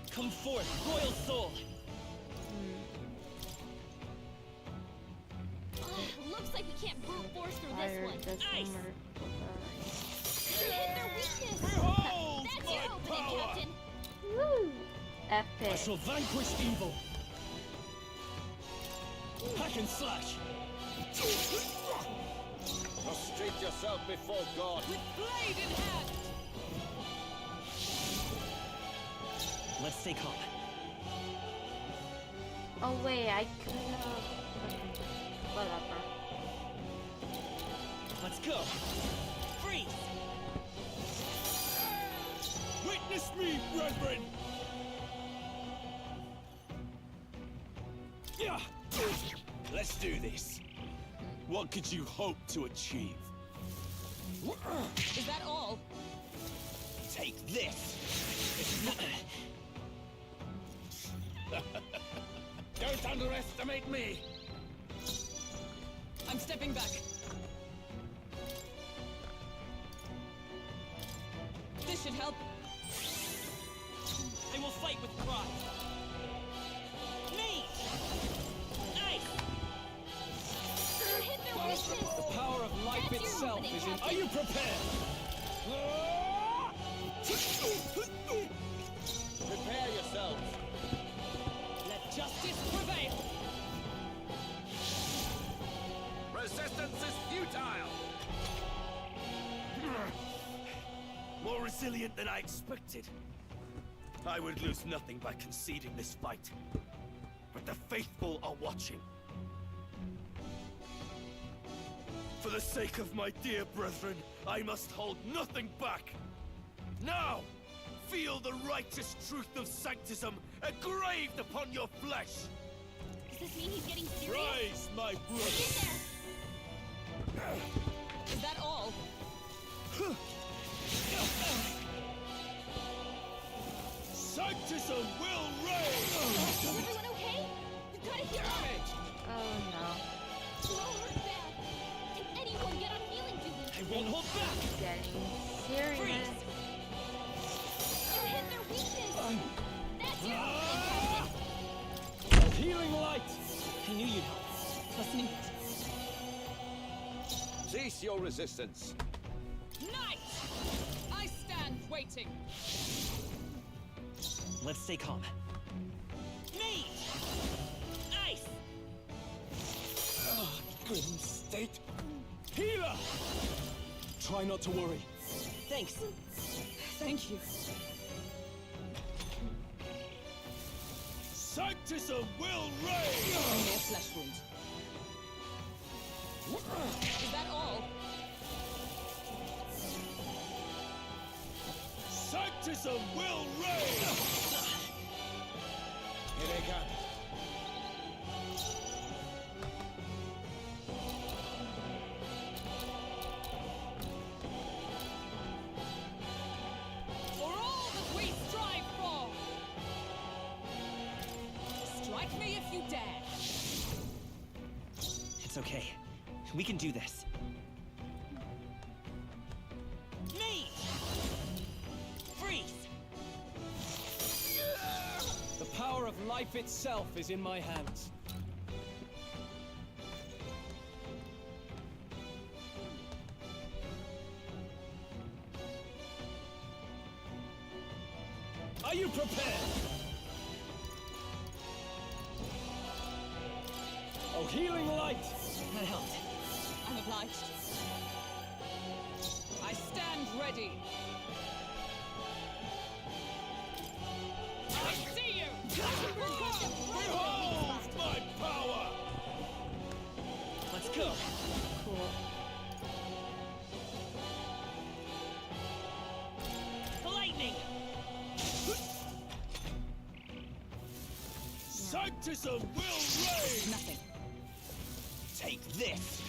Come forth, royal soul! Looks like we can't brute force through this one. Nice! We hit their weakness! Behold That's my your opening, power! Captain! Woo! Epic. I shall vanquish evil. Hack and slash. Prostrate yourself before God. With blade in hand! Let's stay calm. Oh wait, I could have... Whatever. Let's go! Freeze! Witness me, brethren! Yeah. Let's do this. What could you hope to achieve? Is that all? Take this! Don't underestimate me! I'm stepping back. This should help. I will fight with pride. Me! Nice! Hit their weakness! The power of life That's your itself opening, is in... Captain. Are you prepared? Prepare yourselves. Let justice prevail. Resistance is futile! More resilient than I expected. I would lose nothing by conceding this fight. But the faithful are watching. For the sake of my dear brethren, I must hold nothing back. Now, feel the righteous truth of sanctism engraved upon your flesh. Does this mean he's getting serious? Rise, my brother. Is that all? Sanctism will reign! Is everyone okay? You've got to hear us! Oh no. Slow hurt bad. Can anyone get on healing duty? I won't hold back! Getting serious. You hit their weakness! That's your A healing light! I knew you'd help. Listening. Cease your resistance. Knight! I stand waiting. Let's stay calm. Me! Nice! Grim state. Healer! Try not to worry. Thanks. Thank you. Sanctism will reign! Only a flesh wound. Is that all? Sanctism will reign! Here they come. For all that we strive for! Strike me if you dare! It's okay. We can do this. Me! Freeze! The power of life itself is in my hands. Are you prepared? Oh, healing light! That helped. I'm obliged. I stand ready. I see you! Behold my power! Let's go. Cool. Lightning! Sanctism will reign! Nothing. Take this!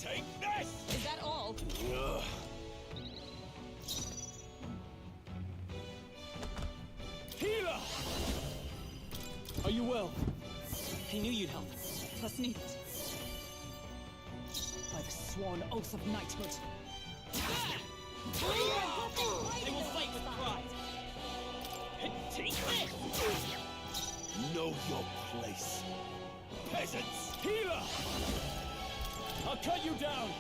Take this! Is that all? Healer! Are you well? I knew you'd help. Was needed. By the sworn oath of knighthood. I will fight with pride! Take this! Know your place, peasants! Healer! I'll cut you down!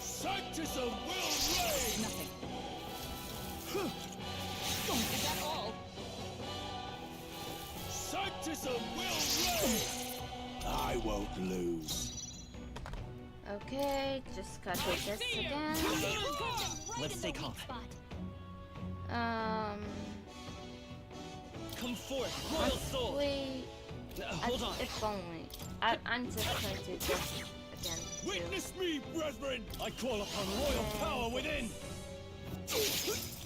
Sanctism will reign! Nothing. Is that all? Sanctism will reign! I won't lose. Okay, just got to do this again. Let's stay calm. Come forth, royal soul! Wait. Hold on. If only. I'm just going to do this again. Witness me, brethren! I call upon royal power within!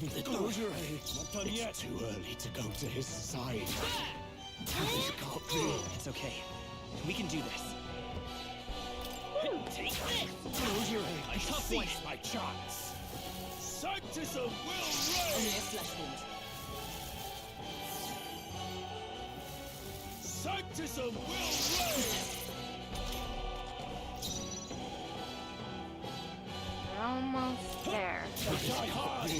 Not done yet. It's too early to go to his side. This can't be. It's okay. We can do this. Take this! Close your eyes. I Tough one. seize my chance. Sanctism will Only reign! a flesh wound. Sanctism will reign! We're almost there. Die hard!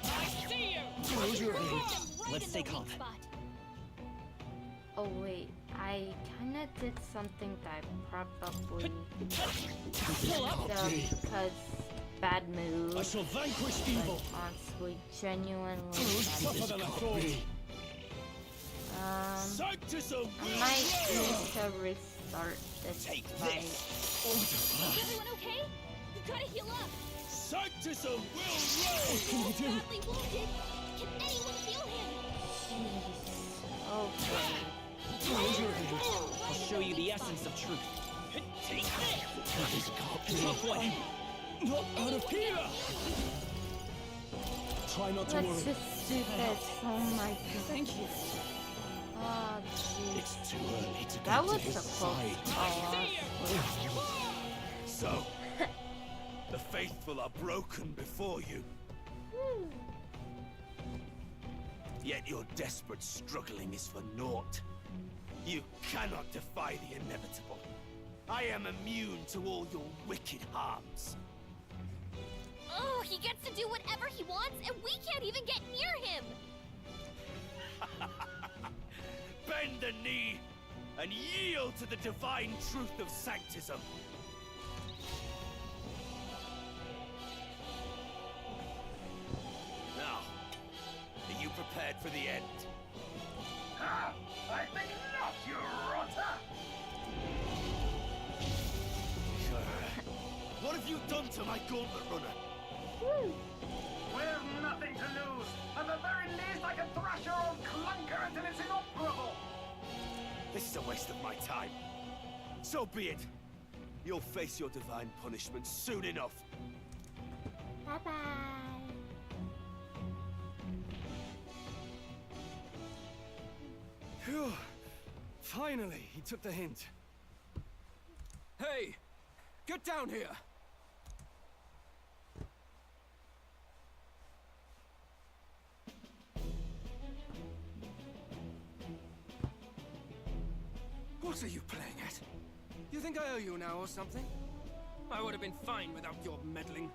I see you! Close your eyes. Right Let's in stay the calm. weak spot. Oh wait, I kinda did something that I probably Pull up. because bad move. I shall vanquish evil. But honestly, genuinely Tougher than I thought. I Sanctism will might reign! need to restart this Take fight. this. Is everyone okay? You gotta heal up. Sanctism will He's reign! badly wounded. Can anyone heal him? Okay. I'll show you the essence of truth. Take this. Tough one. Not out of here! Try not to worry. Let's just do this. Oh my god. Thank you. Oh, jeez. It's too early to That go was to his supposed side. to honestly. So, the faithful are broken before you. Yet your desperate struggling is for naught. You cannot defy the inevitable. I am immune to all your wicked harms. Oh, he gets to do whatever he wants, and we can't even get near him. Bend the knee and yield to the divine truth of sanctism. Now, are you prepared for the end? Ah, I think not, you rotter! What have you done to my gauntlet runner? We've nothing to lose. At the very least, I can thrash your old clunker until it's inoperable. This is a waste of my time. So be it. You'll face your divine punishment soon enough. Bye-bye. Phew. Finally, he took the hint. Hey! Get down here! What are you playing at? You think I owe you now or something? I would have been fine without your meddling.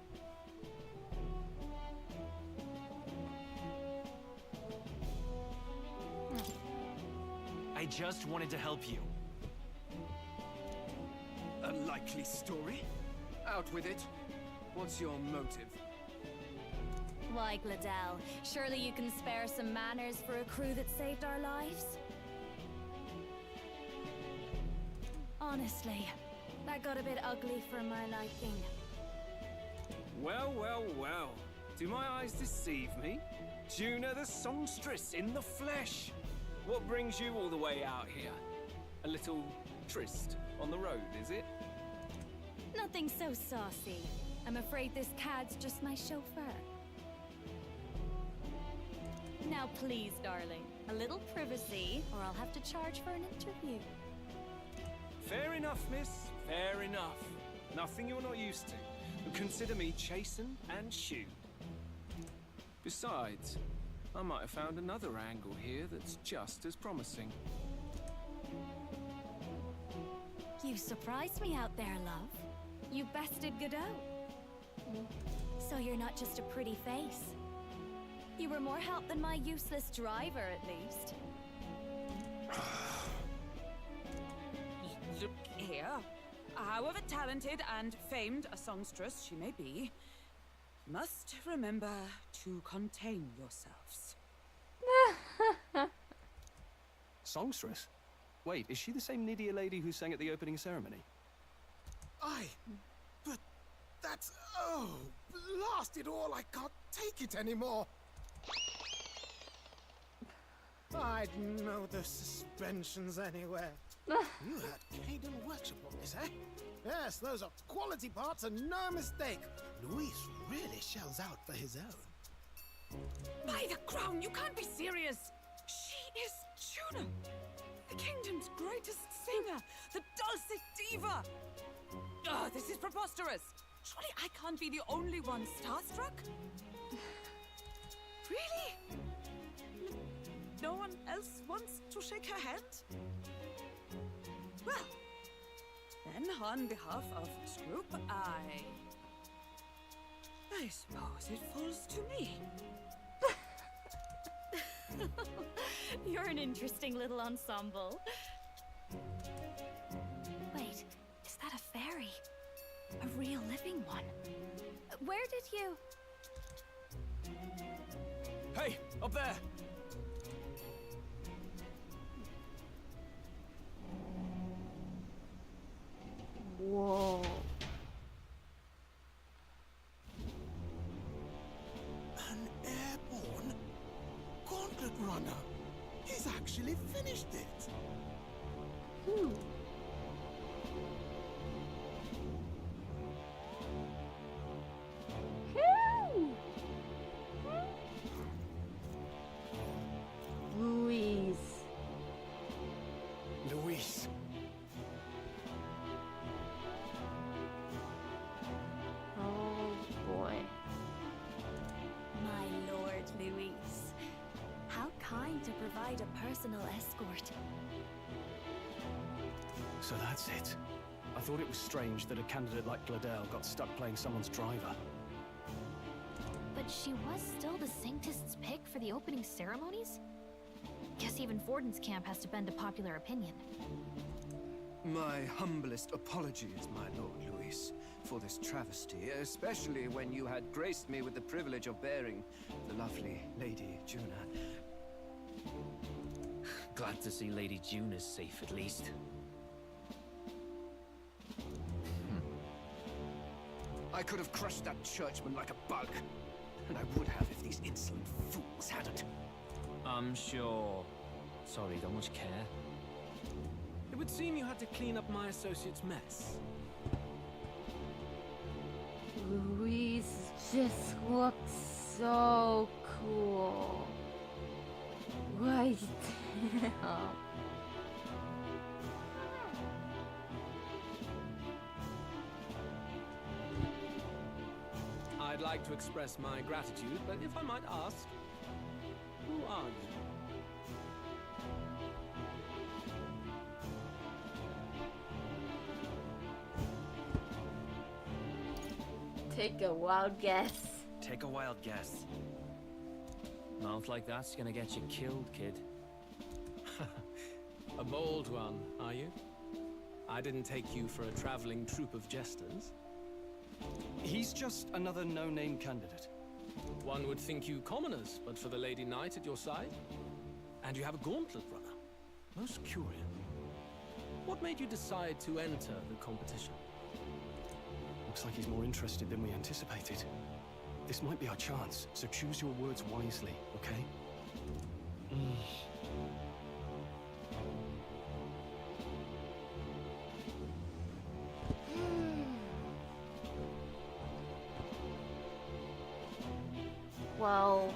I just wanted to help you. A likely story? Out with it. What's your motive? Why, Gladell, surely you can spare some manners for a crew that saved our lives? Honestly, that got a bit ugly for my liking. Well, well, well. Do my eyes deceive me? Juna the songstress in the flesh. What brings you all the way out here? A little tryst on the road, is it? Nothing so saucy. I'm afraid this cad's just my chauffeur. Now please, darling, a little privacy, or I'll have to charge for an interview. Fair enough, miss. Fair enough. Nothing you're not used to. But consider me chastened and shoed. Besides, I might have found another angle here that's just as promising. You surprised me out there, love. You bested Godot. So you're not just a pretty face. You were more help than my useless driver, at least. Look here. However talented and famed a songstress she may be, must remember to contain yourselves. Songstress? Wait, is she the same Nydia lady who sang at the opening ceremony? Aye, but that's... oh, blast it all, I can't take it anymore. I'd know the suspensions anywhere. You had Caden Workshop on this, eh? Yes, those are quality parts and no mistake. Luis really shells out for his own. By the crown, you can't be serious! She is Juna, the kingdom's greatest singer, the dulcet diva! Oh, this is preposterous! Surely I can't be the only one starstruck? Really? No one else wants to shake her hand? Well, then on behalf of this group, I suppose it falls to me. You're an interesting little ensemble. Wait, is that a fairy? A real living one? Where did you... Hey, up there! Whoa. An airborne gauntlet runner. He's actually finished it. Luis. Luis. Oh boy. My lord, Luis. How kind to provide a personal escort. So that's it. I thought it was strange that a candidate like Gladel got stuck playing someone's driver. But she was still the Sanctist's pick for the opening ceremonies? Guess even Forden's camp has to bend to popular opinion. My humblest apologies, my Lord Luis, for this travesty, especially when you had graced me with the privilege of bearing the lovely Lady Juna. Glad to see Lady Juna's safe, at least. I could have crushed that churchman like a bug, and I would have if these insolent fools hadn't. I'm sure. Sorry, don't much care. It would seem you had to clean up my associate's mess. Luis just looks so cool. Right now. I'd like to express my gratitude, but if I might ask, who are you? Take a wild guess. Take a wild guess. Mouth like that's gonna get you killed, kid. A bold one, are you? I didn't take you for a traveling troupe of jesters. He's just another no-name candidate. One would think you commoners, but for the Lady Knight at your side. And you have a gauntlet runner. Most curious. What made you decide to enter the competition? Looks like he's more interested than we anticipated. This might be our chance, so choose your words wisely, okay? Well,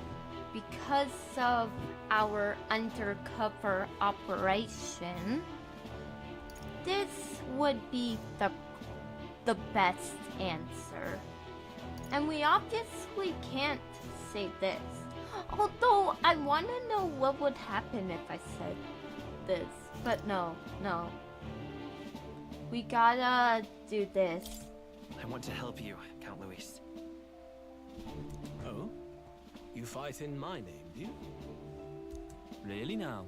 because of our undercover operation, this would be the best answer. And we obviously can't say this. Although I want to know what would happen if I said this. But no. We gotta do this. I want to help you, Count Luis. Oh? You fight in my name, do you? Really now?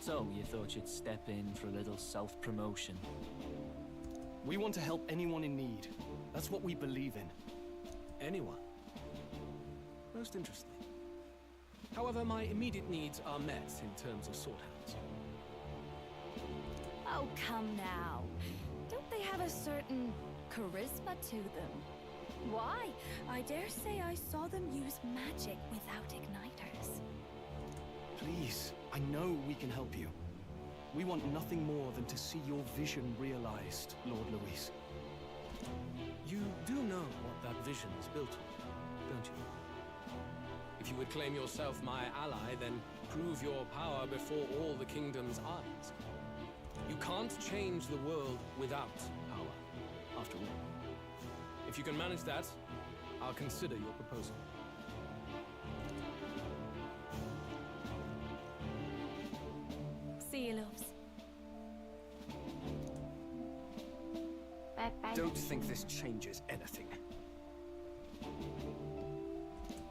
So, you thought you'd step in for a little self-promotion? We want to help anyone in need. That's what we believe in. Anyone. Most interesting. However, my immediate needs are met in terms of swordhands. Oh, come now. Don't they have a certain charisma to them? Why? I dare say I saw them use magic without igniters. Please, I know we can help you. We want nothing more than to see your vision realized, Lord Luis. You do know what that vision is built on, don't you? If you would claim yourself my ally, then prove your power before all the kingdom's eyes. You can't change the world without power, after all. If you can manage that, I'll consider your proposal. See you, loves. Bye-bye. Don't think this changes anything.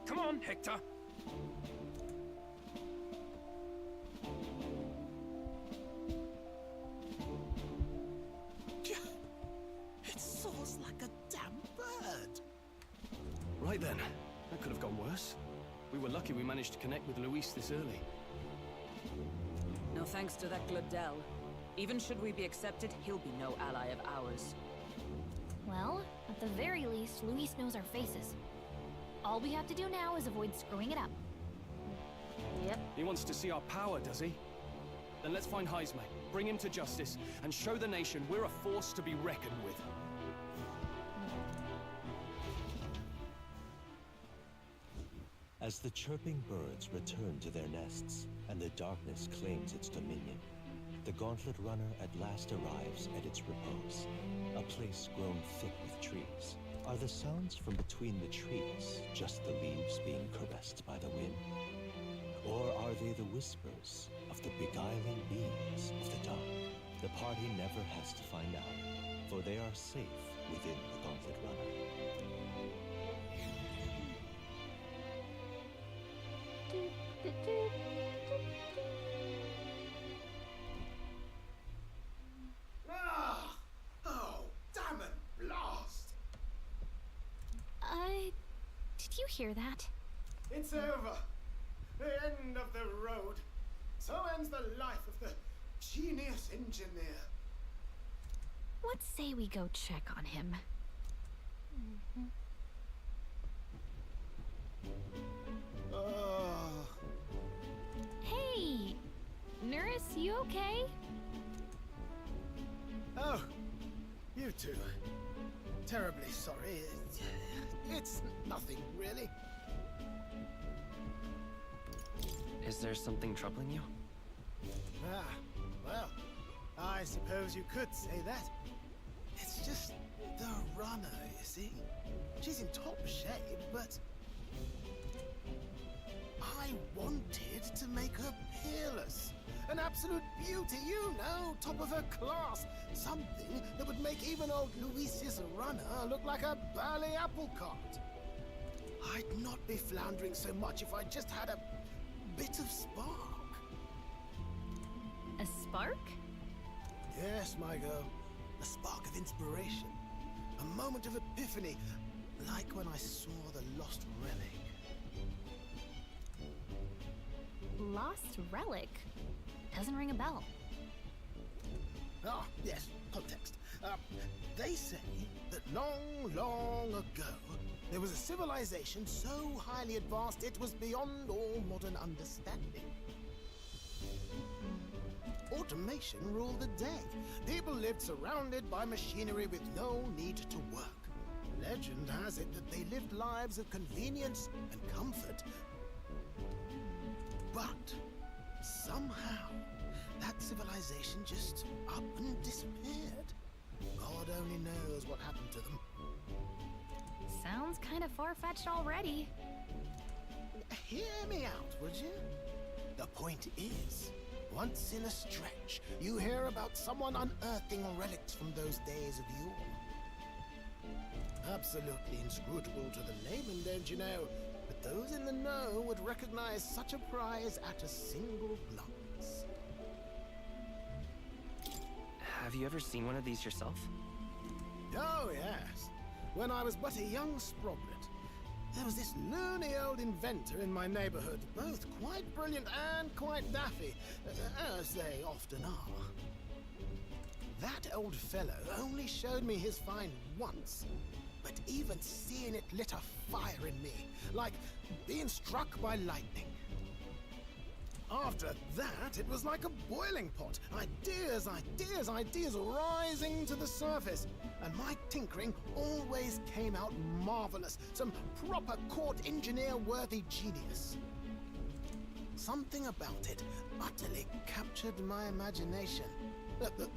Come on, Hector. It soars like a damn bird. Right then. That could have gone worse. We were lucky we managed to connect with Luis this early. No thanks to that Glodell. Even should we be accepted, he'll be no ally of ours. Well, at the very least, Luis knows our faces. All we have to do now is avoid screwing it up. Yep. He wants to see our power, does he? Then let's find Heisme, bring him to justice, and show the nation we're a force to be reckoned with. As the chirping birds return to their nests and the darkness claims its dominion, the Gauntlet Runner at last arrives at its repose, a place grown thick with trees. Are the sounds from between the trees just the leaves being caressed by the wind? Or are they the whispers of the beguiling beings of the dark? The party never has to find out, for they are safe within the Gauntlet Runner. Oh, damn it, blast! Did you hear that? It's over. The end of the road. So ends the life of the genius engineer. Let's say we go check on him. Hey! Nurse, you okay? Oh, you two. Terribly sorry. It's nothing, really. Is there something troubling you? Ah, well, I suppose you could say that. It's just the runner, you see? She's in top shape, but I wanted to make her peerless. An absolute beauty, you know, top of her class. Something that would make even old Luis's runner look like a bally apple cart. I'd not be floundering so much if I just had a bit of spark. A spark? Yes, my girl. A spark of inspiration. A moment of epiphany, like when I saw the lost relic. Lost relic? Doesn't ring a bell. Ah, yes, context. They say that long, long ago, there was a civilization so highly advanced it was beyond all modern understanding. Automation ruled the day. People lived surrounded by machinery with no need to work. Legend has it that they lived lives of convenience and comfort. But somehow, that civilization just up and disappeared. God only knows what happened to them. Sounds kind of far-fetched already. Hear me out, would you? The point is, once in a stretch, you hear about someone unearthing relics from those days of yore. Absolutely inscrutable to the layman, don't you know? But those in the know would recognize such a prize at a single glance. Have you ever seen one of these yourself? Oh, yes. When I was but a young sproglet, there was this loony old inventor in my neighborhood, both quite brilliant and quite daffy, as they often are. That old fellow only showed me his find once, but even seeing it lit a fire in me, like being struck by lightning. After that, it was like a boiling pot. Ideas, ideas, ideas rising to the surface. And my tinkering always came out marvelous. Some proper court engineer-worthy genius. Something about it utterly captured my imagination.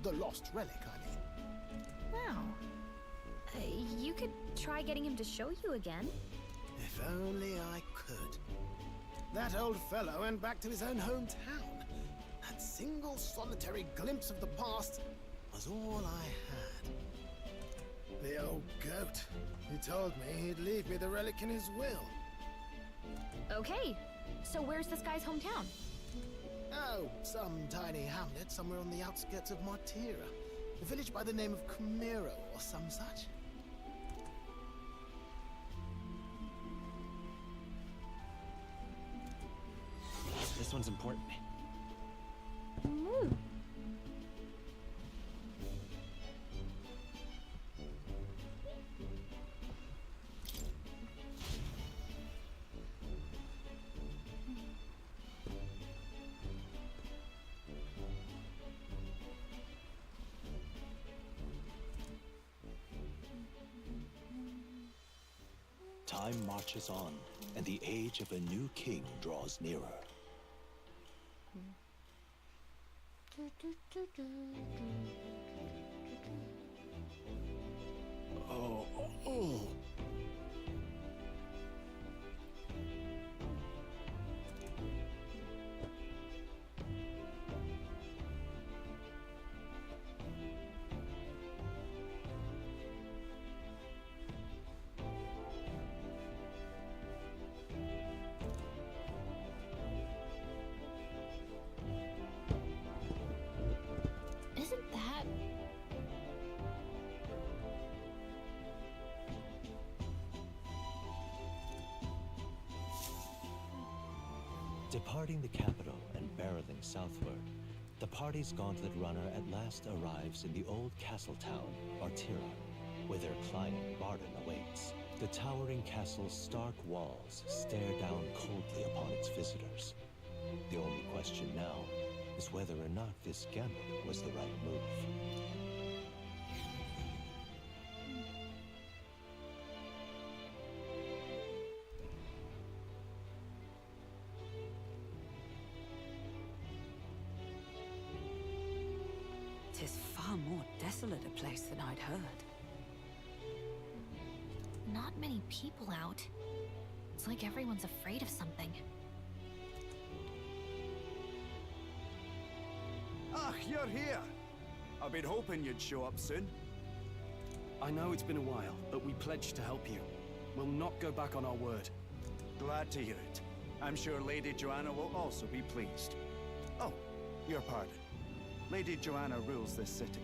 The lost relic, I mean. Wow. You could try getting him to show you again. If only I could. That old fellow went back to his own hometown. That single solitary glimpse of the past was all I had. The old goat. He told me he'd leave me the relic in his will. Okay, so where's this guy's hometown? Oh, some tiny hamlet somewhere on the outskirts of Martira. A village by the name of Camiro or some such. This one's important. Time marches on, and the age of a new king draws nearer. Oh. Isn't that... Departing the capital and barreling southward, the party's gauntlet runner at last arrives in the old castle town, Artira, where their client Barden awaits. The towering castle's stark walls stare down coldly upon its visitors. The only question now is whether or not this gamble was the right move. Tis far more desolate a place than I'd heard. Not many people out. It's like everyone's afraid of something. Ah, you're here. I've been hoping you'd show up soon. I know it's been a while, but we pledged to help you. We'll not go back on our word. Glad to hear it. I'm sure Lady Joanna will also be pleased. Oh, your pardon. Lady Joanna rules this city.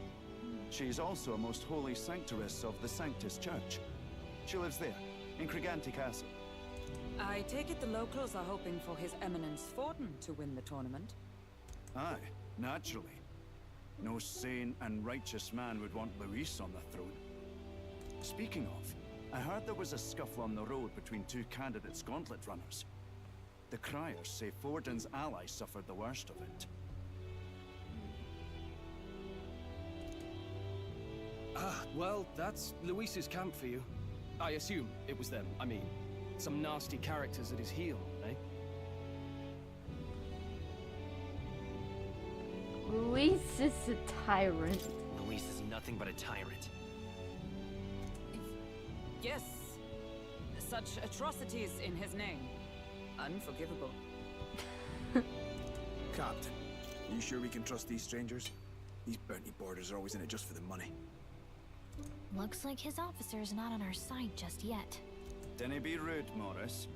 She's also a most holy sanctoress of the Sanctus Church. She lives there, in Criganti Castle. I take it the locals are hoping for His Eminence Forden to win the tournament? Aye, naturally. No sane and righteous man would want Luis on the throne. Speaking of, I heard there was a scuffle on the road between two candidates gauntlet runners. The criers say Forden's ally suffered the worst of it. Ah, well, that's Luis's camp for you. I assume it was them. I mean, some nasty characters at his heel, eh? Luis is a tyrant. Luis is nothing but a tyrant. Yes. Such atrocities in his name. Unforgivable. Captain, you sure we can trust these strangers? These bounty boarders are always in it just for the money. Looks like his officer's not on our side just yet. Dinna be rude, Morris.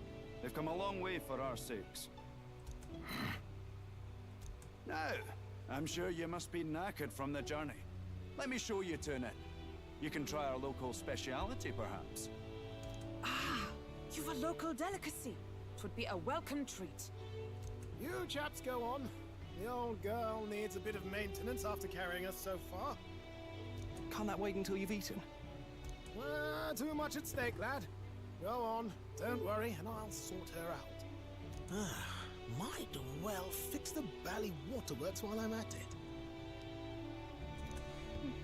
They've come a long way for our sakes. Now, I'm sure you must be knackered from the journey. Let me show you to an inn. You can try our local speciality, perhaps. Ah, you've a local delicacy. 'Twould be a welcome treat. You chaps go on. The old girl needs a bit of maintenance after carrying us so far. Can't that wait until you've eaten? Too much at stake, lad. Go on, don't worry, and I'll sort her out. Might well fix the bally waterworks while I'm at it.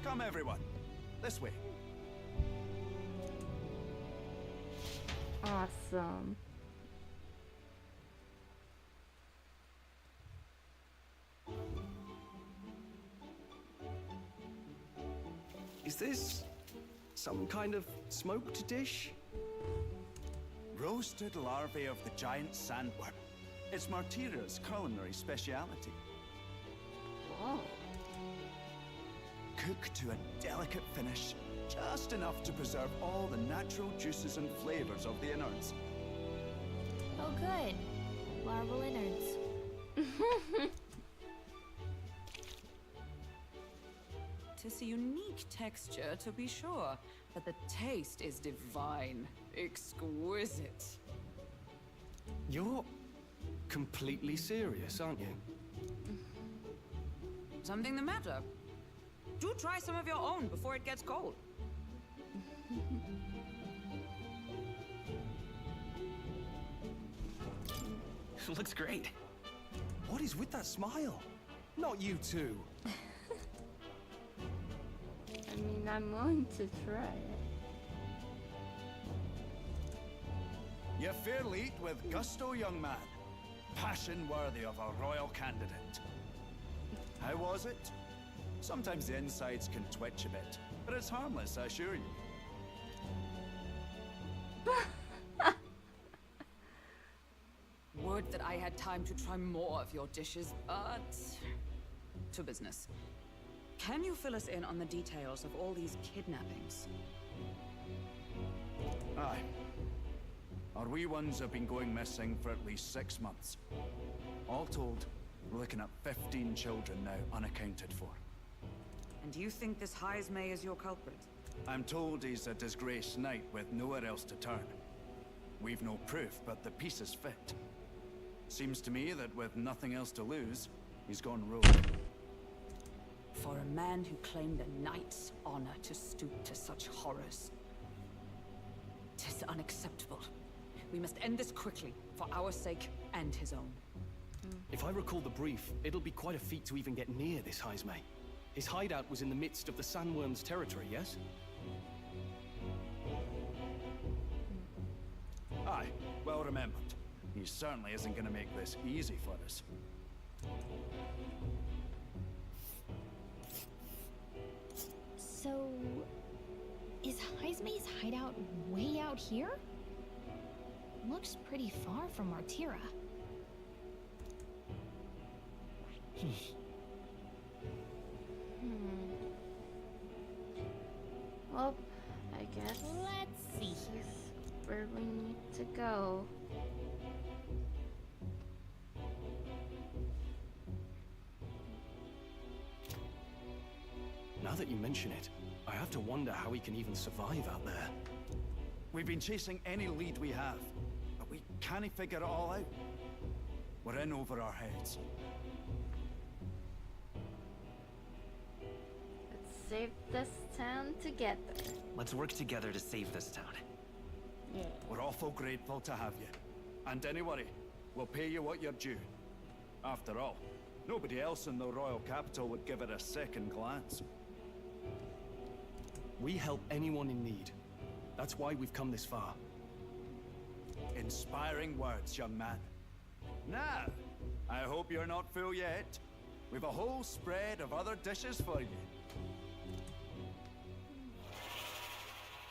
Come, everyone. This way. Awesome. Is this Some kind of smoked dish? Roasted larvae of the giant sandworm. It's Martira's culinary speciality. Whoa. Cooked to a delicate finish, just enough to preserve all the natural juices and flavors of the innards. Oh, good. Larval innards. Tis a unique texture, to be sure, but the taste is divine. Exquisite. You're completely serious, aren't you? Something the matter? Do try some of your own before it gets cold. Looks great. What is with that smile? Not you two. I mean, I'm going to try it. You fairly eat with gusto, young man. Passion worthy of a royal candidate. How was it? Sometimes the insides can twitch a bit, but it's harmless, I assure you. Would that I had time to try more of your dishes, but... to business. Can you fill us in on the details of all these kidnappings? Aye. Our wee ones have been going missing for at least 6 months. All told, we're looking at 15 children now unaccounted for. And you think this Heismay is your culprit? I'm told he's a disgraced knight with nowhere else to turn. We've no proof, but the pieces fit. Seems to me that with nothing else to lose, he's gone rogue. For a man who claimed a knight's honor to stoop to such horrors. 'Tis unacceptable. We must end this quickly, for our sake and his own. If I recall the brief, it'll be quite a feat to even get near this Heismay. His hideout was in the midst of the Sandworm's territory, yes? Aye, well remembered. He certainly isn't going to make this easy for us. So, is Heismay's hideout way out here? Looks pretty far from Martira. Well, I guess let's see here. Where we need to go. Now that you mention it, I have to wonder how he can even survive out there. We've been chasing any lead we have, but we can't figure it all out. We're in over our heads. Let's save this town together. Let's work together to save this town. Yeah. We're awful grateful to have you. And don't worry, we'll pay you what you're due. After all, nobody else in the royal capital would give it a second glance. We help anyone in need. That's why we've come this far. Inspiring words, young man. Now, I hope you're not full yet. We've a whole spread of other dishes for you.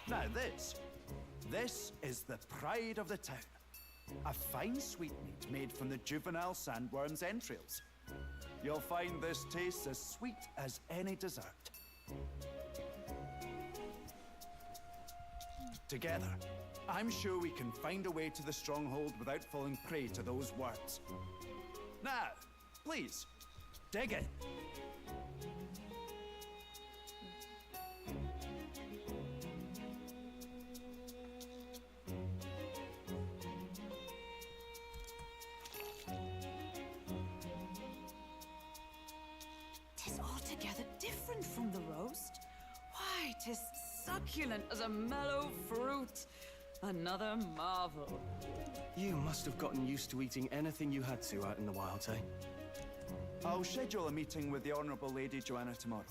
Now this is the pride of the town. A fine sweetmeat made from the juvenile sandworm's entrails. You'll find this tastes as sweet as any dessert. Together, I'm sure we can find a way to the stronghold without falling prey to those words. Now, please, dig in. Tis altogether different from the roast. Why, tis succulent as a mellow fruit. Another marvel. You must have gotten used to eating anything you had to out in the wilds, eh? I'll schedule a meeting with the Honourable Lady Joanna tomorrow.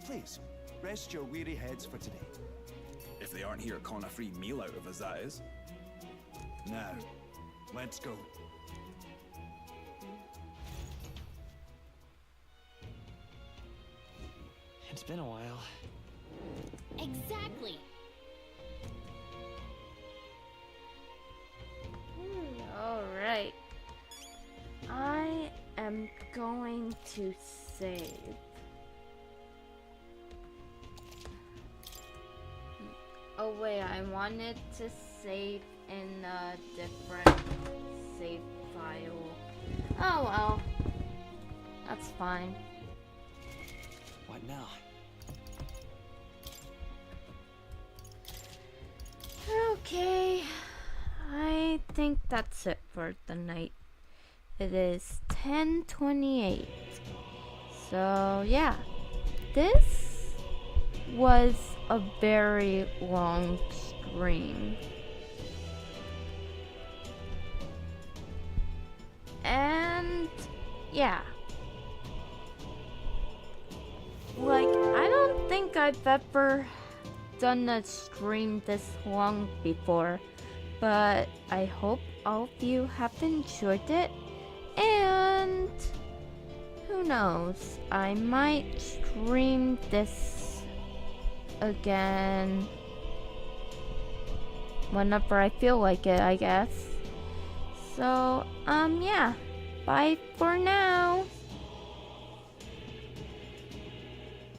Please, rest your weary heads for today. If they aren't here calling a free meal out of us, that is. Now, let's go. It's been a while. Exactly. Alright. I am going to save. Oh wait, I wanted to save in a different save file. Oh well. That's fine. What now? Okay. I think that's it for the night. It is 10:28. So yeah. This was a very long stream. And yeah. Like, I don't think I've ever done a stream this long before, but I hope all of you have enjoyed it, and who knows, I might stream this again whenever I feel like it, I guess. So, yeah, bye for now.